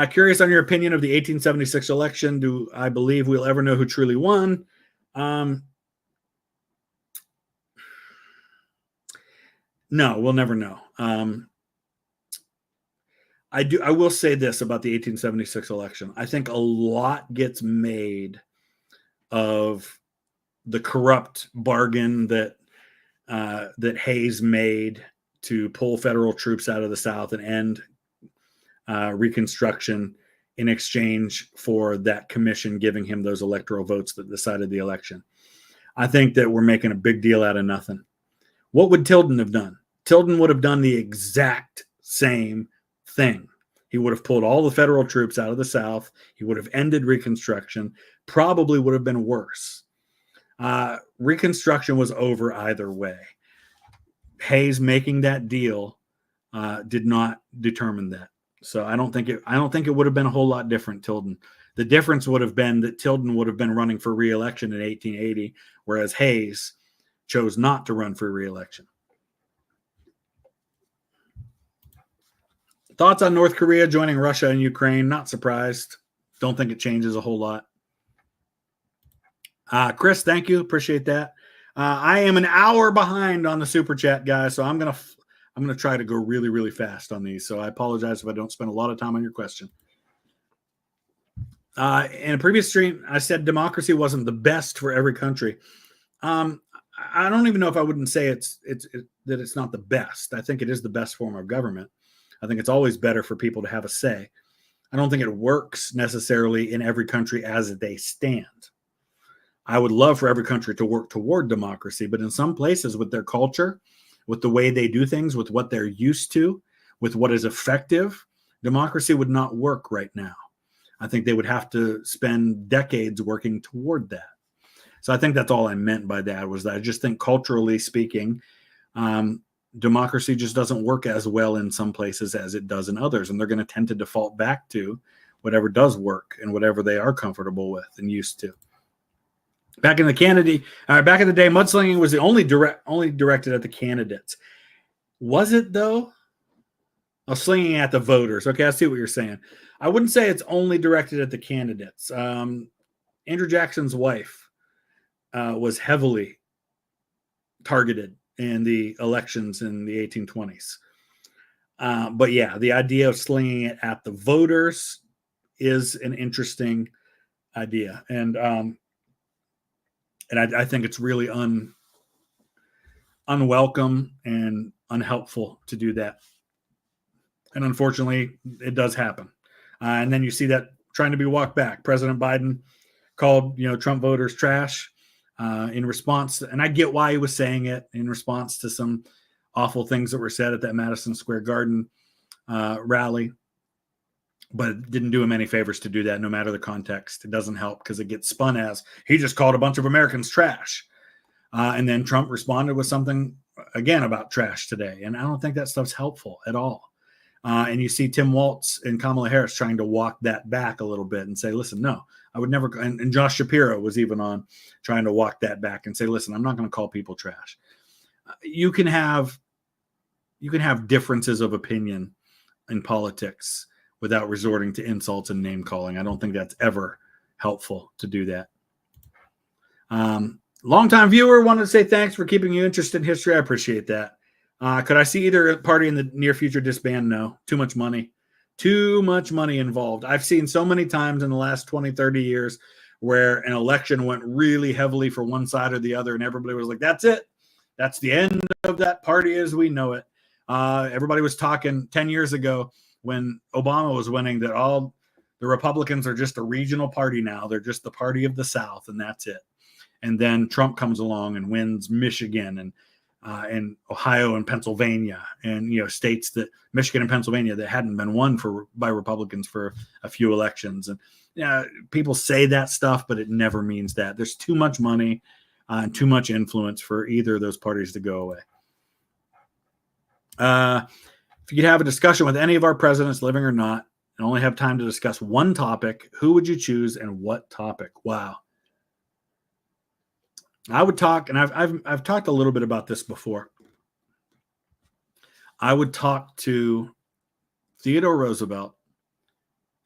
Curious on your opinion of the 1876 election. Do I believe we'll ever know who truly won? No, we'll never know. I will say this about the 1876 election. I think a lot gets made of the corrupt bargain that Hayes made to pull federal troops out of the South and end Reconstruction in exchange for that commission giving him those electoral votes that decided the election. I think that we're making a big deal out of nothing. What would Tilden have done? Tilden would have done the exact same thing. He would have pulled all the federal troops out of the South. He would have ended Reconstruction. Probably would have been worse. Reconstruction was over either way. Hayes making that deal did not determine that. So I don't think it would have been a whole lot different, Tilden. The difference would have been that Tilden would have been running for re-election in 1880, whereas Hayes chose not to run for re-election. Thoughts on North Korea joining Russia and Ukraine? Not surprised. Don't think it changes a whole lot. Chris, thank you. Appreciate that. I am an hour behind on the super chat, guys, so I'm gonna try to go really, really fast on these. So I apologize if I don't spend a lot of time on your question. In a previous stream, I said democracy wasn't the best for every country. I don't even know if I wouldn't say that it's not the best. I think it is the best form of government. I think it's always better for people to have a say. I don't think it works necessarily in every country as they stand. I would love for every country to work toward democracy, but in some places with their culture, with the way they do things, with what they're used to, with what is effective, democracy would not work right now. I think they would have to spend decades working toward that. So I think that's all I meant by that, was that I just think culturally speaking, democracy just doesn't work as well in some places as it does in others. And they're going to tend to default back to whatever does work and whatever they are comfortable with and used to. Back in the back in the day, mudslinging was the only directed at the candidates. Was it though? Oh, slinging at the voters. Okay, I see what you're saying. I wouldn't say it's only directed at the candidates. Andrew Jackson's wife was heavily targeted in the elections in the 1820s. But yeah, the idea of slinging it at the voters is an interesting idea. And I think it's really unwelcome and unhelpful to do that. And unfortunately, it does happen. And then you see that trying to be walked back. President Biden called, Trump voters trash in response. And I get why he was saying it, in response to some awful things that were said at that Madison Square Garden rally. But it didn't do him any favors to do that, no matter the context. It doesn't help, because it gets spun as he just called a bunch of Americans trash. And then Trump responded with something, again, about trash today. And I don't think that stuff's helpful at all. And you see Tim Walz and Kamala Harris trying to walk that back a little bit and say, listen, no, I would never. And Josh Shapiro was even on trying to walk that back and say, listen, I'm not going to call people trash. You can have differences of opinion in politics without resorting to insults and name calling. I don't think that's ever helpful to do that. Longtime viewer, wanted to say thanks for keeping you interested in history. I appreciate that. Could I see either party in the near future disband? No. Too much money. Too much money involved. I've seen so many times in the last 20, 30 years where an election went really heavily for one side or the other, and everybody was like, that's it. That's the end of that party as we know it. Everybody was talking 10 years ago when Obama was winning that all the Republicans are just a regional party now. They're just the party of the South, and that's it. And then Trump comes along and wins Michigan and Ohio and Pennsylvania, and states that Michigan and Pennsylvania that hadn't been won by Republicans for a few elections. And people say that stuff, but it never means that. There's too much money and too much influence for either of those parties to go away. If you could have a discussion with any of our presidents, living or not, and only have time to discuss one topic, who would you choose and what topic? Wow. I would talk, and I've talked a little bit about this before. I would talk to Theodore Roosevelt,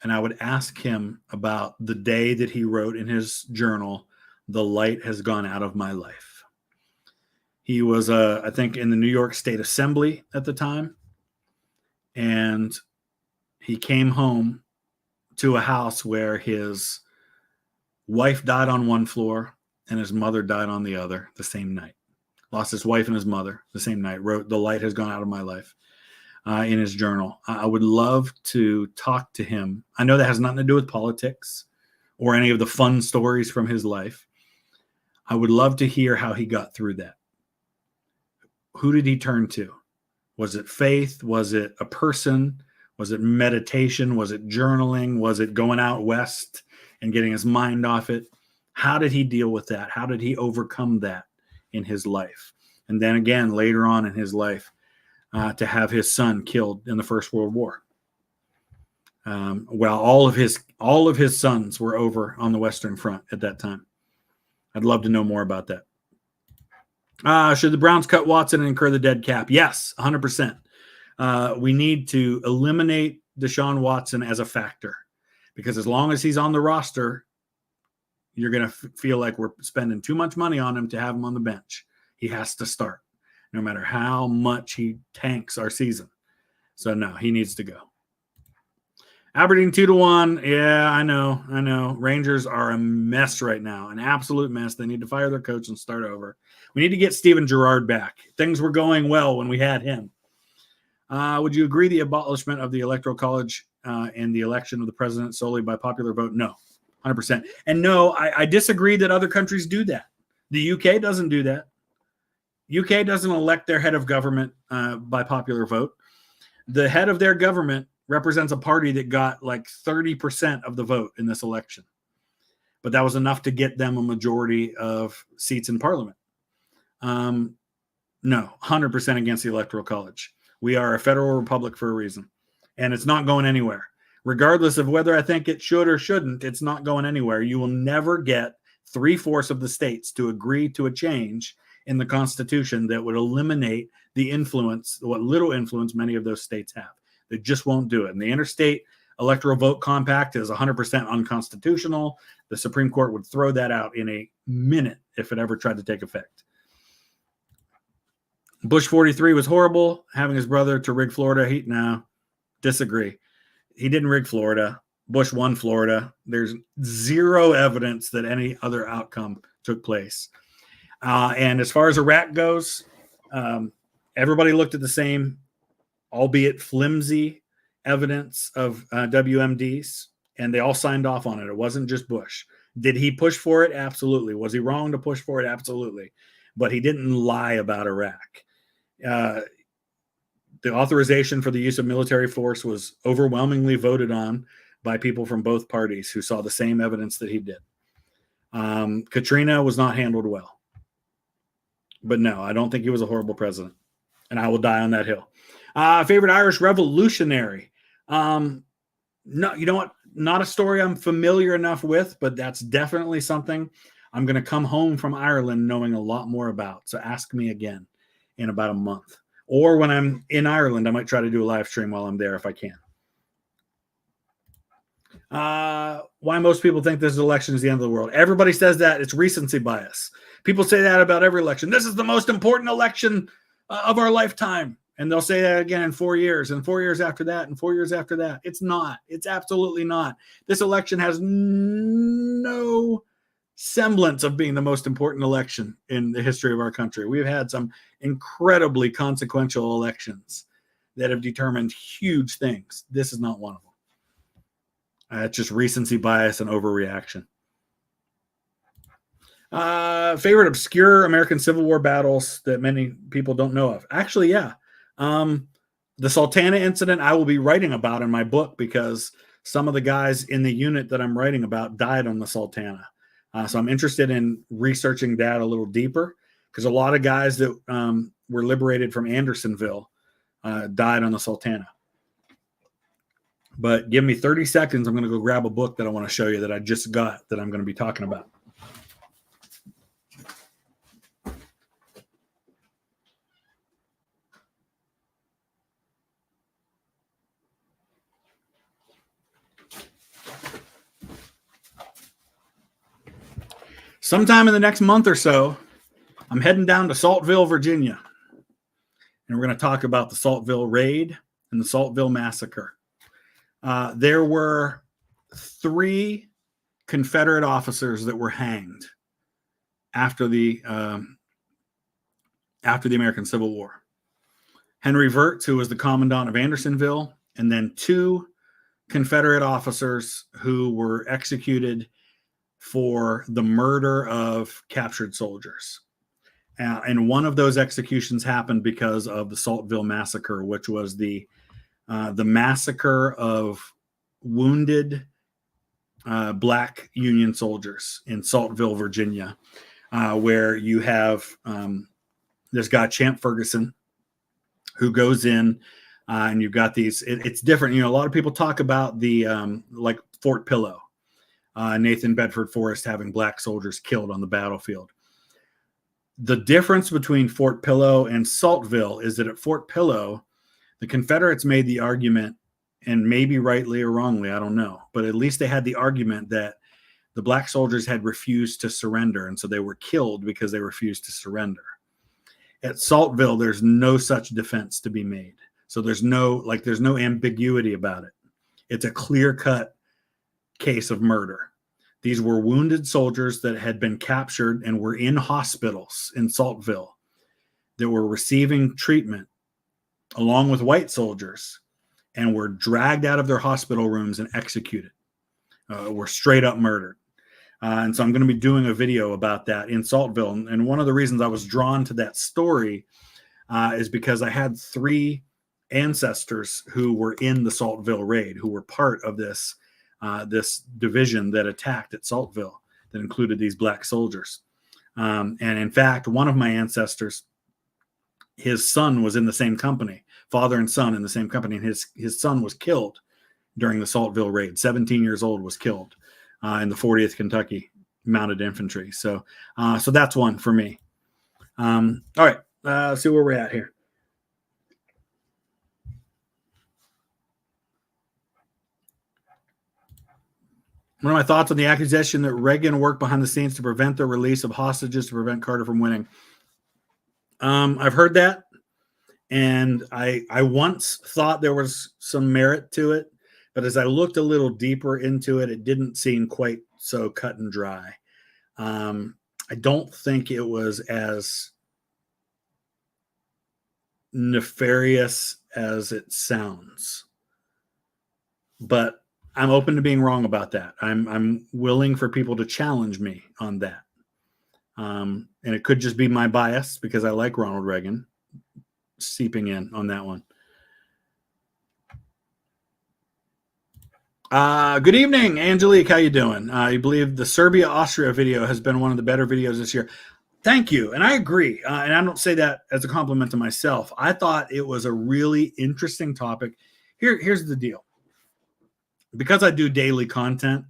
and I would ask him about the day that he wrote in his journal, "The light has gone out of my life." He was, I think, in the New York State Assembly at the time, and he came home to a house where his wife died on one floor and his mother died on the other the same night. Lost his wife and his mother the same night. Wrote "The light has gone out of my life" in his journal. I would love to talk to him. I know that has nothing to do with politics or any of the fun stories from his life. I would love to hear how he got through that. Who did he turn to? Was it faith? Was it a person? Was it meditation? Was it journaling? Was it going out west and getting his mind off it? How did he deal with that? How did he overcome that in his life? And then again, later on in his life, to have his son killed in the First World War. Well, all of his sons were over on the Western Front at that time. I'd love to know more about that. Should the Browns cut Watson and incur the dead cap? Yes, 100%. We need to eliminate Deshaun Watson as a factor, because as long as he's on the roster, you're going to feel like we're spending too much money on him to have him on the bench. He has to start, no matter how much he tanks our season. So no, he needs to go. Aberdeen 2-1. Yeah, I know. Rangers are a mess right now, an absolute mess. They need to fire their coach and start over. We need to get Steven Gerrard back. Things were going well when we had him. Would you agree the abolishment of the Electoral College and the election of the president solely by popular vote? No, 100%. And no, I disagree that other countries do that. The UK doesn't do that. UK doesn't elect their head of government by popular vote. The head of their government represents a party that got like 30% of the vote in this election. but that was enough to get them a majority of seats in Parliament. No, 100% against the Electoral College. We are a federal republic for a reason, and it's not going anywhere. Regardless of whether I think it should or shouldn't, it's not going anywhere. You will never get 3/4 of the states to agree to a change in the Constitution that would eliminate the influence, what little influence many of those states have. They just won't do it. And the Interstate Electoral Vote Compact is 100% unconstitutional. The Supreme Court would throw that out in a minute if it ever tried to take effect. Bush 43 was horrible. Having his brother to rig Florida, disagree. He didn't rig Florida. Bush won Florida. There's zero evidence that any other outcome took place. And as far as Iraq goes, everybody looked at the same, albeit flimsy, evidence of WMDs, and they all signed off on it. It wasn't just Bush. Did he push for it? Absolutely. Was he wrong to push for it? Absolutely. But he didn't lie about Iraq. The authorization for the use of military force was overwhelmingly voted on by people from both parties who saw the same evidence that he did. Katrina was not handled well. But no, I don't think he was a horrible president. And I will die on that hill. Favorite Irish revolutionary. No, you know what? Not a story I'm familiar enough with, but that's definitely something I'm going to come home from Ireland knowing a lot more about. So ask me again in about a month. Or when I'm in Ireland, I might try to do a live stream while I'm there if I can. Why most people think this election is the end of the world. Everybody says that. It's recency bias. People say that about every election. This is the most important election of our lifetime. And they'll say that again in 4 years, and 4 years after that, and 4 years after that. It's not. It's absolutely not. This election has no semblance of being the most important election in the history of our country. We've had some incredibly consequential elections that have determined huge things. This is not one of them. It's just recency bias and overreaction. Favorite obscure American Civil War battles that many people don't know of. Actually, yeah. The Sultana incident I will be writing about in my book because some of the guys in the unit that I'm writing about died on the Sultana. So I'm interested in researching that a little deeper because a lot of guys that were liberated from Andersonville died on the Sultana. But give me 30 seconds. I'm going to go grab a book that I want to show you that I just got that I'm going to be talking about. Sometime in the next month or so, I'm heading down to Saltville, Virginia. And we're going to talk about the Saltville Raid and the Saltville Massacre. There were 3 Confederate officers that were hanged after the American Civil War. Henry Wirtz, who was the commandant of Andersonville, and then 2 Confederate officers who were executed for the murder of captured soldiers. And one of those executions happened because of the Saltville Massacre, which was the massacre of wounded Black Union soldiers in Saltville, Virginia, where you have this guy, Champ Ferguson, who goes in and you've got these, it's different. You know, a lot of people talk about the like Fort Pillow, Nathan Bedford Forrest having Black soldiers killed on the battlefield. The difference between Fort Pillow and Saltville is that at Fort Pillow, the Confederates made the argument, and maybe rightly or wrongly, I don't know, but at least they had the argument that the Black soldiers had refused to surrender, and so they were killed because they refused to surrender. At Saltville, there's no such defense to be made. So there's no ambiguity about it. It's a clear-cut case of murder. These were wounded soldiers that had been captured and were in hospitals in Saltville that were receiving treatment along with white soldiers and were dragged out of their hospital rooms and executed, were straight up murdered. And so I'm going to be doing a video about that in Saltville. And one of the reasons I was drawn to that story is because I had 3 ancestors who were in the Saltville raid, who were part of this division that attacked at Saltville. that included these black soldiers. And in fact, one of my ancestors, his son was in the same company, father and son in the same company, and his son was killed during the Saltville raid. 17 years old, was killed in the 40th Kentucky Mounted Infantry. So that's one for me. All right, let's see where we're at here. One of my thoughts on the accusation that Reagan worked behind the scenes to prevent the release of hostages to prevent Carter from winning. I've heard that, and I once thought there was some merit to it, but as I looked a little deeper into it, it didn't seem quite so cut and dry. I don't think it was as nefarious as it sounds, but I'm open to being wrong about that. I'm willing for people to challenge me on that. And it could just be my bias because I like Ronald Reagan seeping in on that one. Good evening, Angelique. How you doing? You believe the Serbia-Austria video has been one of the better videos this year. Thank you. And I agree. And I don't say that as a compliment to myself. I thought it was a really interesting topic. Here's the deal. Because I do daily content,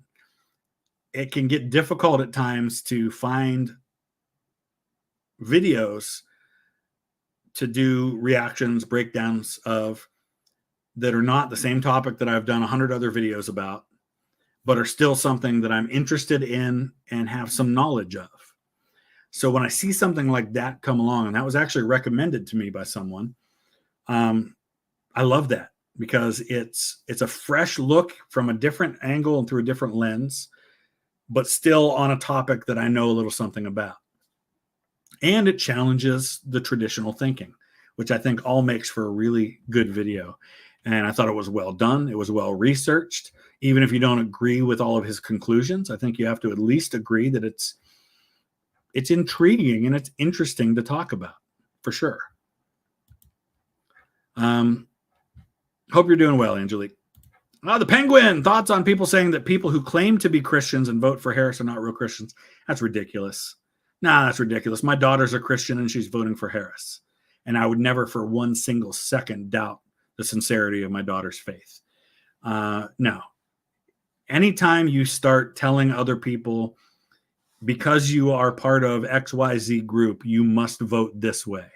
it can get difficult at times to find videos to do reactions, breakdowns of that are not the same topic that I've done 100 other videos about, but are still something that I'm interested in and have some knowledge of. So when I see something like that come along, and that was actually recommended to me by someone, I love that because it's a fresh look from a different angle and through a different lens, but still on a topic that I know a little something about. And it challenges the traditional thinking, which I think all makes for a really good video. And I thought it was well done. It was well researched. Even if you don't agree with all of his conclusions, I think you have to at least agree that it's intriguing and it's interesting to talk about, for sure. Hope you're doing well, Angelique. The Penguin, thoughts on people saying that people who claim to be Christians and vote for Harris are not real Christians. That's ridiculous. Nah, that's ridiculous. My daughter's a Christian and she's voting for Harris. And I would never for one single second doubt the sincerity of my daughter's faith. No. Anytime you start telling other people, because you are part of XYZ group, you must vote this way,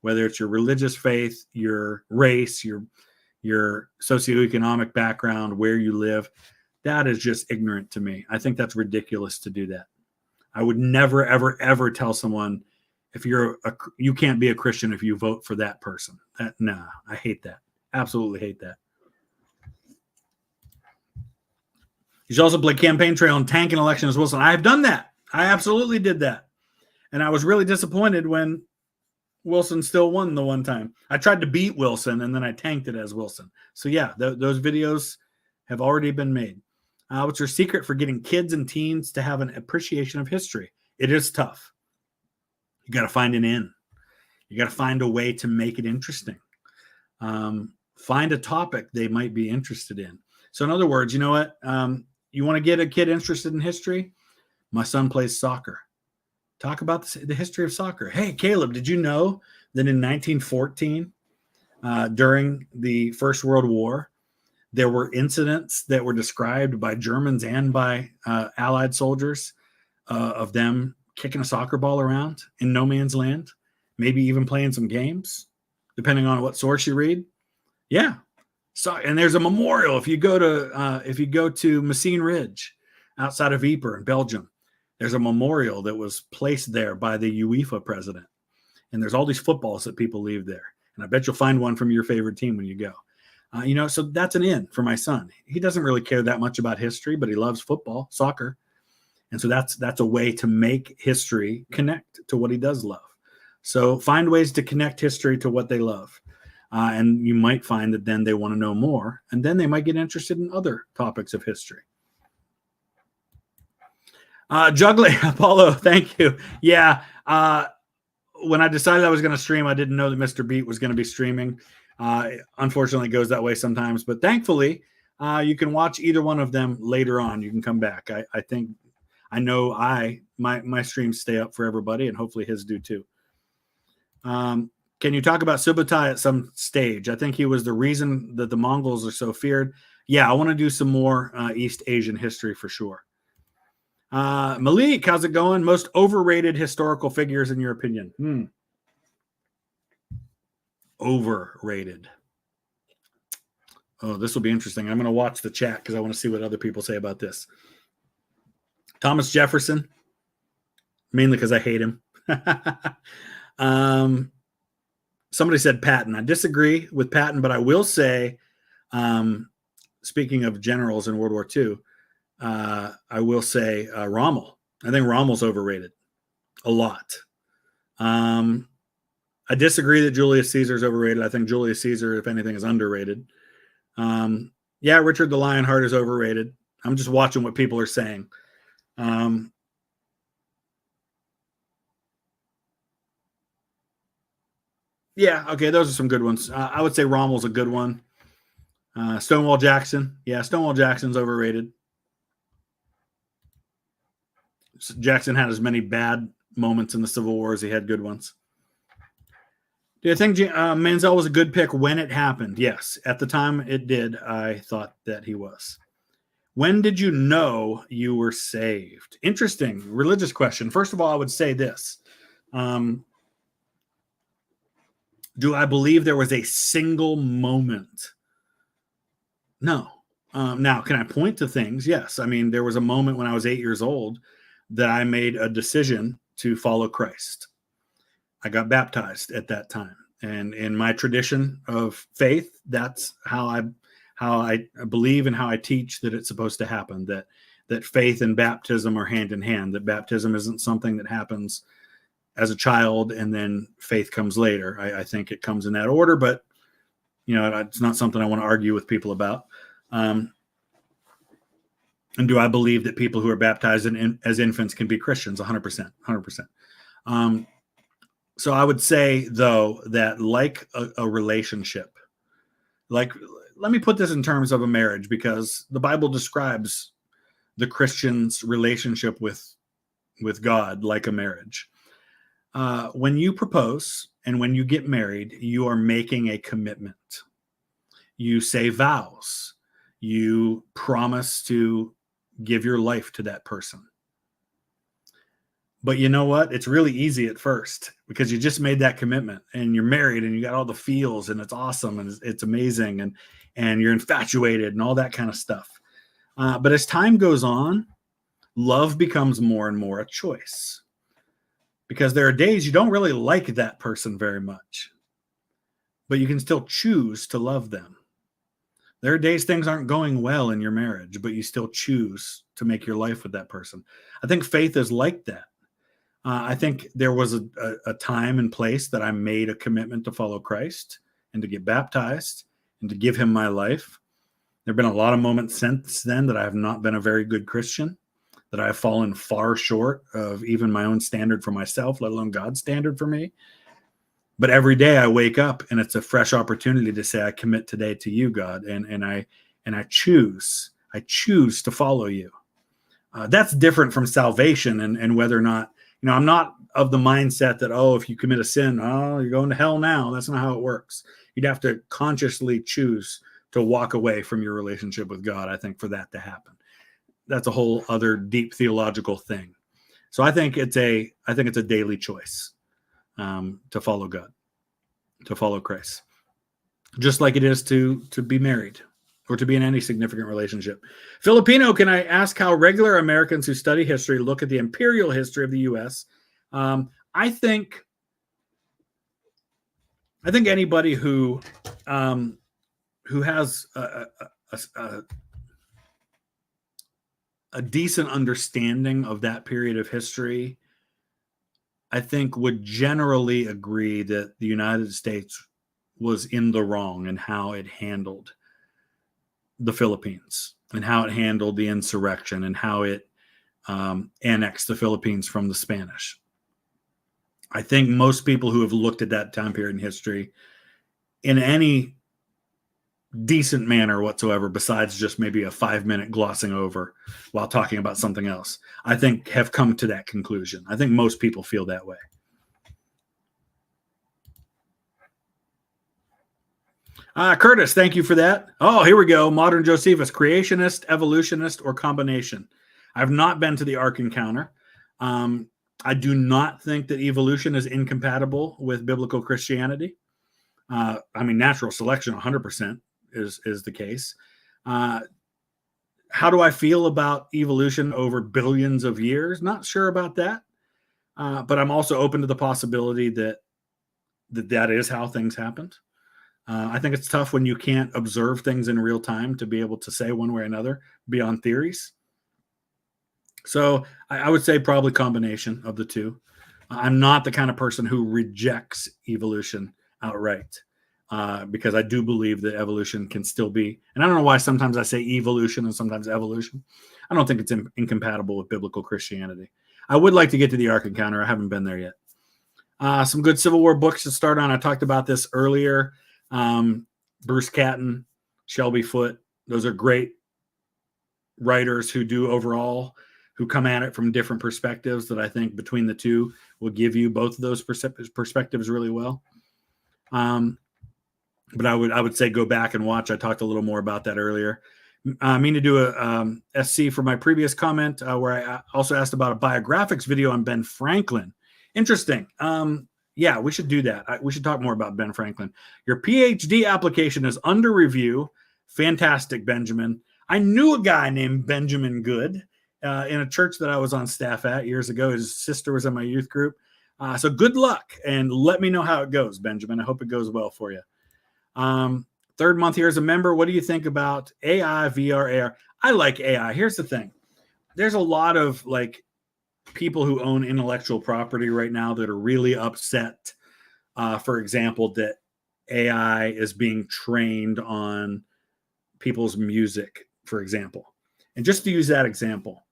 whether it's your religious faith, your race, your socioeconomic background, where you live, that is just ignorant to me. I think that's ridiculous to do that. I would never, ever, ever tell someone you can't be a Christian if you vote for that person. Nah, I hate that. Absolutely hate that. You should also play campaign trail and tank an election as Wilson. I have done that. I absolutely did that. And I was really disappointed when Wilson still won the one time. I tried to beat Wilson and then I tanked it as Wilson. So yeah, those videos have already been made. What's your secret for getting kids and teens to have an appreciation of history? It is tough. You got to find an in. You got to find a way to make it interesting. Find a topic they might be interested in. So in other words, you know what? You want to get a kid interested in history? My son plays soccer. Talk about the history of soccer. Hey, Caleb, did you know that in 1914, during the First World War, there were incidents that were described by Germans and by Allied soldiers of them kicking a soccer ball around in no man's land, maybe even playing some games, depending on what source you read. Yeah. So, and there's a memorial if you go to Messine Ridge outside of Ypres in Belgium. There's a memorial that was placed there by the UEFA president. And there's all these footballs that people leave there. And I bet you'll find one from your favorite team when you go. So that's an in for my son. He doesn't really care that much about history, but he loves football, soccer. And so that's a way to make history connect to what he does love. So find ways to connect history to what they love. And you might find that then they want to know more. And then they might get interested in other topics of history. Juggling, Apollo, thank you. Yeah, when I decided I was going to stream, I didn't know that Mr. Beat was going to be streaming. Unfortunately, it goes that way sometimes. But thankfully, you can watch either one of them later on. You can come back. I think I know my streams stay up for everybody, and hopefully his do too. Can you talk about Subutai at some stage? I think he was the reason that the Mongols are so feared. Yeah, I want to do some more East Asian history for sure. Malik, how's it going? Most overrated historical figures in your opinion? Overrated. Oh, this will be interesting. I'm going to watch the chat because I want to see what other people say about this. Thomas Jefferson, mainly because I hate him. Somebody said Patton. I disagree with Patton, but I will say, speaking of generals in World War II, I will say Rommel. I think Rommel's overrated a lot. I disagree that Julius Caesar is overrated. I think Julius Caesar, if anything, is underrated. Yeah, Richard the Lionheart is overrated. I'm just watching what people are saying. Yeah, okay, those are some good ones. I would say Rommel's a good one. Stonewall Jackson. Yeah, Stonewall Jackson's overrated. Jackson had as many bad moments in the Civil War as he had good ones. Do you think Manziel was a good pick when it happened? Yes. At the time it did, I thought that he was. When did you know you were saved? Interesting religious question. First of all, I would say this. Do I believe there was a single moment? No. Now, can I point to things? Yes. I mean, there was a moment when I was 8 years old that I made a decision to follow Christ. I got baptized at that time. And in my tradition of faith, that's how I believe and how I teach that it's supposed to happen, that faith and baptism are hand in hand, that baptism isn't something that happens as a child and then faith comes later. I think it comes in that order, but it's not something I want to argue with people about. And do I believe that people who are baptized as infants can be Christians? 100%. So I would say, though, that like a relationship, let me put this in terms of a marriage, because the Bible describes the Christian's relationship with God like a marriage. When you propose and when you get married, you are making a commitment. You say vows. You promise to give your life to that person. But you know what? It's really easy at first because you just made that commitment and you're married and you got all the feels and it's awesome and it's amazing and you're infatuated and all that kind of stuff. But as time goes on, love becomes more and more a choice, because there are days you don't really like that person very much, but you can still choose to love them. There are days things aren't going well in your marriage, but you still choose to make your life with that person. I think faith is like that. I think there was a time and place that I made a commitment to follow Christ and to get baptized and to give him my life. There have been a lot of moments since then that I have not been a very good Christian, that I have fallen far short of even my own standard for myself, let alone God's standard for me. But every day I wake up and it's a fresh opportunity to say, I commit today to you, God, and I choose to follow you. That's different from salvation and whether or not, I'm not of the mindset that, if you commit a sin, you're going to hell now. That's not how it works. You'd have to consciously choose to walk away from your relationship with God, I think, for that to happen. That's a whole other deep theological thing. So I think it's a daily choice to follow God, to follow Christ, just like it is to be married or to be in any significant relationship. Filipino, can I ask how regular Americans who study history look at the imperial history of the U.S.? I think anybody who has a decent understanding of that period of history, I think would generally agree that the United States was in the wrong in how it handled the Philippines and how it handled the insurrection and how it annexed the Philippines from the Spanish. I think most people who have looked at that time period in history in any decent manner whatsoever, besides just maybe a 5-minute glossing over while talking about something else, I think have come to that conclusion. I think most people feel that way. Curtis, thank you for that. Oh, here we go. Modern Josephus, creationist, evolutionist, or combination. I've not been to the Ark Encounter. I do not think that evolution is incompatible with biblical Christianity. I mean, natural selection 100% is the case. How do I feel about evolution over billions of years? Not sure about that. But I'm also open to the possibility that is how things happened. I think it's tough when you can't observe things in real time to be able to say one way or another beyond theories. So I would say probably combination of the two. I'm not the kind of person who rejects evolution outright, because I do believe that evolution can still be, and I don't know why sometimes I say evolution and sometimes evolution. I don't think it's incompatible with biblical Christianity. I would like to get to the Ark Encounter. I haven't been there yet. Some good Civil War books to start on. I talked about this earlier. Bruce Catton, Shelby Foote. Those are great writers who come at it from different perspectives that I think between the two will give you both of those perspectives really well. But I would say go back and watch. I talked a little more about that earlier. I mean to do a SC for my previous comment where I also asked about a biographics video on Ben Franklin. Interesting. Yeah, we should do that. We should talk more about Ben Franklin. Your PhD application is under review. Fantastic, Benjamin. I knew a guy named Benjamin Good in a church that I was on staff at years ago. His sister was in my youth group. So good luck, and let me know how it goes, Benjamin. I hope it goes well for you. Third month here as a member. What do you think about AI, VR, AR? I like AI. Here's the thing. There's a lot of people who own intellectual property right now that are really upset, for example, that AI is being trained on people's music, for example. And just to use that example,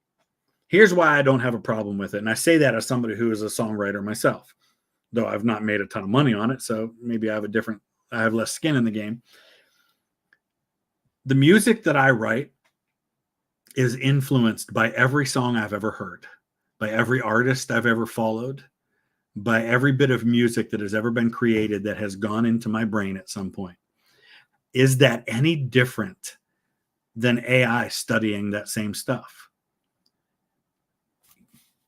here's why I don't have a problem with it. And I say that as somebody who is a songwriter myself, though I've not made a ton of money on it. So maybe I have less skin in the game. The music that I write is influenced by every song I've ever heard, by every artist I've ever followed, by every bit of music that has ever been created that has gone into my brain at some point. Is that any different than AI studying that same stuff?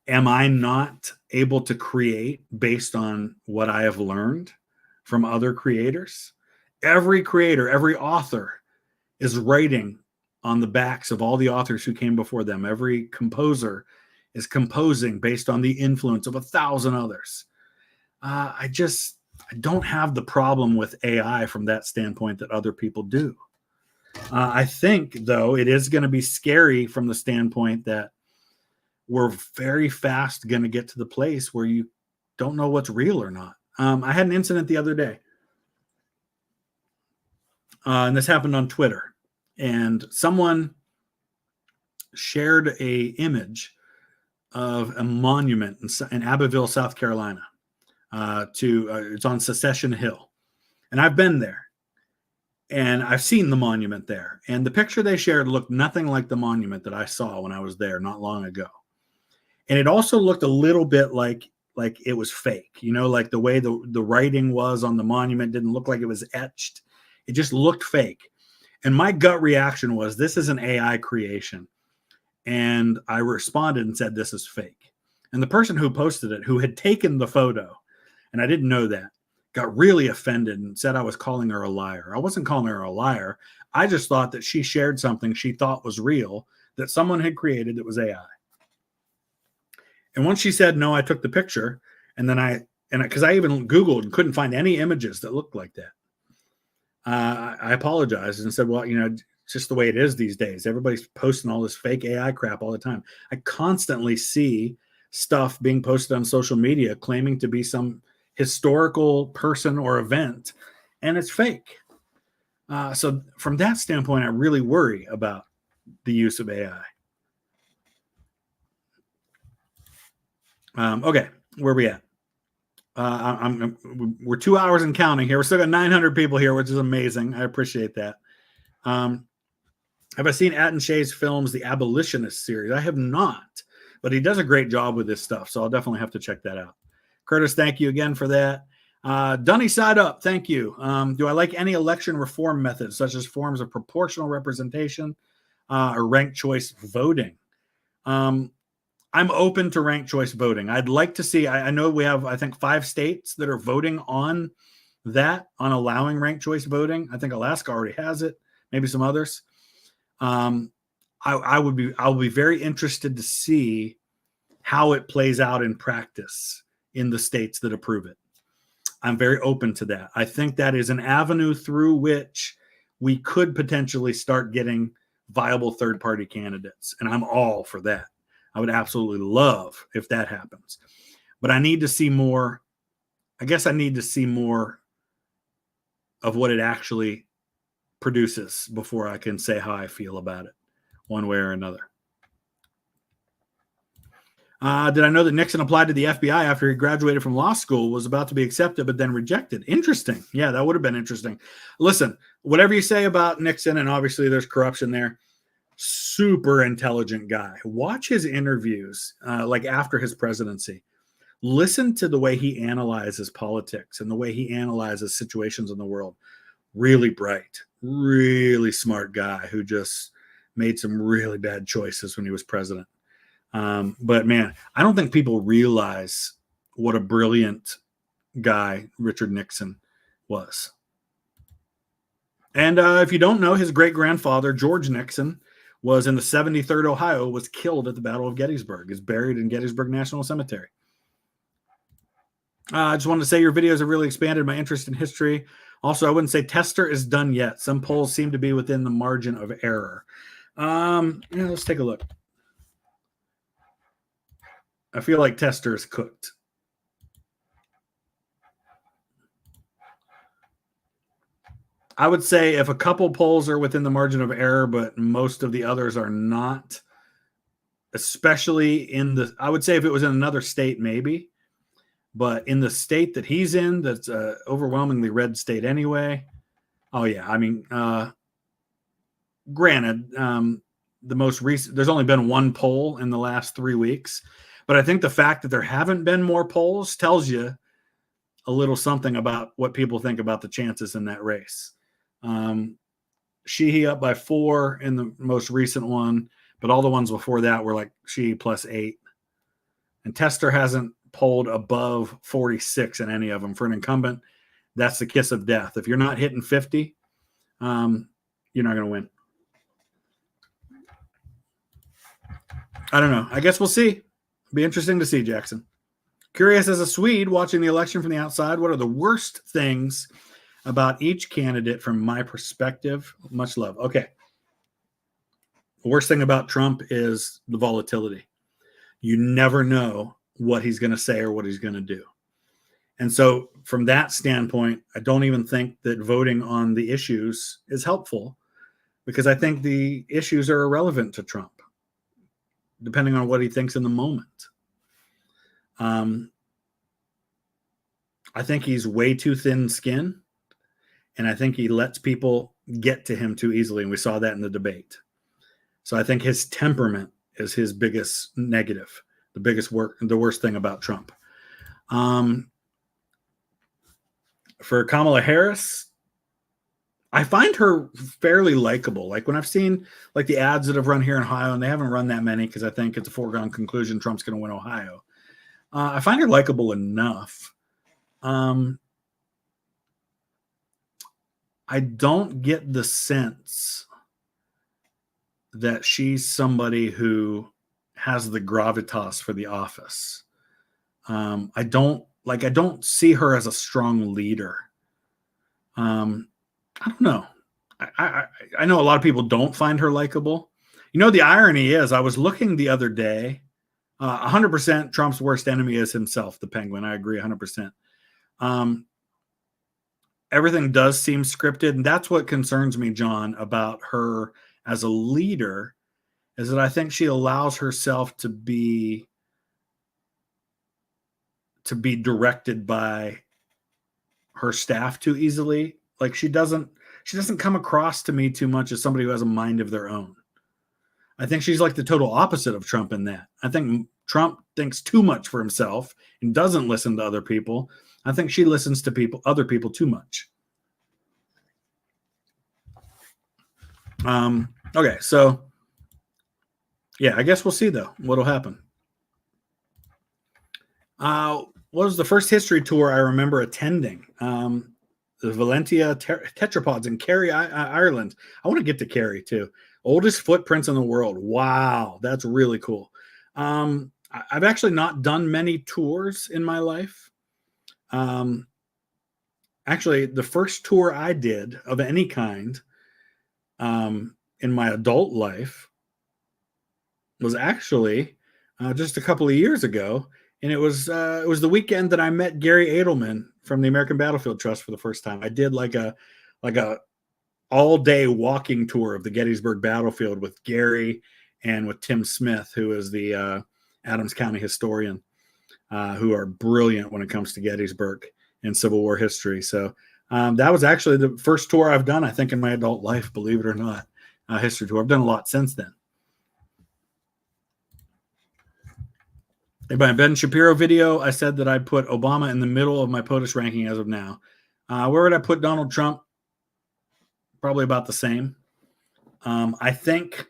Am I not able to create based on what I have learned from other creators? Every creator, every author is writing on the backs of all the authors who came before them. Every composer is composing based on the influence of 1,000 others. I don't have the problem with AI from that standpoint that other people do. I think, though, it is going to be scary from the standpoint that we're very fast going to get to the place where you don't know what's real or not. I had an incident the other day, and this happened on Twitter, and someone shared an image of a monument in Abbeville, South Carolina. It's on Secession Hill, and I've been there, and I've seen the monument there. And the picture they shared looked nothing like the monument that I saw when I was there not long ago. And it also looked a little bit like it was fake, like the way the writing was on the monument didn't look like it was etched. It just looked fake. And my gut reaction was, this is an AI creation. And I responded and said, this is fake. And the person who posted it, who had taken the photo, and I didn't know that, got really offended and said I was calling her a liar. I wasn't calling her a liar. I just thought that she shared something she thought was real that someone had created that was AI. And once she said, no, I took the picture, and then because I even Googled and couldn't find any images that looked like that. I apologized and said, well, it's just the way it is these days. Everybody's posting all this fake AI crap all the time. I constantly see stuff being posted on social media claiming to be some historical person or event, and it's fake. So from that standpoint, I really worry about the use of AI. Okay, where are we at? We're 2 hours and counting here. We're still got 900 people here, which is amazing. I appreciate that. Have I seen Atten Shay's films, the Abolitionist series? I have not, but he does a great job with this stuff, so I'll definitely have to check that out. Curtis, thank you again for that. Dunny Side Up, thank you. Do I like any election reform methods, such as forms of proportional representation or ranked choice voting? I'm open to ranked choice voting. I'd like to see, I know we have, I think, 5 states that are voting on that, on allowing ranked choice voting. I think Alaska already has it, maybe some others. I'll be very interested to see how it plays out in practice in the states that approve it. I'm very open to that. I think that is an avenue through which we could potentially start getting viable third-party candidates, and I'm all for that. I would absolutely love if that happens. But I need to see more. I guess I need to see more of what it actually produces before I can say how I feel about it, one way or another. Did I know that Nixon applied to the FBI after he graduated from law school, was about to be accepted, but then rejected? Interesting. Yeah, that would have been interesting. Listen, whatever you say about Nixon, and obviously there's corruption there, super intelligent guy. Watch his interviews, like after his presidency. Listen to the way he analyzes politics and the way he analyzes situations in the world. Really bright, really smart guy who just made some really bad choices when he was president. But man, I don't think people realize what a brilliant guy Richard Nixon was. And if you don't know, his great-grandfather, George Nixon, was in the 73rd Ohio, was killed at the Battle of Gettysburg, is buried in Gettysburg National Cemetery. I just wanted to say your videos have really expanded my interest in history. Also, I wouldn't say Tester is done yet. Some polls seem to be within the margin of error. Let's take a look. I feel like Tester is cooked. I would say if a couple polls are within the margin of error, but most of the others are not, especially in the, I would say if it was in another state, maybe, but in the state that he's in, that's an overwhelmingly red state anyway. Oh yeah. I mean, granted, the most recent, there's only been one poll in the last 3 weeks, but I think the fact that there haven't been more polls tells you a little something about what people think about the chances in that race. Sheehy up by 4 in the most recent one, but all the ones before that were like Sheehy plus 8. And Tester hasn't polled above 46 in any of them. For an incumbent, that's the kiss of death. If you're not hitting 50, you're not going to win. I don't know. I guess we'll see. Be interesting to see, Jackson. Curious as a Swede watching the election from the outside, what are the worst things about each candidate from my perspective? Much love. Okay. The worst thing about Trump is the volatility. You never know what he's going to say or what he's going to do. And so from that standpoint, I don't even think that voting on the issues is helpful, because I think the issues are irrelevant to Trump, depending on what he thinks in the moment. I think he's way too thin-skinned, and I think he lets people get to him too easily, and we saw that in the debate. So I think his temperament is his biggest negative, the worst thing about Trump. For Kamala Harris, I find her fairly likable. Like when I've seen like the ads that have run here in Ohio, and they haven't run that many because I think it's a foregone conclusion Trump's going to win Ohio. I find her likable enough. I don't get the sense that she's somebody who has the gravitas for the office. I don't see her as a strong leader. I don't know. I know a lot of people don't find her likable. You know, the irony is, I was looking the other day, 100% Trump's worst enemy is himself, the Penguin. I agree 100%. Everything does seem scripted, and that's what concerns me, John, about her as a leader, is that I think she allows herself to be directed by her staff too easily. Like she she doesn't come across to me too much as somebody who has a mind of their own. I think she's like the total opposite of Trump in that. I think Trump thinks too much for himself and doesn't listen to other people. I think she listens to other people too much. Okay, so yeah, I guess we'll see though what'll happen. What was the first history tour I remember attending? The Valentia tetrapods in Kerry, Ireland. I want to get to Kerry too. Oldest footprints in the world. Wow, that's really cool. I've actually not done many tours in my life. Actually, the first tour I did of any kind in my adult life was actually just a couple of years ago, and it was the weekend that I met Gary Edelman from the American Battlefield Trust for the first time. I did like a all-day walking tour of the Gettysburg Battlefield with Gary and with Tim Smith, who is the Adams County historian, who are brilliant when it comes to Gettysburg and Civil War history. So that was actually the first tour I've done, I think, in my adult life, believe it or not, history tour. I've done a lot since then. By Ben Shapiro video, I said that I'd put Obama in the middle of my POTUS ranking as of now. Where would I put Donald Trump? Probably about the same. I think,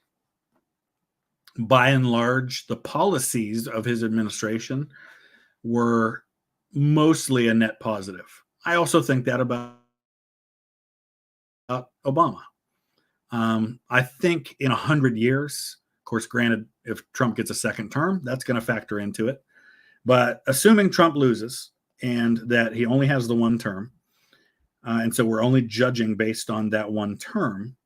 by and large, the policies of his administration were mostly a net positive. I also think that about Obama. I think in 100 years, of course, granted, if Trump gets a second term, that's going to factor into it. But assuming Trump loses and that he only has the one term, and so we're only judging based on that one term.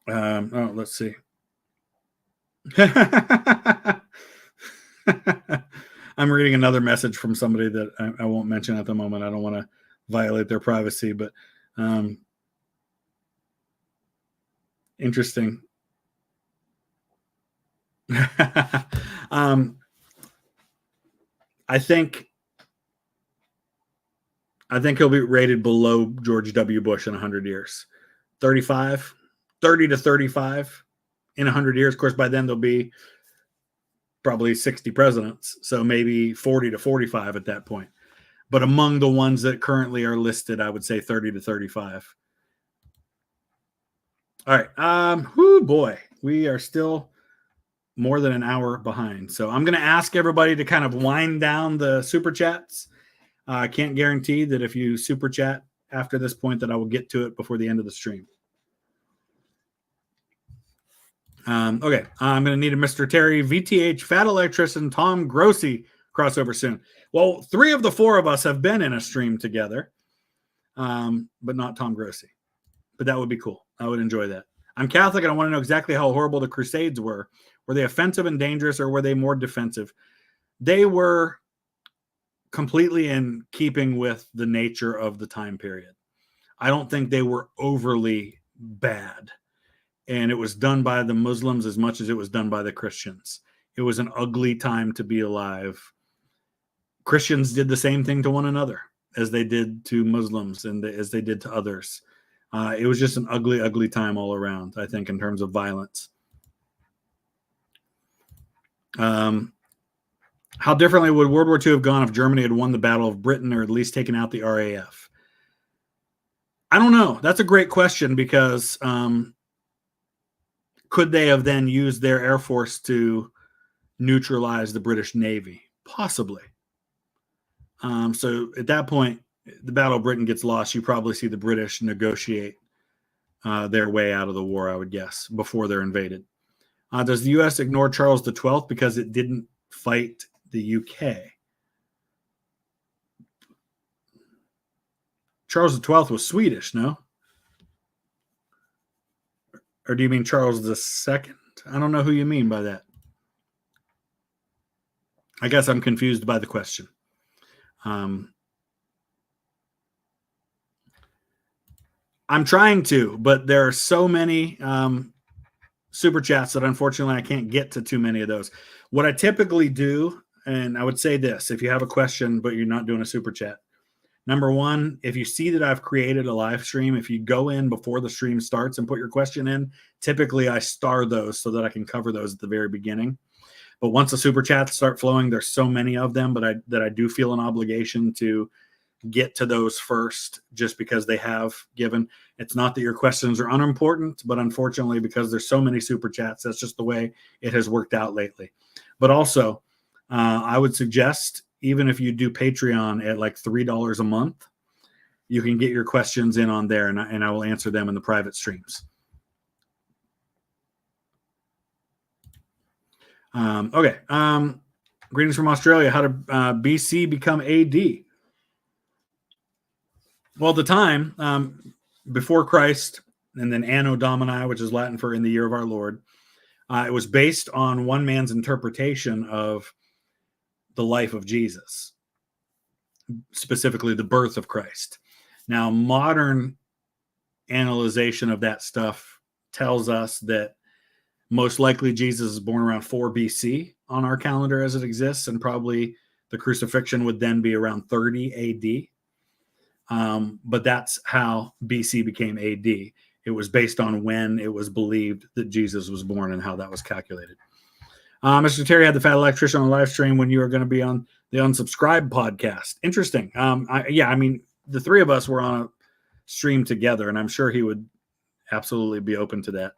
Let's see. I'm reading another message from somebody that I won't mention at the moment. I don't want to violate their privacy, but interesting. I think he'll be rated below George W. Bush in 100 years. 30 to 35 in 100 years. Of course, by then there'll be probably 60 presidents. So maybe 40 to 45 at that point. But among the ones that currently are listed, I would say 30 to 35. All right. Oh boy, we are still more than an hour behind. So I'm going to ask everybody to kind of wind down the super chats. I can't guarantee that if you super chat after this point that I will get to it before the end of the stream. Okay, I'm going to need a Mr. Terry, VTH, Fat Electrician, Tom Grossi crossover soon. Well, 3 of the 4 of us have been in a stream together, but not Tom Grossi. But that would be cool. I would enjoy that. I'm Catholic, and I want to know exactly how horrible the Crusades were. Were they offensive and dangerous, or were they more defensive? They were completely in keeping with the nature of the time period. I don't think they were overly bad. And it was done by the Muslims as much as it was done by the Christians. It was an ugly time to be alive. Christians did the same thing to one another as they did to Muslims and as they did to others. It was just an ugly, ugly time all around, I think, in terms of violence. How differently would World War II have gone if Germany had won the Battle of Britain or at least taken out the RAF? I don't know. That's a great question because could they have then used their Air Force to neutralize the British Navy? Possibly. So at that point, the Battle of Britain gets lost. You probably see the British negotiate their way out of the war, I would guess, before they're invaded. Does the U.S. ignore Charles XII because it didn't fight the UK? Charles XII was Swedish, no? Or do you mean Charles II? I don't know who you mean by that. I guess I'm confused by the question. I'm trying to, but there are so many super chats that unfortunately I can't get to too many of those. What I typically do, and I would say this, if you have a question but you're not doing a super chat, Number one, if you see that I've created a live stream, if you go in before the stream starts and put your question in, typically I star those so that I can cover those at the very beginning. But once the super chats start flowing, there's so many of them, but I do feel an obligation to get to those first, just because they have given. It's not that your questions are unimportant, but unfortunately, because there's so many super chats, that's just the way it has worked out lately. But also, I would suggest, even if you do Patreon at like $3 a month, you can get your questions in on there, and I will answer them in the private streams. Okay. Greetings from Australia. How did BC become AD? Well, the time before Christ, and then Anno Domini, which is Latin for in the year of our Lord, it was based on one man's interpretation of the life of Jesus, specifically the birth of Christ. Now, modern analyzation of that stuff tells us that most likely Jesus is born around 4 BC on our calendar as it exists, and probably the crucifixion would then be around 30 AD. But that's how BC became AD. It was based on when it was believed that Jesus was born and how that was calculated. Mr. Terry had the Fat Electrician on live stream when you were going to be on the Unsubscribed podcast. Interesting. I mean, the three of us were on a stream together, and I'm sure he would absolutely be open to that.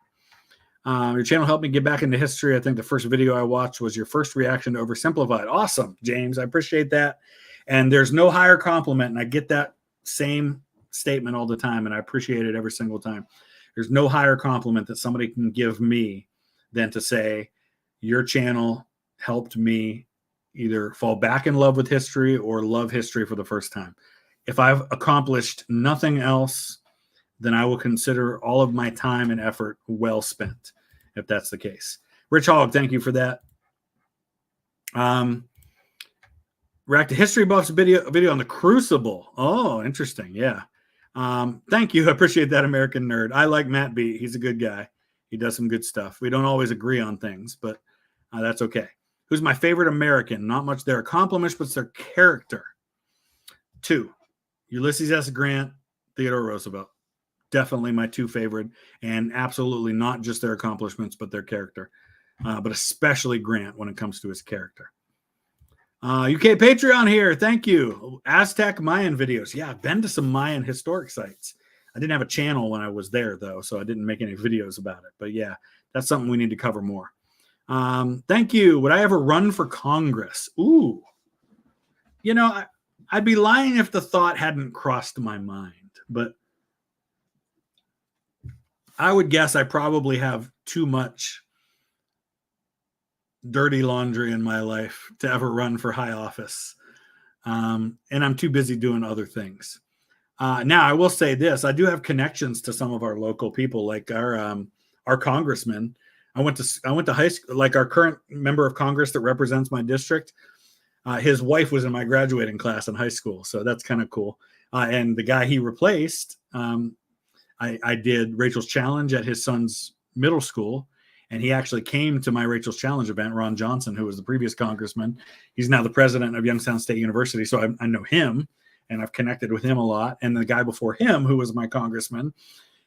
Your channel helped me get back into history. I think the first video I watched was your first reaction to Oversimplified. Awesome, James. I appreciate that. And there's no higher compliment, and I get that same statement all the time, and I appreciate it every single time. There's no higher compliment that somebody can give me than to say, your channel helped me either fall back in love with history or love history for the first time. If I've accomplished nothing else, then I will consider all of my time and effort well spent, if that's the case. Rich Hogg, thank you for that. React to History Buff's video on the Crucible. Oh, interesting. Yeah. Thank you. I appreciate that, American Nerd. I like Matt B. He's a good guy. He does some good stuff. We don't always agree on things, but that's okay. Who's my favorite American? Not much their accomplishments, but their character. 2, Ulysses S. Grant, Theodore Roosevelt. Definitely my 2 favorite, and absolutely not just their accomplishments, but their character. But especially Grant when it comes to his character. UK Patreon here. Thank you. Aztec Mayan videos. Yeah, I've been to some Mayan historic sites. I didn't have a channel when I was there, though, so I didn't make any videos about it. But yeah, that's something we need to cover more. Thank you. Would I ever run for Congress? Ooh. You know, I'd be lying if the thought hadn't crossed my mind. But I would guess I probably have too much dirty laundry in my life to ever run for high office. And I'm too busy doing other things. Now, I will say this. I do have connections to some of our local people, like our congressman. I went to high school, like our current member of Congress that represents my district. His wife was in my graduating class in high school, so that's kind of cool. And the guy he replaced, I did Rachel's Challenge at his son's middle school, and he actually came to my Rachel's Challenge event. Ron Johnson, who was the previous congressman, he's now the president of Youngstown State University, so I know him, and I've connected with him a lot. And the guy before him, who was my congressman,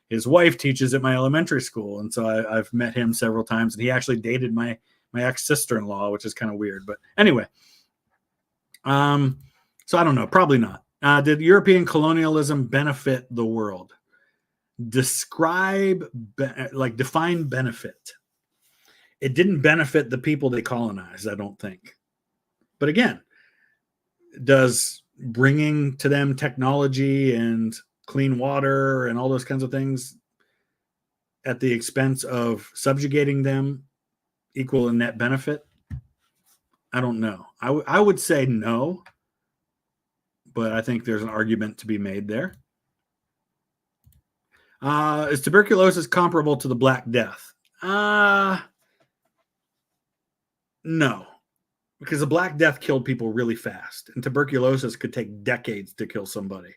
his wife teaches at my elementary school, and so I've met him several times, and he actually dated my ex-sister-in-law, which is kind of weird. But anyway, so I don't know, probably not. Did European colonialism benefit the world? Define benefit. It didn't benefit the people they colonized, I don't think. But again, does bringing to them technology and clean water and all those kinds of things at the expense of subjugating them equal a net benefit? I don't know. I would say no, but I think there's an argument to be made there. Is tuberculosis comparable to the Black Death? No, because the Black Death killed people really fast, and tuberculosis could take decades to kill somebody.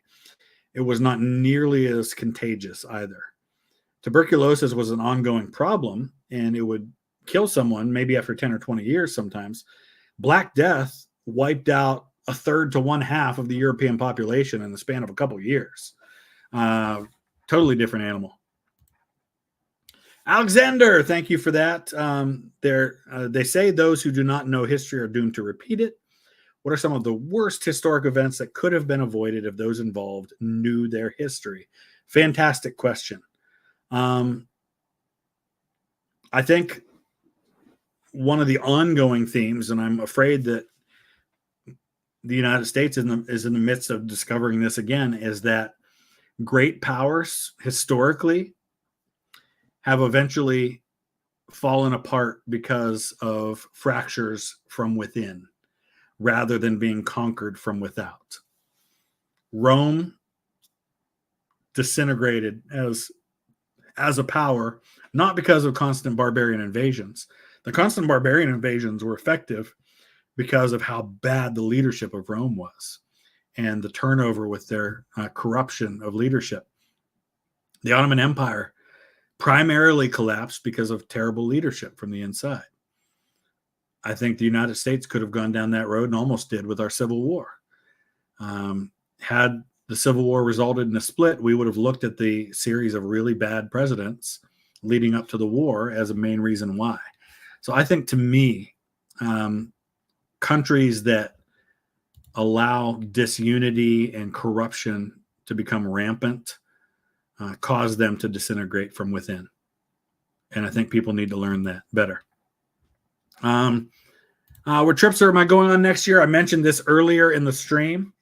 It was not nearly as contagious either. Tuberculosis was an ongoing problem, and it would kill someone maybe after 10 or 20 years sometimes. Black Death wiped out a third to one half of the European population in the span of a couple of years. Totally different animal. Alexander, thank you for that. They say those who do not know history are doomed to repeat it. What are some of the worst historic events that could have been avoided if those involved knew their history? Fantastic question. I think one of the ongoing themes, and I'm afraid that the United States is in the midst of discovering this again, is that great powers historically have eventually fallen apart because of fractures from within rather than being conquered from without. Rome disintegrated as a power, not because of constant barbarian invasions. The constant barbarian invasions were effective because of how bad the leadership of Rome was and the turnover with their corruption of leadership. The Ottoman Empire primarily collapsed because of terrible leadership from the inside. I think the United States could have gone down that road and almost did with our Civil War. Had the Civil War resulted in a split, we would have looked at the series of really bad presidents leading up to the war as a main reason why. So I think, to me, countries that allow disunity and corruption to become rampant cause them to disintegrate from within. And I think people need to learn that better. What trips am I going on next year? I mentioned this earlier in the stream.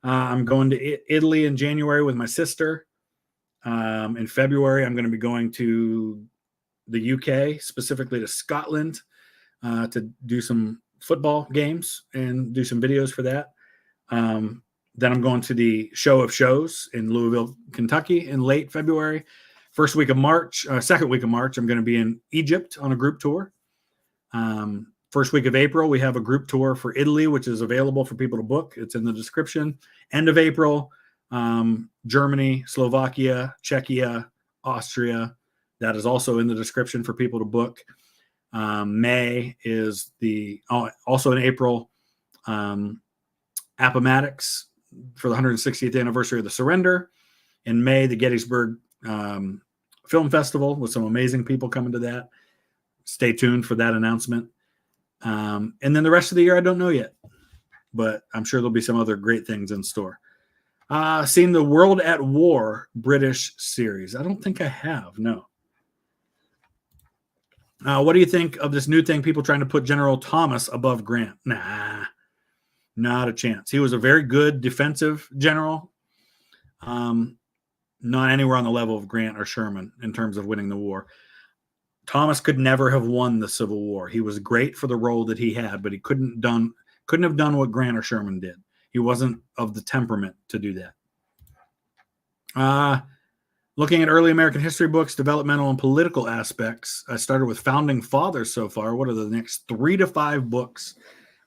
I'm going to Italy in January with my sister. In February, I'm going to be going to the UK, specifically to Scotland, to do some football games and do some videos for that. Then I'm going to the Show of Shows in Louisville, Kentucky in late February. Second week of March, I'm going to be in Egypt on a group tour. First week of April, we have a group tour for Italy, which is available for people to book. It's in the description. End of April, Germany, Slovakia, Czechia, Austria. That is also in the description for people to book. May is also in April, Appomattox for the 160th anniversary of the surrender. In May, the Gettysburg Film Festival with some amazing people coming to that. Stay tuned for that announcement. And then the rest of the year, I don't know yet, but I'm sure there'll be some other great things in store. Seen the World at War British series. I don't think I have, no. What do you think of this new thing, people trying to put General Thomas above Grant? Nah, not a chance. He was a very good defensive general. Not anywhere on the level of Grant or Sherman in terms of winning the war. Thomas could never have won the Civil War. He was great for the role that he had, but he couldn't have done what Grant or Sherman did. He wasn't of the temperament to do that. Looking at early American history books, developmental and political aspects, I started with Founding Fathers so far. What are the next 3 to 5 books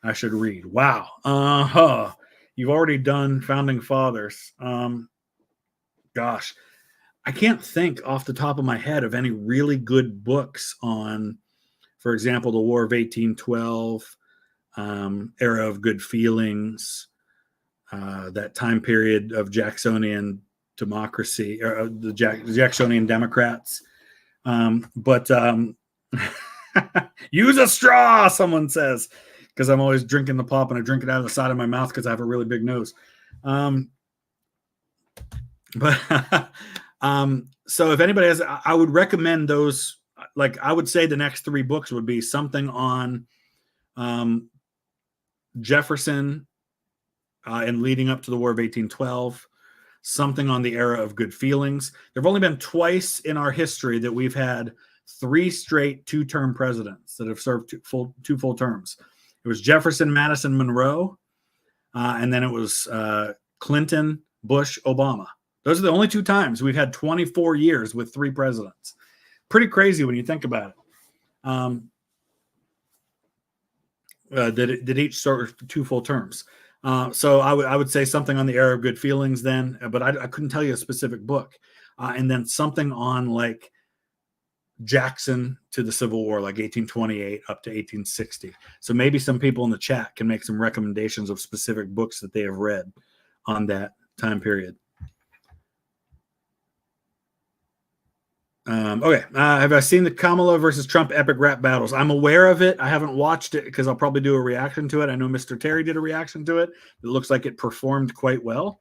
I should read? Wow. You've already done Founding Fathers. Gosh, I can't think off the top of my head of any really good books on, for example, the War of 1812, Era of Good Feelings, that time period of Jacksonian democracy, or the Jacksonian Democrats. But use a straw, someone says, because I'm always drinking the pop and I drink it out of the side of my mouth because I have a really big nose. So if anybody has, I would recommend those. Like, I would say the next 3 books would be something on Jefferson and leading up to the War of 1812, something on the Era of Good Feelings. There have only been twice in our history that we've had 3 straight 2-term presidents that have served 2 full terms. It was Jefferson, Madison, Monroe, and then it was Clinton, Bush, Obama. Those are the only 2 times we've had 24 years with 3 presidents. Pretty crazy when you think about it. That each served 2 full terms. So I would say something on the Era of Good Feelings then, but I couldn't tell you a specific book. And then something on like Jackson to the Civil War, like 1828 up to 1860. So maybe some people in the chat can make some recommendations of specific books that they have read on that time period. Okay. Have I seen the Kamala versus Trump epic rap battles? I'm aware of it. I haven't watched it because I'll probably do a reaction to it. I know Mr. Terry did a reaction to it. It looks like it performed quite well.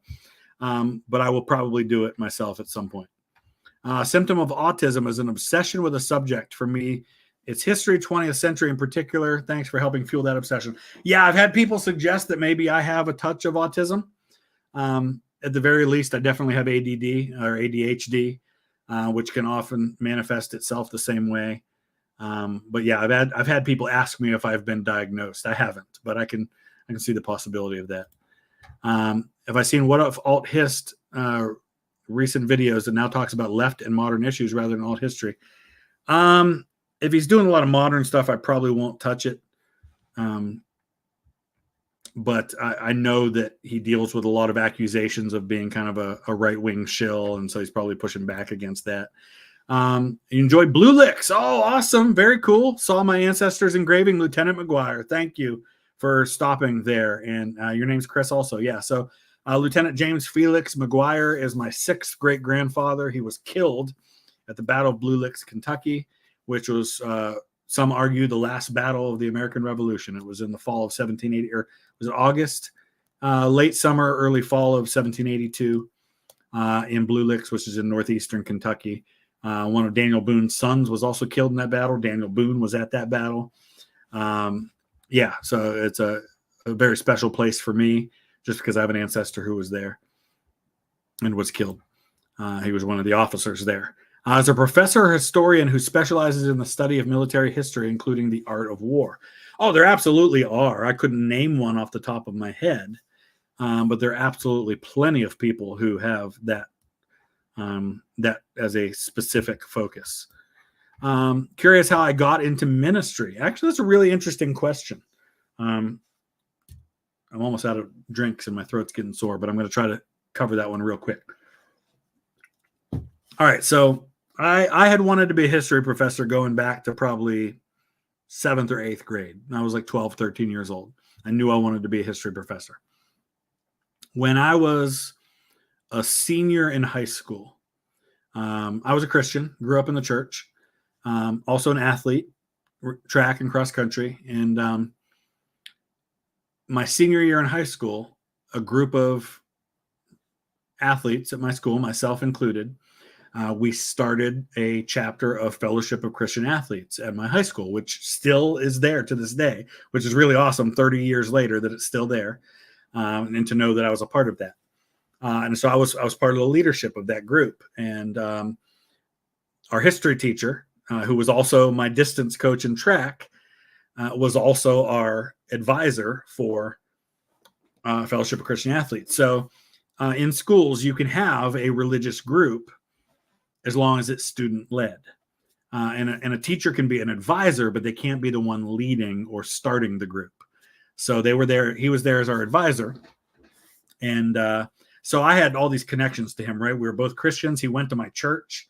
But I will probably do it myself at some point. Symptom of autism is an obsession with a subject. For me, it's history, 20th century in particular. Thanks for helping fuel that obsession. Yeah, I've had people suggest that maybe I have a touch of autism. At the very least, I definitely have ADD or ADHD. Which can often manifest itself the same way. But yeah, I've had people ask me if I've been diagnosed. I haven't, but I can see the possibility of that. Have I seen What If Alt Hist recent videos that now talks about left and modern issues rather than alt history? If he's doing a lot of modern stuff, I probably won't touch it. But I know that he deals with a lot of accusations of being kind of a right-wing shill, and so he's probably pushing back against that. You enjoy Blue Licks. Oh, awesome. Very cool. Saw my ancestors engraving, Lieutenant McGuire. Thank you for stopping there. And your name's Chris also. Yeah, so Lieutenant James Felix McGuire is my 6th great-grandfather. He was killed at the Battle of Blue Licks, Kentucky, which was some argue the last battle of the American Revolution. It was in the fall of 1780, or was it August? Late summer, early fall of 1782 in Blue Licks, which is in northeastern Kentucky. One of Daniel Boone's sons was also killed in that battle. Daniel Boone was at that battle. Yeah, so it's a very special place for me just because I have an ancestor who was there and was killed. He was one of the officers there. As a professor or historian who specializes in the study of military history, including the art of war. Oh, there absolutely are. I couldn't name one off the top of my head, but there are absolutely plenty of people who have that as a specific focus. Curious how I got into ministry. Actually, that's a really interesting question. I'm almost out of drinks and my throat's getting sore, but I'm going to try to cover that one real quick. All right, so I had wanted to be a history professor going back to probably 7th or 8th grade. I was like 12, 13 years old. I knew I wanted to be a history professor. When I was a senior in high school, I was a Christian, grew up in the church, also an athlete, track and cross country. And my senior year in high school, a group of athletes at my school, myself included, we started a chapter of Fellowship of Christian Athletes at my high school, which still is there to this day, which is really awesome 30 years later that it's still there, and to know that I was a part of that. And so I was part of the leadership of that group. And our history teacher, who was also my distance coach in track, was also our advisor for Fellowship of Christian Athletes. So in schools, you can have a religious group as long as it's student-led. And a teacher can be an advisor, but they can't be the one leading or starting the group. So they were there. He was there as our advisor. And so I had all these connections to him, right? We were both Christians. He went to my church.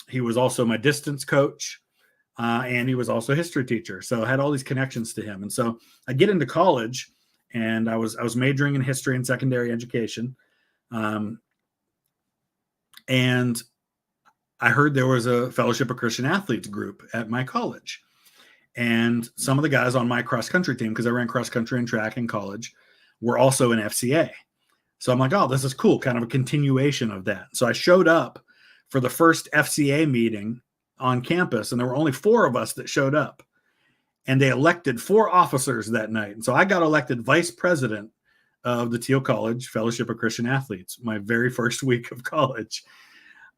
He was also my distance coach. And he was also a history teacher. So I had all these connections to him. And so I get into college, and I was majoring in history and secondary education. And I heard there was a Fellowship of Christian Athletes group at my college. And some of the guys on my cross-country team, because I ran cross-country and track in college, were also in FCA. So I'm like, oh, this is cool, kind of a continuation of that. So I showed up for the first FCA meeting on campus, and there were only 4 of us that showed up. And they elected 4 officers that night. And so I got elected vice president of the Teal College Fellowship of Christian Athletes, my very first week of college.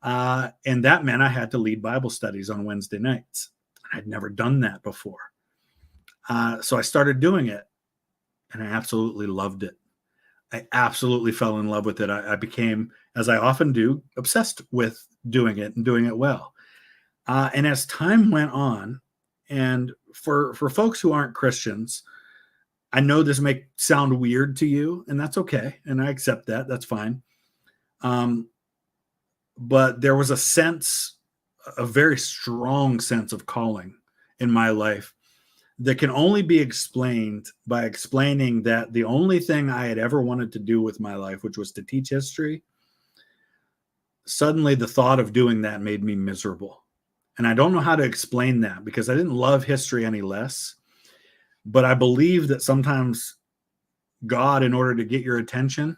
And that meant I had to lead Bible studies on Wednesday nights. I'd never done that before. So I started doing it, and I absolutely loved it. I absolutely fell in love with it. I became, as I often do, obsessed with doing it and doing it well. And as time went on, and for folks who aren't Christians, I know this may sound weird to you, and that's okay. And I accept that. That's fine. But there was a sense a very strong sense of calling in my life that can only be explained by explaining that the only thing I had ever wanted to do with my life, which was to teach history, suddenly the thought of doing that made me miserable. And I don't know how to explain that because I didn't love history any less. But I believe that sometimes God, in order to get your attention,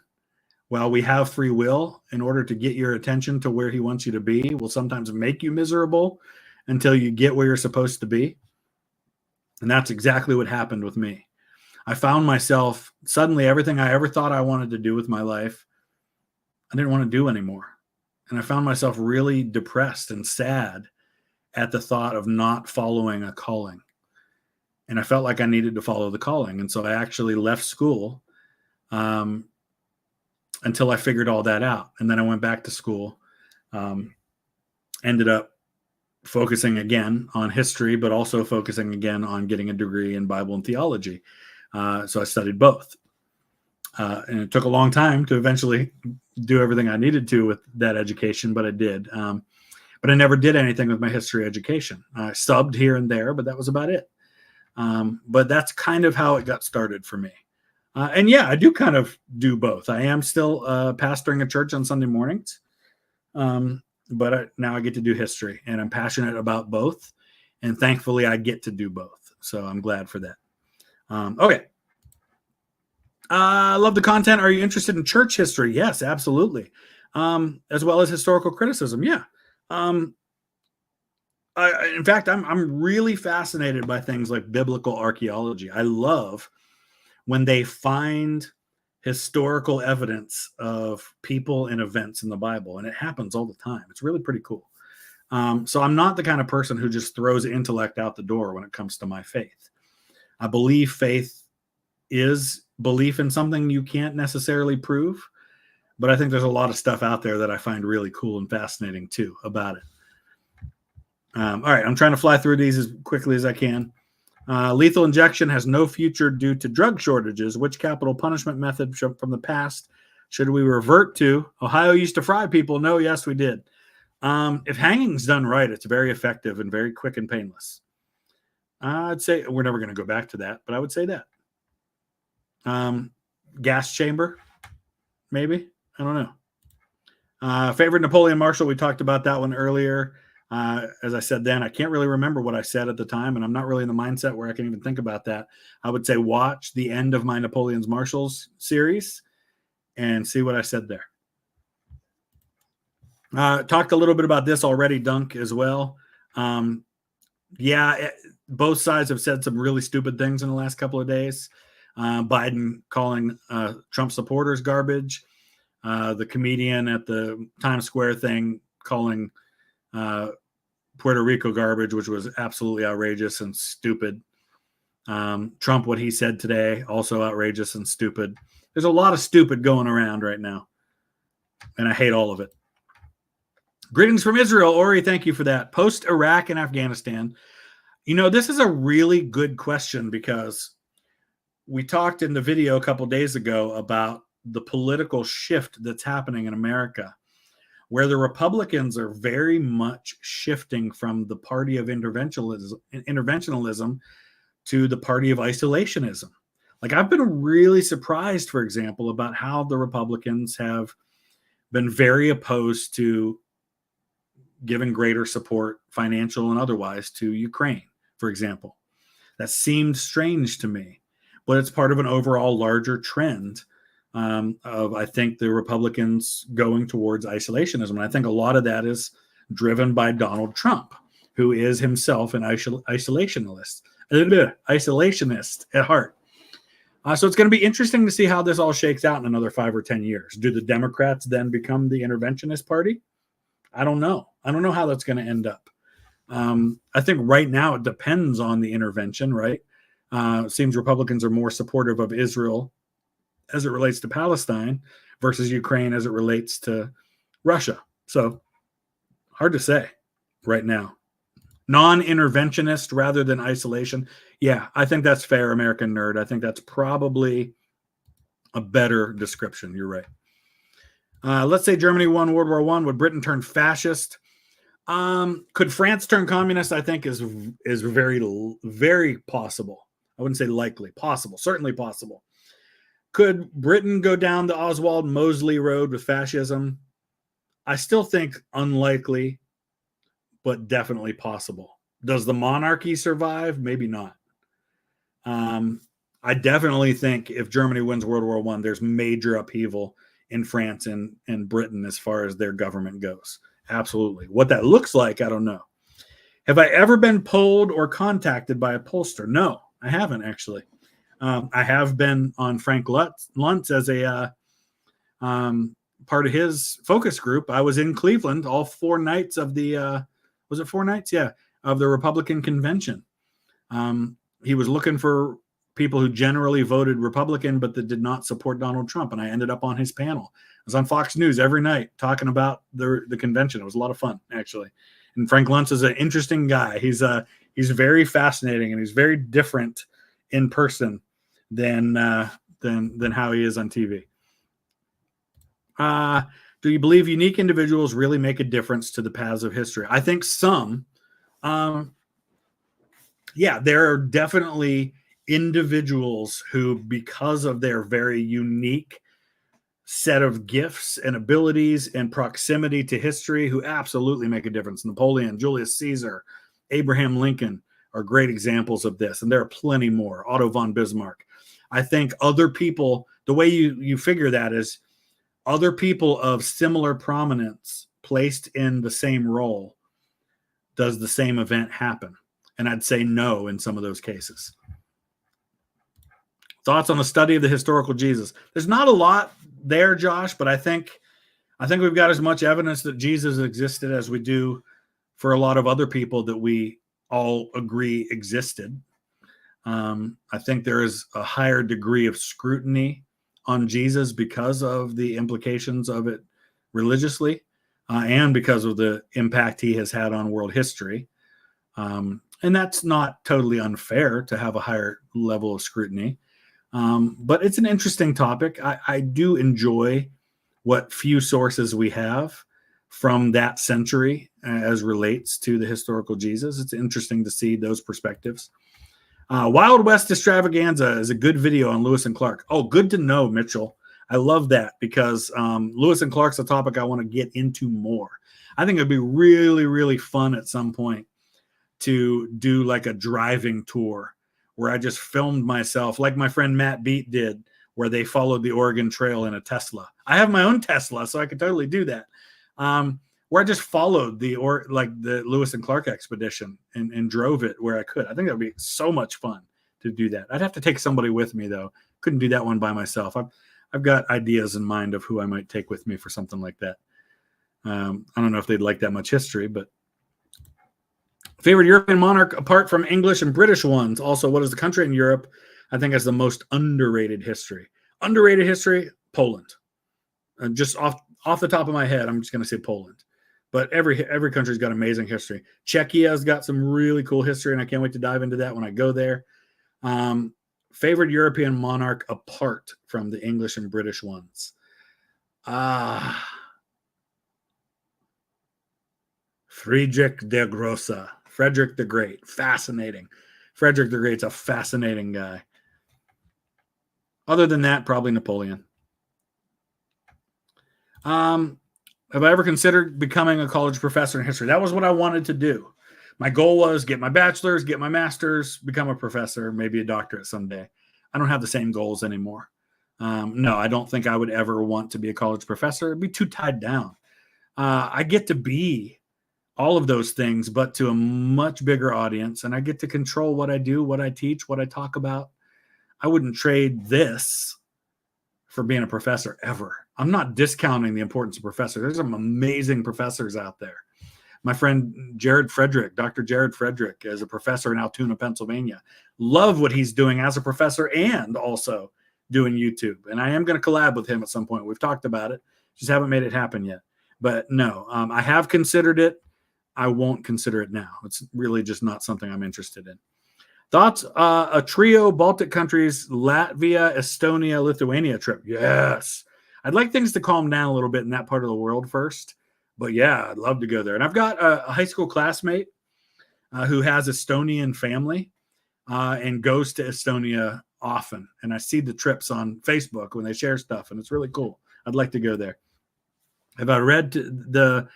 while we have free will, in order to get your attention to where he wants you to be, will sometimes make you miserable until you get where you're supposed to be. And that's exactly what happened with me. I found myself suddenly everything I ever thought I wanted to do with my life, I didn't want to do anymore. And I found myself really depressed and sad at the thought of not following a calling. And I felt like I needed to follow the calling. And so I actually left school until I figured all that out. And then I went back to school, ended up focusing again on history, but also focusing again on getting a degree in Bible and theology. So I studied both. And it took a long time to eventually do everything I needed to with that education, but I did. But I never did anything with my history education. I subbed here and there, but that was about it. But that's kind of how it got started for me. And yeah, I do kind of do both. I am still pastoring a church on Sunday mornings. But now I get to do history, and I'm passionate about both. And thankfully, I get to do both. So I'm glad for that. Okay. I love the content. Are you interested in church history? Yes, absolutely. As well as historical criticism. Yeah. In fact, I'm really fascinated by things like biblical archaeology. I love when they find historical evidence of people and events in the Bible, and it happens all the time. It's really pretty cool. So I'm not the kind of person who just throws intellect out the door when it comes to my faith. I believe faith is belief in something you can't necessarily prove, but I think there's a lot of stuff out there that I find really cool and fascinating too about it. All right, I'm trying to fly through these as quickly as I can. Lethal injection has no future due to drug shortages. Which capital punishment method from the past should we revert to? Ohio used to fry people. No, yes, we did. If hanging's done right, it's very effective and very quick and painless. I'd say we're never going to go back to that, but I would say that. Gas chamber, maybe. I don't know. Favorite Napoleon Marshall. We talked about that one earlier. As I said then, I can't really remember what I said at the time, and I'm not really in the mindset where I can even think about that. I would say watch the end of my Napoleon's Marshalls series and see what I said there. Talked a little bit about this already, Dunk, as well. Both sides have said some really stupid things in the last couple of days. Biden calling Trump supporters garbage. The comedian at the Times Square thing calling Puerto Rico garbage, which was absolutely outrageous and stupid. Trump, what he said today, also outrageous and stupid. There's a lot of stupid going around right now, and I hate all of it. Greetings from Israel. Ori, thank you for that. Post Iraq and Afghanistan. You know, this is a really good question because we talked in the video a couple days ago about the political shift that's happening in America, where the Republicans are very much shifting from the party of interventionalism to the party of isolationism. Like, I've been really surprised, for example, about how the Republicans have been very opposed to giving greater support, financial and otherwise, to Ukraine, for example. That seemed strange to me, but it's part of an overall larger trend of, I think, the Republicans going towards isolationism. And I think a lot of that is driven by Donald Trump, who is himself an isolationist at heart. So it's going to be interesting to see how this all shakes out in another 5 or 10 years. Do the Democrats then become the interventionist party? I don't know. I don't know how that's going to end up. I think right now it depends on the intervention, right? It seems Republicans are more supportive of Israel as it relates to Palestine versus Ukraine as it relates to Russia. So hard to say right now. Non-interventionist rather than isolation. Yeah, I think that's fair, American nerd. I think that's probably a better description. You're right. Let's say Germany won World War I. Would Britain turn fascist? Could France turn communist? I think is very, very possible. I wouldn't say likely, possible, certainly possible. Could Britain go down the Oswald Mosley road with fascism? I still think unlikely, but definitely possible. Does the monarchy survive? Maybe not. I definitely think if Germany wins World War I, there's major upheaval in France and Britain as far as their government goes. Absolutely. What that looks like, I don't know. Have I ever been polled or contacted by a pollster? No, I haven't actually. I have been on Frank Luntz as a part of his focus group. I was in Cleveland all 4 nights of the, was it 4 nights? Yeah, of the Republican convention. He was looking for people who generally voted Republican, but that did not support Donald Trump. And I ended up on his panel. I was on Fox News every night talking about the convention. It was a lot of fun, actually. And Frank Luntz is an interesting guy. He's very fascinating, and he's very different in person than how he is on TV. Do you believe unique individuals really make a difference to the paths of history? I think some. Yeah, there are definitely individuals who, because of their very unique set of gifts and abilities and proximity to history, who absolutely make a difference. Napoleon, Julius Caesar, Abraham Lincoln are great examples of this, and there are plenty more. Otto von Bismarck. I think other people, the way you figure that is other people of similar prominence placed in the same role, does the same event happen? And I'd say no in some of those cases. Thoughts on the study of the historical Jesus? There's not a lot there, Josh, but I think we've got as much evidence that Jesus existed as we do for a lot of other people that we all agree existed. I think there is a higher degree of scrutiny on Jesus because of the implications of it religiously, and because of the impact he has had on world history. And that's not totally unfair to have a higher level of scrutiny. But it's an interesting topic. I do enjoy what few sources we have from that century as relates to the historical Jesus. It's interesting to see those perspectives. Wild West Extravaganza is a good video on Lewis and Clark. Oh, good to know, Mitchell. I love that because Lewis and Clark's a topic I want to get into more. I think it'd be really, really fun at some point to do like a driving tour where I just filmed myself like my friend Matt Beat did, where they followed the Oregon Trail in a Tesla. I have my own Tesla, so I could totally do that. Where I just followed the Lewis and Clark expedition and drove it where I could. I think that would be so much fun to do that. I'd have to take somebody with me though. Couldn't do that one by myself. I've got ideas in mind of who I might take with me for something like that. I don't know if they'd like that much history, but favorite European monarch apart from English and British ones. Also, what is the country in Europe I think has the most underrated history? Underrated history, Poland. Just off the top of my head, I'm just going to say Poland. But every country's got amazing history. Czechia's got some really cool history, and I can't wait to dive into that when I go there. Favorite European monarch apart from the English and British ones. Friedrich der Grosse. Frederick the Great. Fascinating. Frederick the Great's a fascinating guy. Other than that, probably Napoleon. Have I ever considered becoming a college professor in history? That was what I wanted to do. My goal was get my bachelor's, get my master's, become a professor, maybe a doctorate someday. I don't have the same goals anymore. No, I don't think I would ever want to be a college professor. It'd be too tied down. I get to be all of those things, but to a much bigger audience, and I get to control what I do, what I teach, what I talk about. I wouldn't trade this for being a professor ever. I'm not discounting the importance of professors. There's some amazing professors out there. My friend Jared Frederick, Dr. Jared Frederick, is a professor in Altoona, Pennsylvania. Love what he's doing as a professor and also doing YouTube. And I am going to collab with him at some point. We've talked about it. Just haven't made it happen yet. But no, I have considered it. I won't consider it now. It's really just not something I'm interested in. Thoughts? A trio, Baltic countries, Latvia, Estonia, Lithuania trip. Yes. I'd like things to calm down a little bit in that part of the world first But yeah, I'd love to go there. And I've got a high school classmate who has Estonian family and goes to Estonia often. And I see the trips on Facebook when they share stuff, and it's really cool. I'd like to go there. Have I read the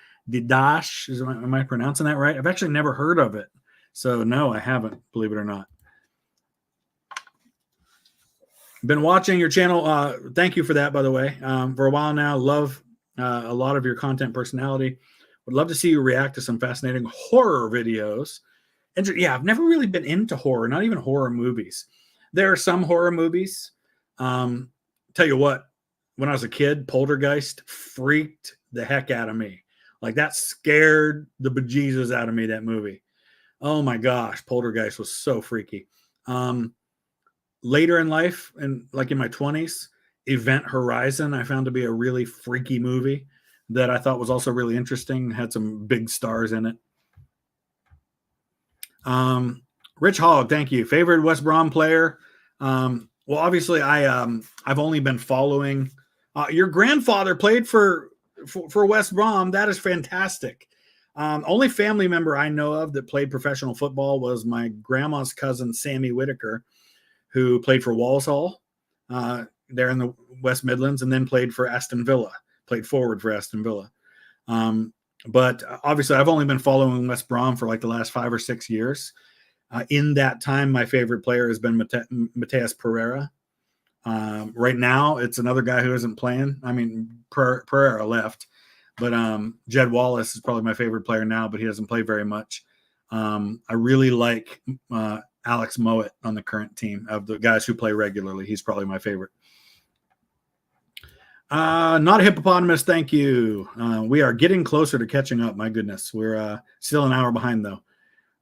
Dash? Am I pronouncing that right? I've actually never heard of it. So no, I haven't, believe it or not. Been watching your channel. Thank you for that, by the way. For a while now, love a lot of your content personality. Would love to see you react to some fascinating horror videos. And yeah, I've never really been into horror, not even horror movies. There are some horror movies. Tell you what, when I was a kid, Poltergeist freaked the heck out of me. Like that scared the bejesus out of me, that movie. Oh my gosh, Poltergeist was so freaky. Later in life, and like in my 20s, Event Horizon, I found to be a really freaky movie that I thought was also really interesting. Had some big stars in it. Rich Hogg, thank you. Favorite West Brom player? Well, obviously, I've only been following. Your grandfather played for West Brom. That is fantastic. Only family member I know of that played professional football was my grandma's cousin, Sammy Whitaker, who played for Walsall there in the West Midlands, and then played for Aston Villa, played forward for Aston Villa. But obviously, I've only been following West Brom for like the last 5 or 6 years. In that time, my favorite player has been Mateus Pereira. Right now, it's another guy who isn't playing. I mean, Pereira left, but Jed Wallace is probably my favorite player now, but he doesn't play very much. I really like Alex Mowat on the current team. Of the guys who play regularly, he's probably my favorite. Not a hippopotamus, thank you. We are getting closer to catching up. My goodness, we're still an hour behind though.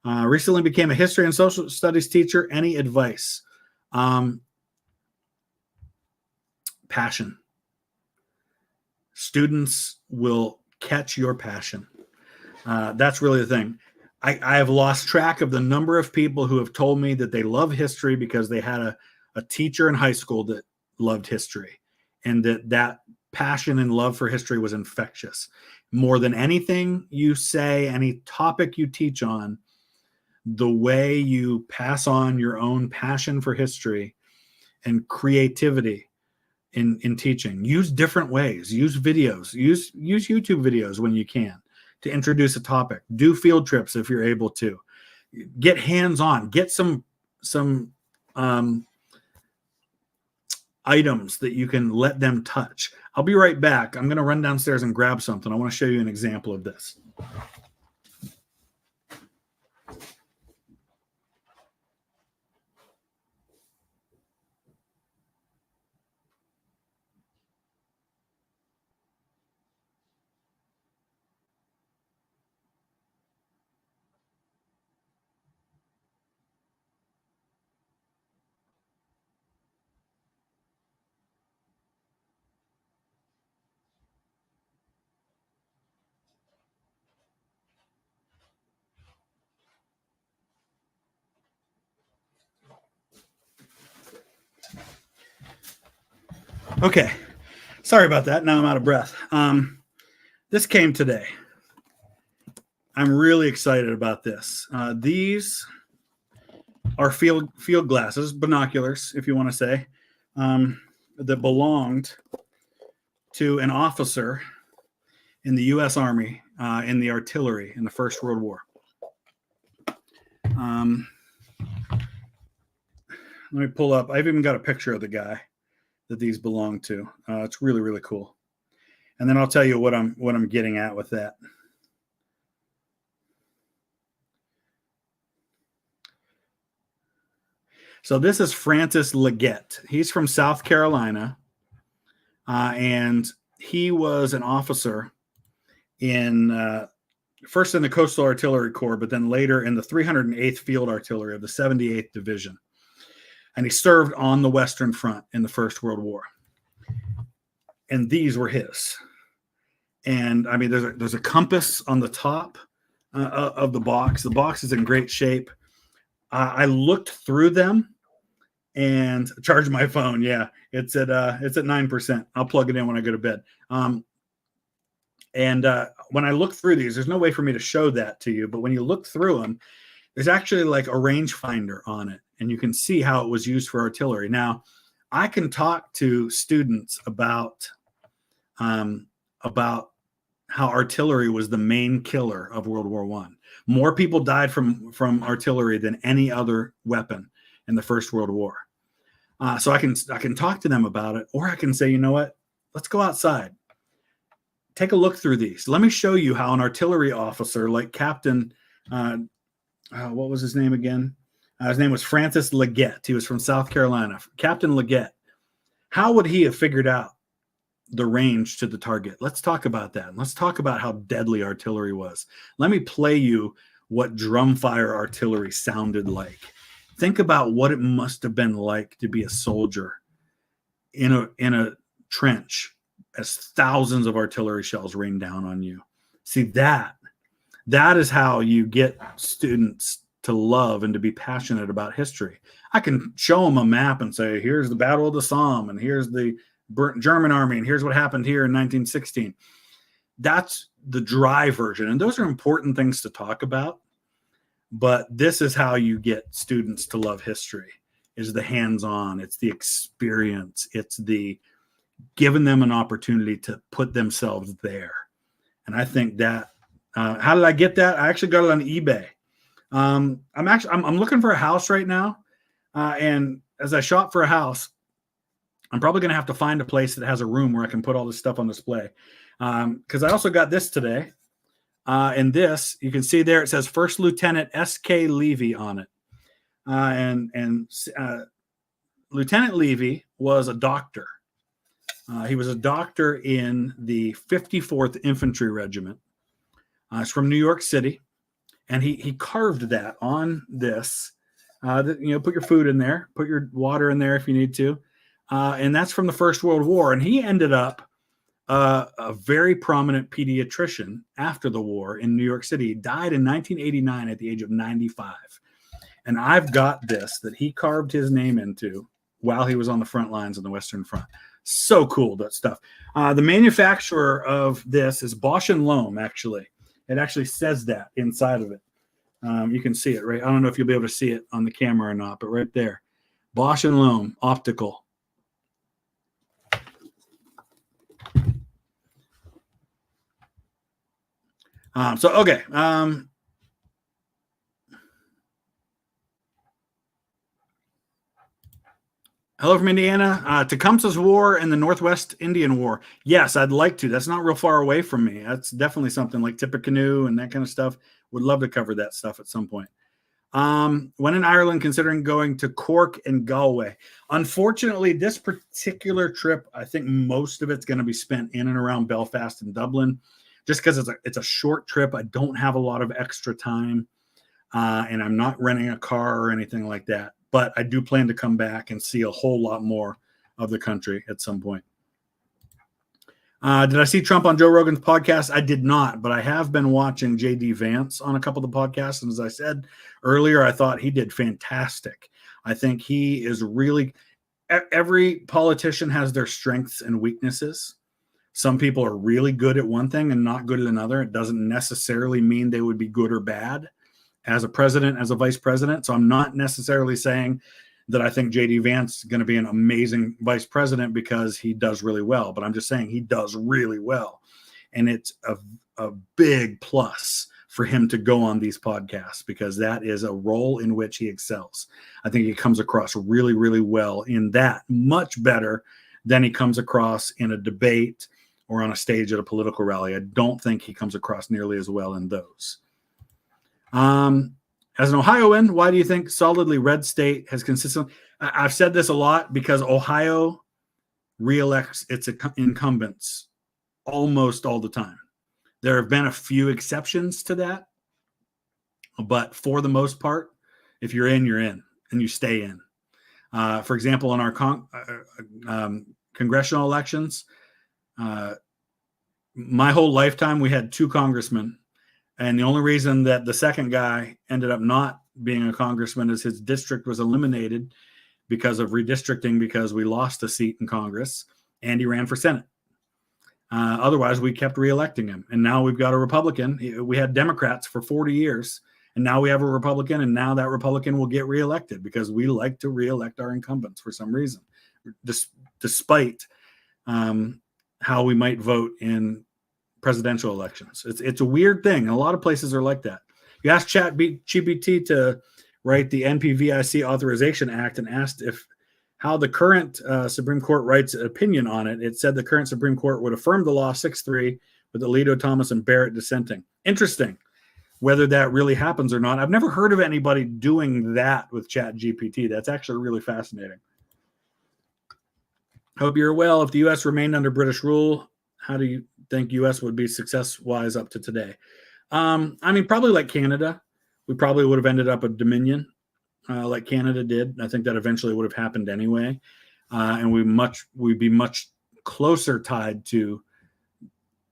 Recently became a history and social studies teacher. Any advice? Passion. Students will catch your passion. That's really the thing. I have lost track of the number of people who have told me that they love history because they had a teacher in high school that loved history, and that passion and love for history was infectious. More than anything you say, any topic you teach on, the way you pass on your own passion for history and creativity in teaching. Use different ways. Use videos. Use YouTube videos when you can to introduce a topic. Do field trips if you're able to. Get hands-on. Get some items that you can let them touch. I'll be right back. I'm going to run downstairs and grab something. I want to show you an example of this. Okay, sorry about that. Now I'm out of breath. This came today. I'm really excited about this. These are field glasses, binoculars, if you want to say, that belonged to an officer in the U.S. Army in the artillery in the First World War. Let me pull up. I've even got a picture of the guy that these belong to. It's really, really cool. And then I'll tell you what I'm getting at with that. So this is Francis Leggett. He's from South Carolina, and he was an officer in first in the Coastal Artillery Corps, but then later in the 308th Field Artillery of the 78th Division. And he served on the Western Front in the First World War. And these were his. And I mean, there's a compass on the top of the box. The box is in great shape. I looked through them and charged my phone. Yeah, it's at 9%. I'll plug it in when I go to bed. And when I look through these, there's no way for me to show that to you, but when you look through them, there's actually like a rangefinder on it, and you can see how it was used for artillery. Now, I can talk to students about how artillery was the main killer of World War I. More people died from artillery than any other weapon in the First World War. So I can talk to them about it, or I can say, you know what? Let's go outside. Take a look through these. Let me show you how an artillery officer like Captain, what was his name again? His name was Francis Leggett. He was from South Carolina. Captain Leggett. How would he have figured out the range to the target? Let's talk about that. Let's talk about how deadly artillery was. Let me play you what drumfire artillery sounded like. Think about what it must have been like to be a soldier in a trench as thousands of artillery shells rain down on you. See, that is how you get students to love and to be passionate about history. I can show them a map and say, here's the Battle of the Somme, and here's the German army, and here's what happened here in 1916. That's the dry version, and those are important things to talk about. But this is how you get students to love history: is the hands-on, it's the experience, it's the giving them an opportunity to put themselves there. And I think that how did I get that? I actually got it on eBay. I'm looking for a house right now, and as I shop for a house, I'm probably going to have to find a place that has a room where I can put all this stuff on display. Because I also got this today. And this, you can see there, it says First Lieutenant S.K. Levy on it. Lieutenant Levy was a doctor. He was a doctor in the 54th Infantry Regiment. He's from New York City. And he carved that on this. Put your food in there, put your water in there if you need to. And that's from the First World War. And he ended up a very prominent pediatrician after the war in New York City. He died in 1989 at the age of 95. And I've got this that he carved his name into while he was on the front lines on the Western Front. So cool, that stuff. The manufacturer of this is Bosch and Lohm, actually. It actually says that inside of it. You can see it, right? I don't know if you'll be able to see it on the camera or not, but right there. Bosch and Lohm, optical. Okay. Hello from Indiana. Tecumseh's War and the Northwest Indian War. Yes, I'd like to. That's not real far away from me. That's definitely something like Tippecanoe and that kind of stuff. Would love to cover that stuff at some point. When in Ireland, considering going to Cork and Galway. Unfortunately, this particular trip, I think most of it's going to be spent in and around Belfast and Dublin. Just because it's a short trip. I don't have a lot of extra time, and I'm not renting a car or anything like that. But I do plan to come back and see a whole lot more of the country at some point. Did I see Trump on Joe Rogan's podcast? I did not, but I have been watching J.D. Vance on a couple of the podcasts. And as I said earlier, I thought he did fantastic. I think he is really – every politician has their strengths and weaknesses. Some people are really good at one thing and not good at another. It doesn't necessarily mean they would be good or bad as a president, as a vice president. So I'm not necessarily saying that I think J.D. Vance is going to be an amazing vice president because he does really well. But I'm just saying he does really well. And it's a big plus for him to go on these podcasts because that is a role in which he excels. I think he comes across really, really well in that, much better than he comes across in a debate or on a stage at a political rally. I don't think he comes across nearly as well in those. As an Ohioan, why do you think solidly red state has consistently... I've said this a lot because Ohio reelects its incumbents almost all the time. There have been a few exceptions to that, but for the most part, if you're in, you're in, and you stay in. For example, in our congressional elections, my whole lifetime, we had 2 congressmen. And the only reason that the second guy ended up not being a congressman is his district was eliminated because of redistricting because we lost a seat in Congress and he ran for Senate. Otherwise, we kept reelecting him. And now we've got a Republican. We had Democrats for 40 years, and now we have a Republican, and now that Republican will get reelected because we like to reelect our incumbents for some reason, despite how we might vote in presidential elections. It's a weird thing. A lot of places are like that. You asked ChatGPT to write the NPVIC Authorization Act and asked how the current Supreme Court writes an opinion on it. It said the current Supreme Court would affirm the law 6-3 with Alito, Thomas, and Barrett dissenting. Interesting whether that really happens or not. I've never heard of anybody doing that with ChatGPT. That's actually really fascinating. Hope you're well. If the U.S. remained under British rule, how do you think U.S. would be success-wise up to today? I mean, probably like Canada. We probably would have ended up a dominion like Canada did. I think that eventually would have happened anyway. And we'd be much closer tied to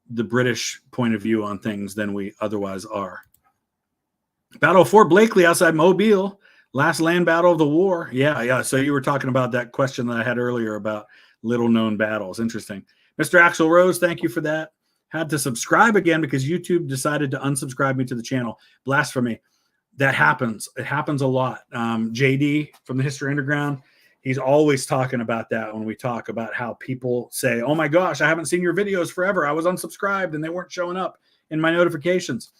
the British point of view on things than we otherwise are. Battle of Fort Blakely outside Mobile. Last land battle of the war. Yeah. So you were talking about that question that I had earlier about little-known battles. Interesting. Mr. Axel Rose, thank you for that. Had to subscribe again because YouTube decided to unsubscribe me to the channel. Blasphemy. That happens. It happens a lot. JD from the History Underground, he's always talking about that when we talk about how people say, oh my gosh, I haven't seen your videos forever. I was unsubscribed and they weren't showing up in my notifications.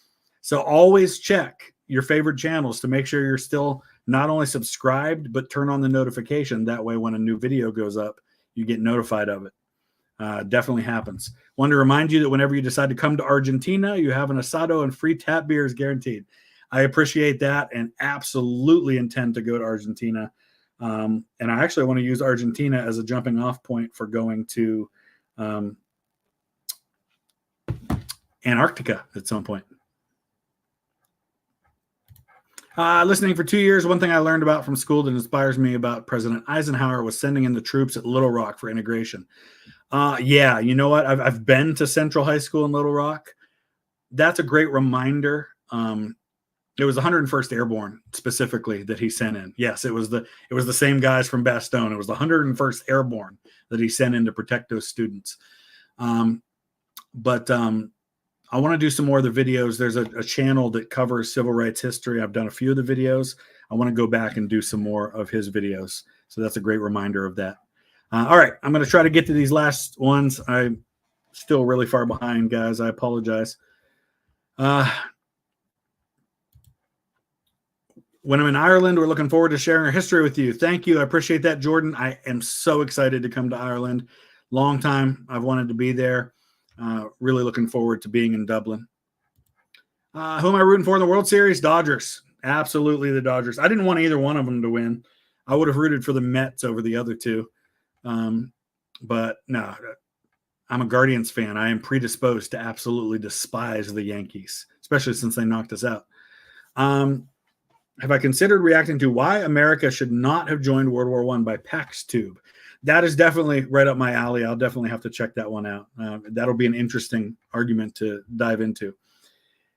So always check your favorite channels to make sure you're still not only subscribed, but turn on the notification. That way, when a new video goes up, you get notified of it. Definitely happens. Want to remind you that whenever you decide to come to Argentina, you have an asado and free tap beers guaranteed. I appreciate that and absolutely intend to go to Argentina. And I actually want to use Argentina as a jumping off point for going to Antarctica at some point. Listening for 2 years, one thing I learned about from school that inspires me about President Eisenhower was sending in the troops at Little Rock for integration. Yeah, you know what? I've been to Central High School in Little Rock. That's a great reminder. It was the 101st Airborne specifically that he sent in. Yes, it was the same guys from Bastogne. It was the 101st Airborne that he sent in to protect those students. But I want to do some more of the videos. There's a channel that covers civil rights history. I've done a few of the videos. I want to go back and do some more of his videos. So that's a great reminder of that. All right, I'm going to try to get to these last ones. I'm still really far behind, guys. I apologize. When I'm in Ireland, we're looking forward to sharing our history with you. Thank you. I appreciate that, Jordan. I am so excited to come to Ireland. Long time I've wanted to be there. Really looking forward to being in Dublin. Who am I rooting for in the World Series? Dodgers. Absolutely the Dodgers. I didn't want either one of them to win. I would have rooted for the Mets over the other two. But no, I'm a Guardians fan. I am predisposed to absolutely despise the Yankees, especially since they knocked us out. Have I considered reacting to why America should not have joined World War I by Pax Tube? That is definitely right up my alley. I'll definitely have to check that one out. That'll be an interesting argument to dive into.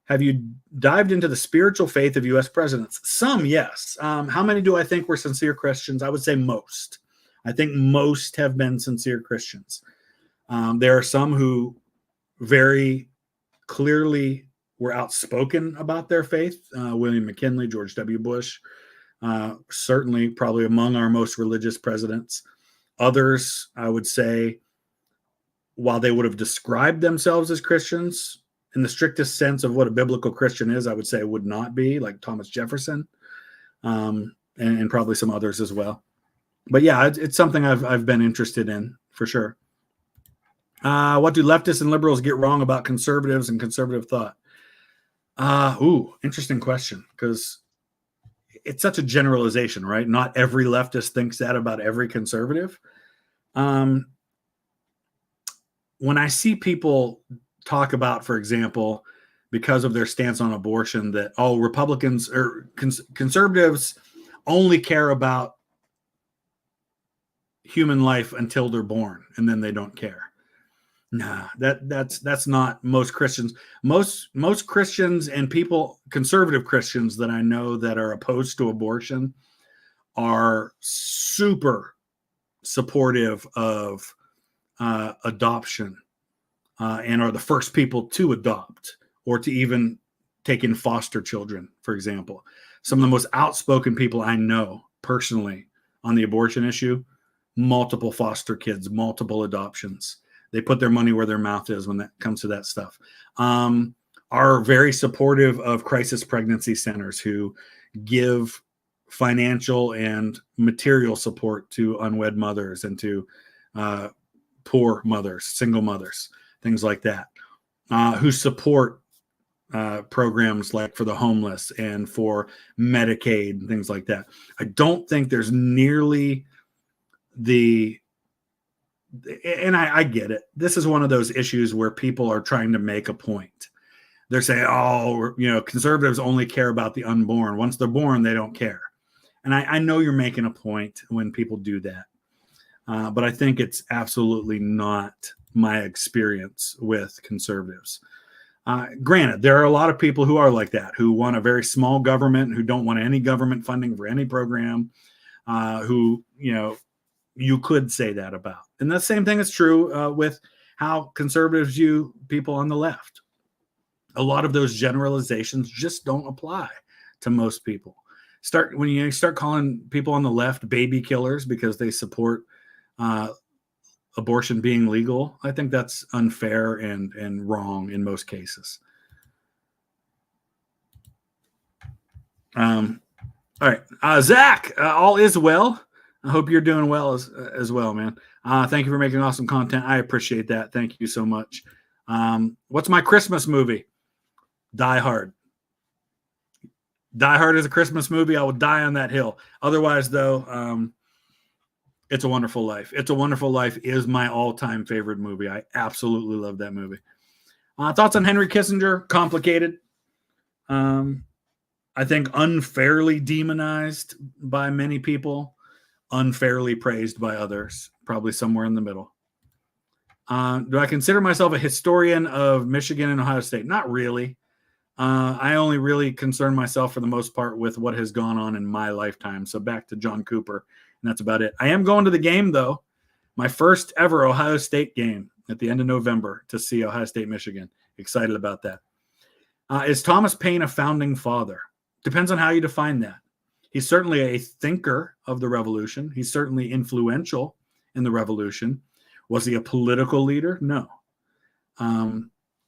Have you dived into the spiritual faith of U.S. presidents? Some, yes. How many do I think were sincere Christians? I would say most. I think most have been sincere Christians. There are some who very clearly were outspoken about their faith. William McKinley, George W. Bush, certainly probably among our most religious presidents. Others, I would say, while they would have described themselves as Christians, in the strictest sense of what a biblical Christian is, I would say would not be, like Thomas Jefferson, and probably some others as well. But yeah, it's something I've been interested in for sure. What do leftists and liberals get wrong about conservatives and conservative thought? Interesting question, because it's such a generalization, right? Not every leftist thinks that about every conservative. When I see people talk about, for example, because of their stance on abortion, that, Republicans or conservatives only care about human life until they're born and then they don't care. Nah, that's not most Christians. Most Christians and people, conservative Christians that I know that are opposed to abortion, are super supportive of adoption. and are the first people to adopt or to even take in foster children, for example. Some of the most outspoken people I know personally on the abortion issue, multiple foster kids, multiple adoptions. They put their money where their mouth is when that comes to that stuff. Are very supportive of crisis pregnancy centers who give financial and material support to unwed mothers and to poor mothers, single mothers, things like that, who support programs like for the homeless and for Medicaid and things like that. I don't think there's nearly and I get it. This is one of those issues where people are trying to make a point. They're saying, oh, conservatives only care about the unborn. Once they're born, they don't care. And I know you're making a point when people do that. But I think it's absolutely not my experience with conservatives. Granted, there are a lot of people who are like that, who want a very small government, who don't want any government funding for any program, who, you could say that about. And the same thing is true with how conservatives view people on the left. A lot of those generalizations just don't apply to most people. When you start calling people on the left baby killers because they support abortion being legal, I think that's unfair and wrong in most cases. All right, Zach, all is well. I hope you're doing well as well, man. Thank you for making awesome content. I appreciate that. Thank you so much. What's my Christmas movie? Die Hard. Die Hard is a Christmas movie. I will die on that hill. Otherwise, though, It's a Wonderful Life. It's a Wonderful Life is my all-time favorite movie. I absolutely love that movie. Thoughts on Henry Kissinger? Complicated. I think unfairly demonized by many people, unfairly praised by others, probably somewhere in the middle. Do I consider myself a historian of Michigan and Ohio State? Not really. I only really concern myself for the most part with what has gone on in my lifetime. So back to John Cooper, and that's about it. I am going to the game, though. My first ever Ohio State game at the end of November to see Ohio State, Michigan. Excited about that. Is Thomas Paine a founding father? Depends on how you define that. He's certainly a thinker of the revolution. He's certainly influential in the revolution. Was he a political leader? No.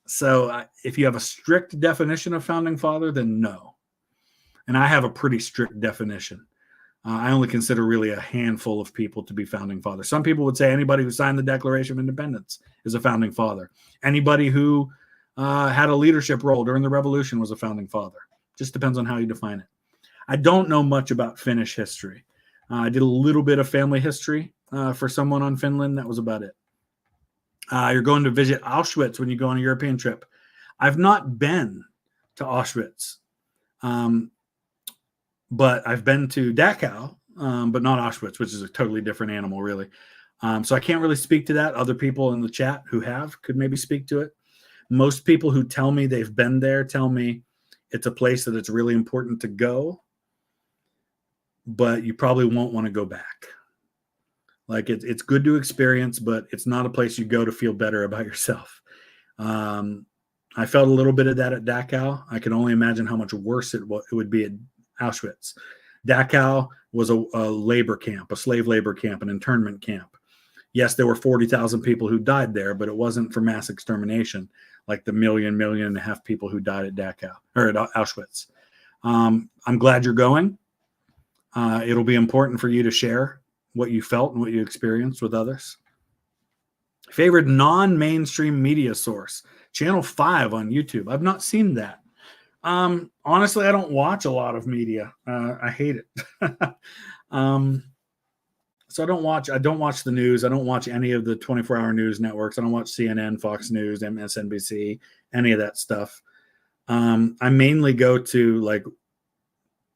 So if you have a strict definition of founding father, then no. And I have a pretty strict definition. I only consider really a handful of people to be founding fathers. Some people would say anybody who signed the Declaration of Independence is a founding father. Anybody who had a leadership role during the revolution was a founding father. Just depends on how you define it. I don't know much about Finnish history. I did a little bit of family history for someone on Finland. That was about it. You're going to visit Auschwitz when you go on a European trip. I've not been to Auschwitz, but I've been to Dachau, but not Auschwitz, which is a totally different animal, really. So I can't really speak to that. Other people in the chat who have could maybe speak to it. Most people who tell me they've been there tell me it's a place that it's really important to go, but you probably won't want to go back. Like it's good to experience, but it's not a place you go to feel better about yourself. I felt a little bit of that at Dachau. I can only imagine how much worse it would be at Auschwitz. Dachau was a labor camp, a slave labor camp, an internment camp. Yes, there were 40,000 people who died there, but it wasn't for mass extermination like the million and a half people who died at Dachau or at Auschwitz. I'm glad you're going. It'll be important for you to share what you felt and what you experienced with others. Favorite non-mainstream media source, Channel 5 on YouTube. I've not seen that. Honestly, I don't watch a lot of media. I hate it. So I don't watch the news. I don't watch any of the 24-hour news networks. I don't watch CNN, Fox News, MSNBC, any of that stuff. I mainly go to like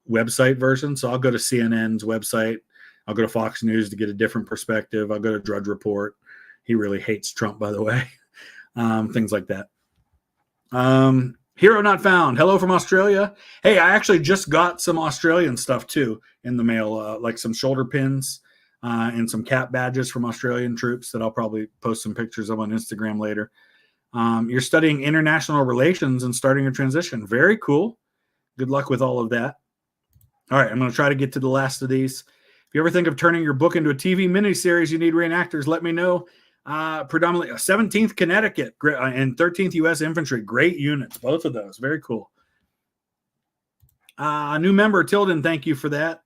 website versions. So I'll go to CNN's website. I'll go to Fox News to get a different perspective. I'll go to Drudge Report. He really hates Trump, by the way. Things like that. Hero Not Found. Hello from Australia. Hey, I actually just got some Australian stuff, too, in the mail, like some shoulder pins and some cap badges from Australian troops that I'll probably post some pictures of on Instagram later. You're studying international relations and starting a transition. Very cool. Good luck with all of that. All right, I'm going to try to get to the last of these. If you ever think of turning your book into a TV miniseries, you need reenactors, let me know. Predominantly 17th Connecticut and 13th U.S. Infantry. Great units, both of those. Very cool. New member, Tilden, thank you for that.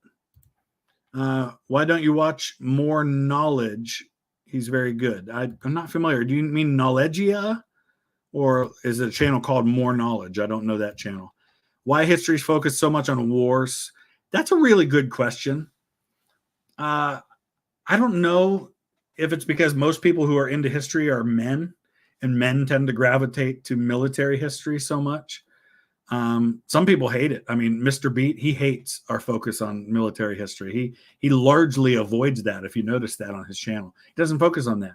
Why don't you watch More Knowledge? He's very good. I'm not familiar. Do you mean Knowledgia? Or is it a channel called More Knowledge? I don't know that channel. Why history's focused so much on wars? That's a really good question. I don't know if it's because most people who are into history are men, and men tend to gravitate to military history so much. Some people hate it. I mean, Mr. Beat, he hates our focus on military history. He largely avoids that, if you notice that on his channel. He doesn't focus on that.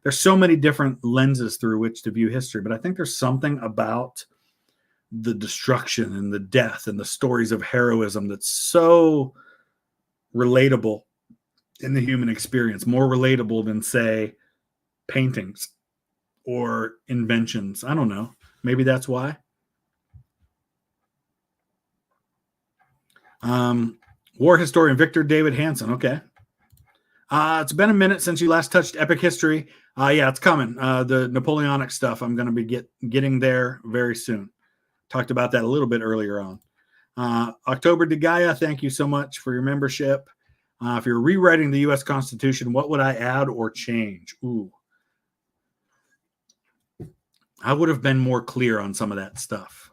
There's so many different lenses through which to view history, but I think there's something about the destruction and the death and the stories of heroism that's so relatable in the human experience, more relatable than, say, paintings or inventions. I don't know. Maybe that's why. War historian Victor David Hansen. Okay. It's been a minute since you last touched epic history. Yeah, it's coming. The Napoleonic stuff, I'm going to be getting there very soon. Talked about that a little bit earlier on. October de Gaia, thank you so much for your membership. If you're rewriting the U.S. Constitution, what would I add or change? Ooh. I would have been more clear on some of that stuff.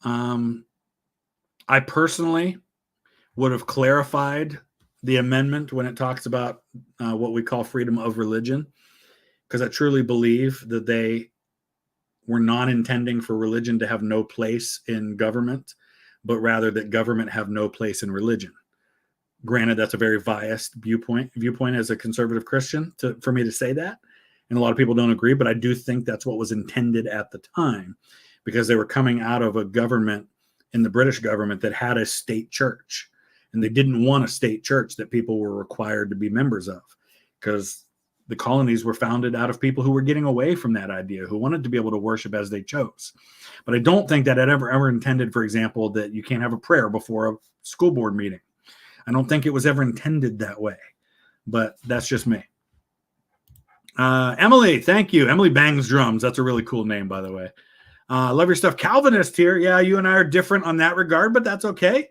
I personally would have clarified the amendment when it talks about what we call freedom of religion, because I truly believe that they were not intending for religion to have no place in government, but rather that government have no place in religion. Granted, that's a very biased viewpoint as a conservative Christian for me to say that. And a lot of people don't agree, but I do think that's what was intended at the time, because they were coming out of a government in the British government that had a state church. And they didn't want a state church that people were required to be members of, because the colonies were founded out of people who were getting away from that idea, who wanted to be able to worship as they chose. But I don't think that it ever intended, for example, that you can't have a prayer before a school board meeting. I don't think it was ever intended that way, but that's just me. Emily, thank you. Emily Bangs Drums. That's a really cool name, by the way. Love your stuff. Calvinist here. Yeah, you and I are different on that regard, but that's okay.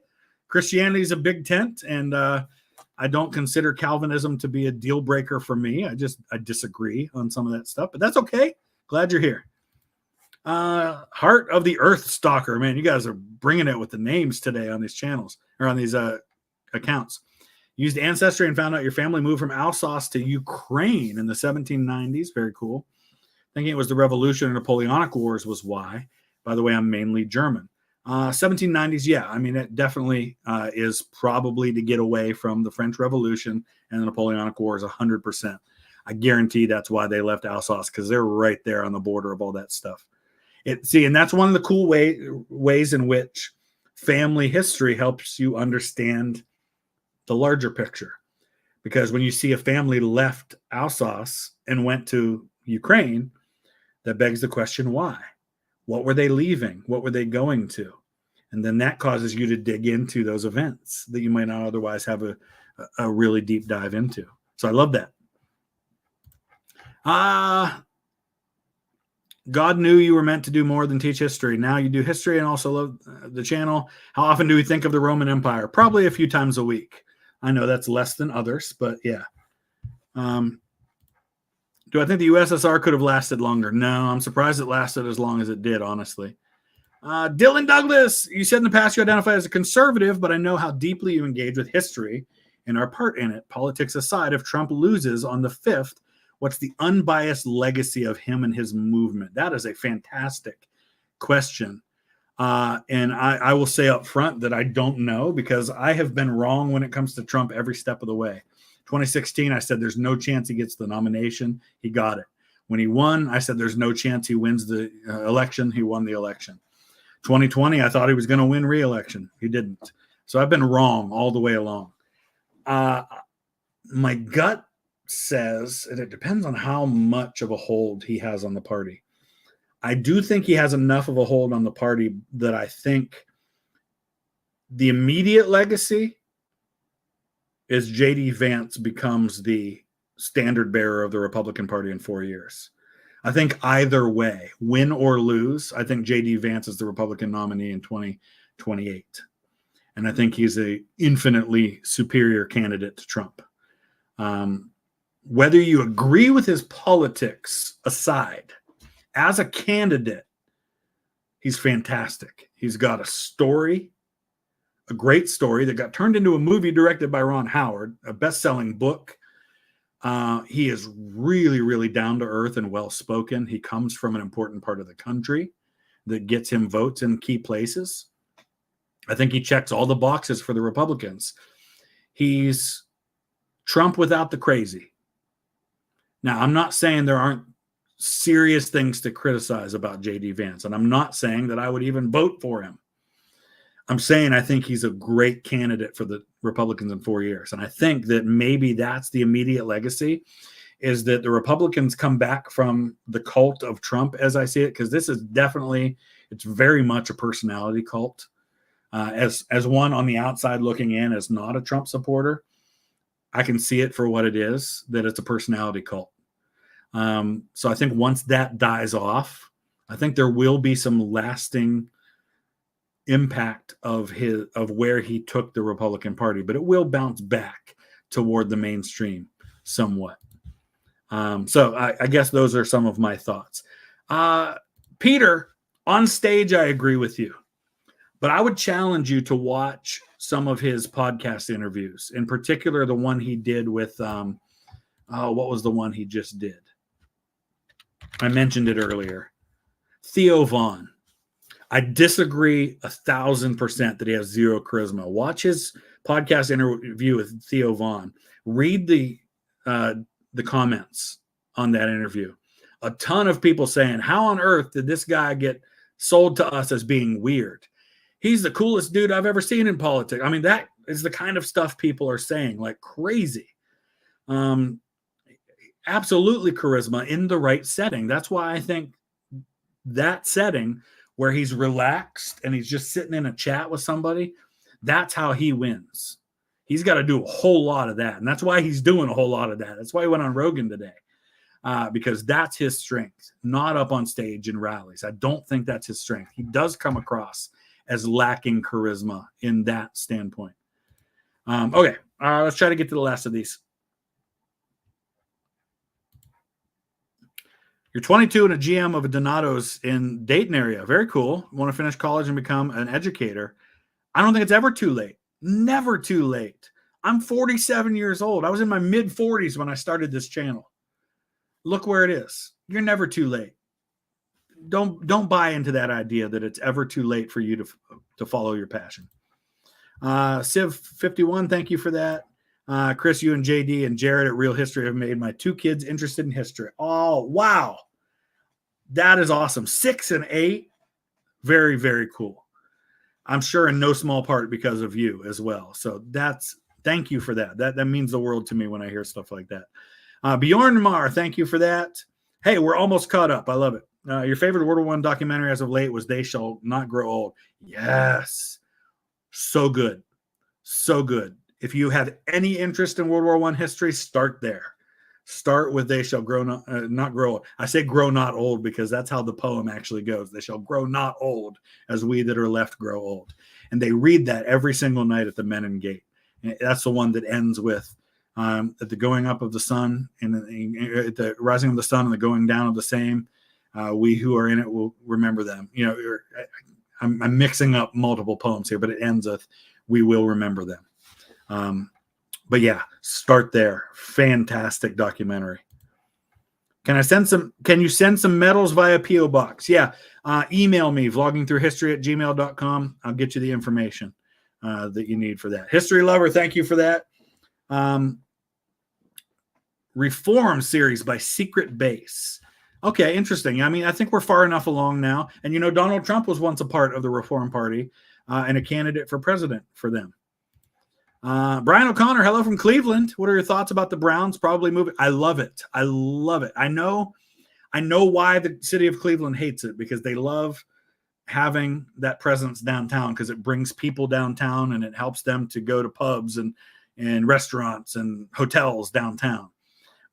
Christianity is a big tent, and I don't consider Calvinism to be a deal breaker for me. I disagree on some of that stuff, but that's okay. Glad you're here. Heart of the Earth Stalker. Man, you guys are bringing it with the names today on these channels or on these accounts. Used Ancestry and found out your family moved from Alsace to Ukraine in the 1790s. Very cool. Thinking it was the Revolution and Napoleonic Wars was why. By the way, I'm mainly German. 1790s, yeah. I mean, it definitely is probably to get away from the French Revolution and the Napoleonic Wars 100%. I guarantee that's why they left Alsace, because they're right there on the border of all that stuff. And that's one of the cool ways in which family history helps you understand the larger picture. Because when you see a family left Alsace and went to Ukraine, that begs the question, why? What were they leaving? What were they going to? And then that causes you to dig into those events that you might not otherwise have a really deep dive into. So I love that. God knew you were meant to do more than teach history. Now you do history and also love the channel. How often do we think of the Roman Empire? Probably a few times a week. I know that's less than others, but yeah. Do I think the USSR could have lasted longer? No, I'm surprised it lasted as long as it did, honestly. Dylan Douglas, you said in the past you identify as a conservative, but I know how deeply you engage with history and our part in it. Politics aside, if Trump loses on the 5th, what's the unbiased legacy of him and his movement? That is a fantastic question. And I will say up front that I don't know, because I have been wrong when it comes to Trump every step of the way. 2016, I said there's no chance he gets the nomination. He got it. When he won, I said there's no chance he wins the election. He won the election. 2020, I thought he was going to win re-election. He didn't. So I've been wrong all the way along. My gut says, and it depends on how much of a hold he has on the party. I do think he has enough of a hold on the party that I think the immediate legacy is J.D. Vance becomes the standard bearer of the Republican Party in 4 years. I think either way, win or lose, I think J.D. Vance is the Republican nominee in 2028. And I think he's an infinitely superior candidate to Trump. Whether you agree with his politics aside, as a candidate, he's fantastic. He's got a story, a great story that got turned into a movie directed by Ron Howard, a best-selling book. He is really, really down to earth and well-spoken. He comes from an important part of the country that gets him votes in key places. I think he checks all the boxes for the Republicans. He's Trump without the crazy. Now, I'm not saying there aren't serious things to criticize about J.D. Vance, and I'm not saying that I would even vote for him. I'm saying I think he's a great candidate for the Republicans in 4 years. And I think that maybe that's the immediate legacy, is that the Republicans come back from the cult of Trump, as I see it, because this is definitely, it's very much a personality cult. As one on the outside looking in, as not a Trump supporter, I can see it for what it is, that it's a personality cult. So I think once that dies off, I think there will be some lasting impact of where he took the Republican Party, but it will bounce back toward the mainstream somewhat. So I guess those are some of my thoughts. Peter, on stage, I agree with you, but I would challenge you to watch some of his podcast interviews, in particular the one he did with what was the one he just did? I mentioned it earlier. Theo Vaughn. I disagree 1,000% that he has zero charisma. Watch his podcast interview with Theo Vaughn. Read the comments on that interview. A ton of people saying, how on earth did this guy get sold to us as being weird? He's the coolest dude I've ever seen in politics. I mean, that is the kind of stuff people are saying like crazy. Absolutely charisma in the right setting. That's why I think that setting where he's relaxed and he's just sitting in a chat with somebody, that's how he wins. He's got to do a whole lot of that. And that's why he's doing a whole lot of that. That's why he went on Rogan today, because that's his strength, not up on stage in rallies. I don't think that's his strength. He does come across as lacking charisma in that standpoint. Okay, let's try to get to the last of these. You're 22 and a GM of a Donato's in Dayton area. Very cool. Want to finish college and become an educator. I don't think it's ever too late. Never too late. I'm 47 years old. I was in my mid-40s when I started this channel. Look where it is. You're never too late. Don't buy into that idea that it's ever too late for you to follow your passion. Civ51, thank you for that. Chris, you and JD and Jared at Real History have made my two kids interested in history. Oh, wow. That is awesome. 6 and 8. Very, very cool. I'm sure in no small part because of you as well. So thank you for that. That means the world to me when I hear stuff like that. Bjorn Mar, thank you for that. Hey, we're almost caught up. I love it. Your favorite World War I documentary as of late was They Shall Not Grow Old. Yes. So good. So good. If you have any interest in World War I history, start there. Start with They Shall Grow Not Grow Old. I say grow not old because that's how the poem actually goes. They shall grow not old as we that are left grow old. And they read that every single night at the Menin Gate. And that's the one that ends with at the going up of the sun and at the rising of the sun and the going down of the same. We who are in it will remember them. You know, I'm mixing up multiple poems here, but it ends with we will remember them. But yeah, start there. Fantastic documentary. Can you send some medals via P.O. Box? Yeah. Email me, vloggingthroughhistory@gmail.com. I'll get you the information that you need for that. History Lover, thank you for that. Reform series by Secret Base. Okay, interesting. I mean, I think we're far enough along now. And, you know, Donald Trump was once a part of the Reform Party and a candidate for president for them. Brian O'Connor, hello from Cleveland. What are your thoughts about the Browns probably moving? I love it. I love it. I know I know why the city of Cleveland hates it, because they love having that presence downtown, because it brings people downtown and it helps them to go to pubs and restaurants and hotels downtown.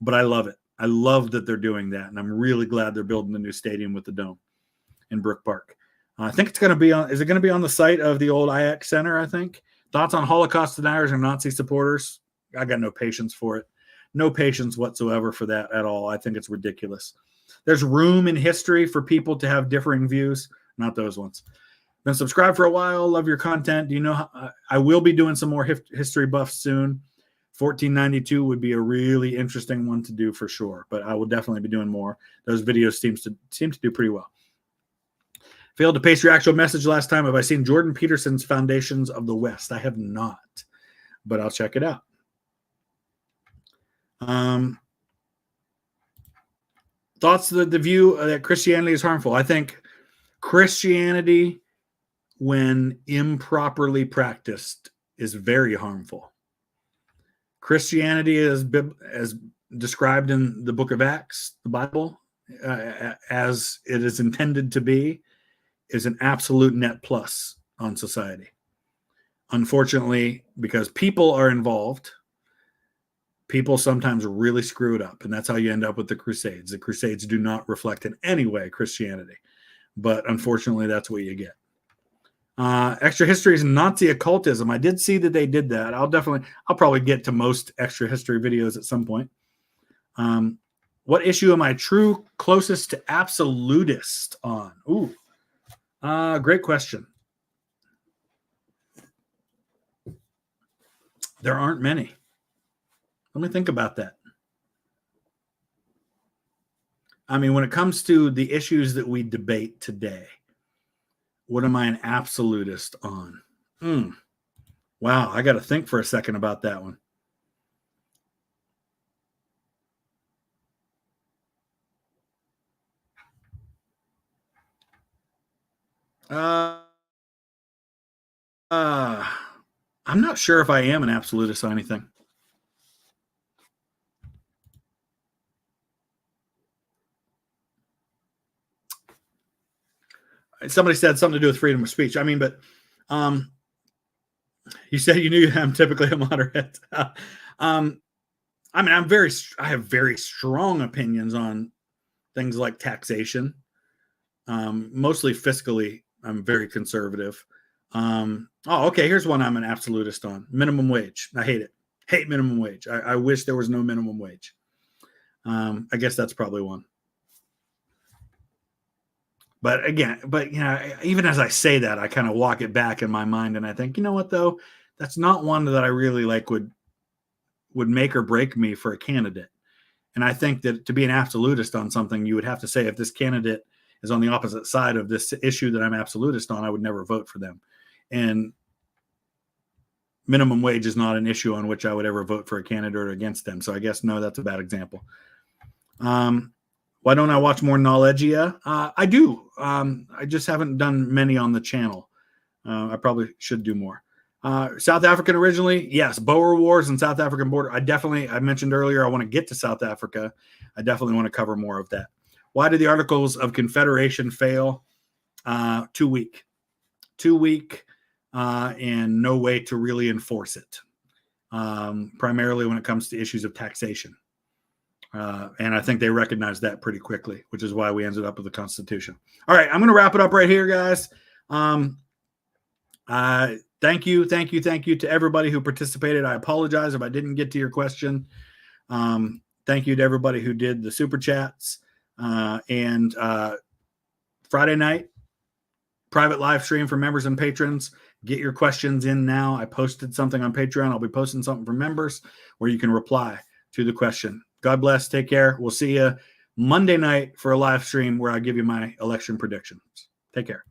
But I love it. I love that they're doing that, and I'm really glad they're building the new stadium with the dome in Brook Park. I think it's going to be on. Is it going to be on the site of the old IX Center? I think. Thoughts on Holocaust deniers and Nazi supporters? I got no patience for it. No patience whatsoever for that at all. I think it's ridiculous. There's room in history for people to have differing views. Not those ones. Been subscribed for a while. Love your content. Do you know I will be doing some more history buffs soon. 1492 would be a really interesting one to do for sure, but I will definitely be doing more. Those videos seem to do pretty well. Failed to paste your actual message last time. Have I seen Jordan Peterson's Foundations of the West? I have not, but I'll check it out. Thoughts that the view that Christianity is harmful. I think Christianity, when improperly practiced, is very harmful. Christianity, as described in the book of Acts, the Bible, as it is intended to be, is an absolute net plus on society. Unfortunately, because people are involved, people sometimes really screw it up, and that's how you end up with the Crusades. The Crusades do not reflect in any way Christianity, but unfortunately, that's what you get. Extra history is Nazi occultism. I did see that they did that. I'll probably get to most extra history videos at some point. What issue am I true closest to absolutist on? Ooh, great question. There aren't many. Let me think about that. I mean, when it comes to the issues that we debate today, what am I an absolutist on? Wow, I got to think for a second about that one. I'm not sure if I am an absolutist on anything. Somebody said something to do with freedom of speech. I mean, but you said you knew I'm typically a moderate. I mean, I have very strong opinions on things like taxation. Mostly fiscally, I'm very conservative. Okay, here's one I'm an absolutist on. Minimum wage. I hate it. Hate minimum wage. I wish there was no minimum wage. I guess that's probably one. But again, even as I say that, I kind of walk it back in my mind, and I think, you know what, though, that's not one that I really like would make or break me for a candidate. And I think that to be an absolutist on something, you would have to say, if this candidate is on the opposite side of this issue that I'm absolutist on, I would never vote for them. And minimum wage is not an issue on which I would ever vote for a candidate or against them. So I guess, no, that's a bad example. Why don't I watch more Knowledgia? I do. I just haven't done many on the channel. I probably should do more. South African originally, yes. Boer Wars and South African border. I mentioned earlier, I want to get to South Africa. I definitely want to cover more of that. Why did the Articles of Confederation fail? Too weak. And no way to really enforce it. Primarily when it comes to issues of taxation. And I think they recognized that pretty quickly, which is why we ended up with the Constitution. All right, I'm going to wrap it up right here, guys. Thank you to everybody who participated. I apologize if I didn't get to your question. Thank you to everybody who did the super chats. And Friday night, private live stream for members and patrons. Get your questions in now. I posted something on Patreon. I'll be posting something for members where you can reply to the question. God bless. Take care. We'll see you Monday night for a live stream where I give you my election predictions. Take care.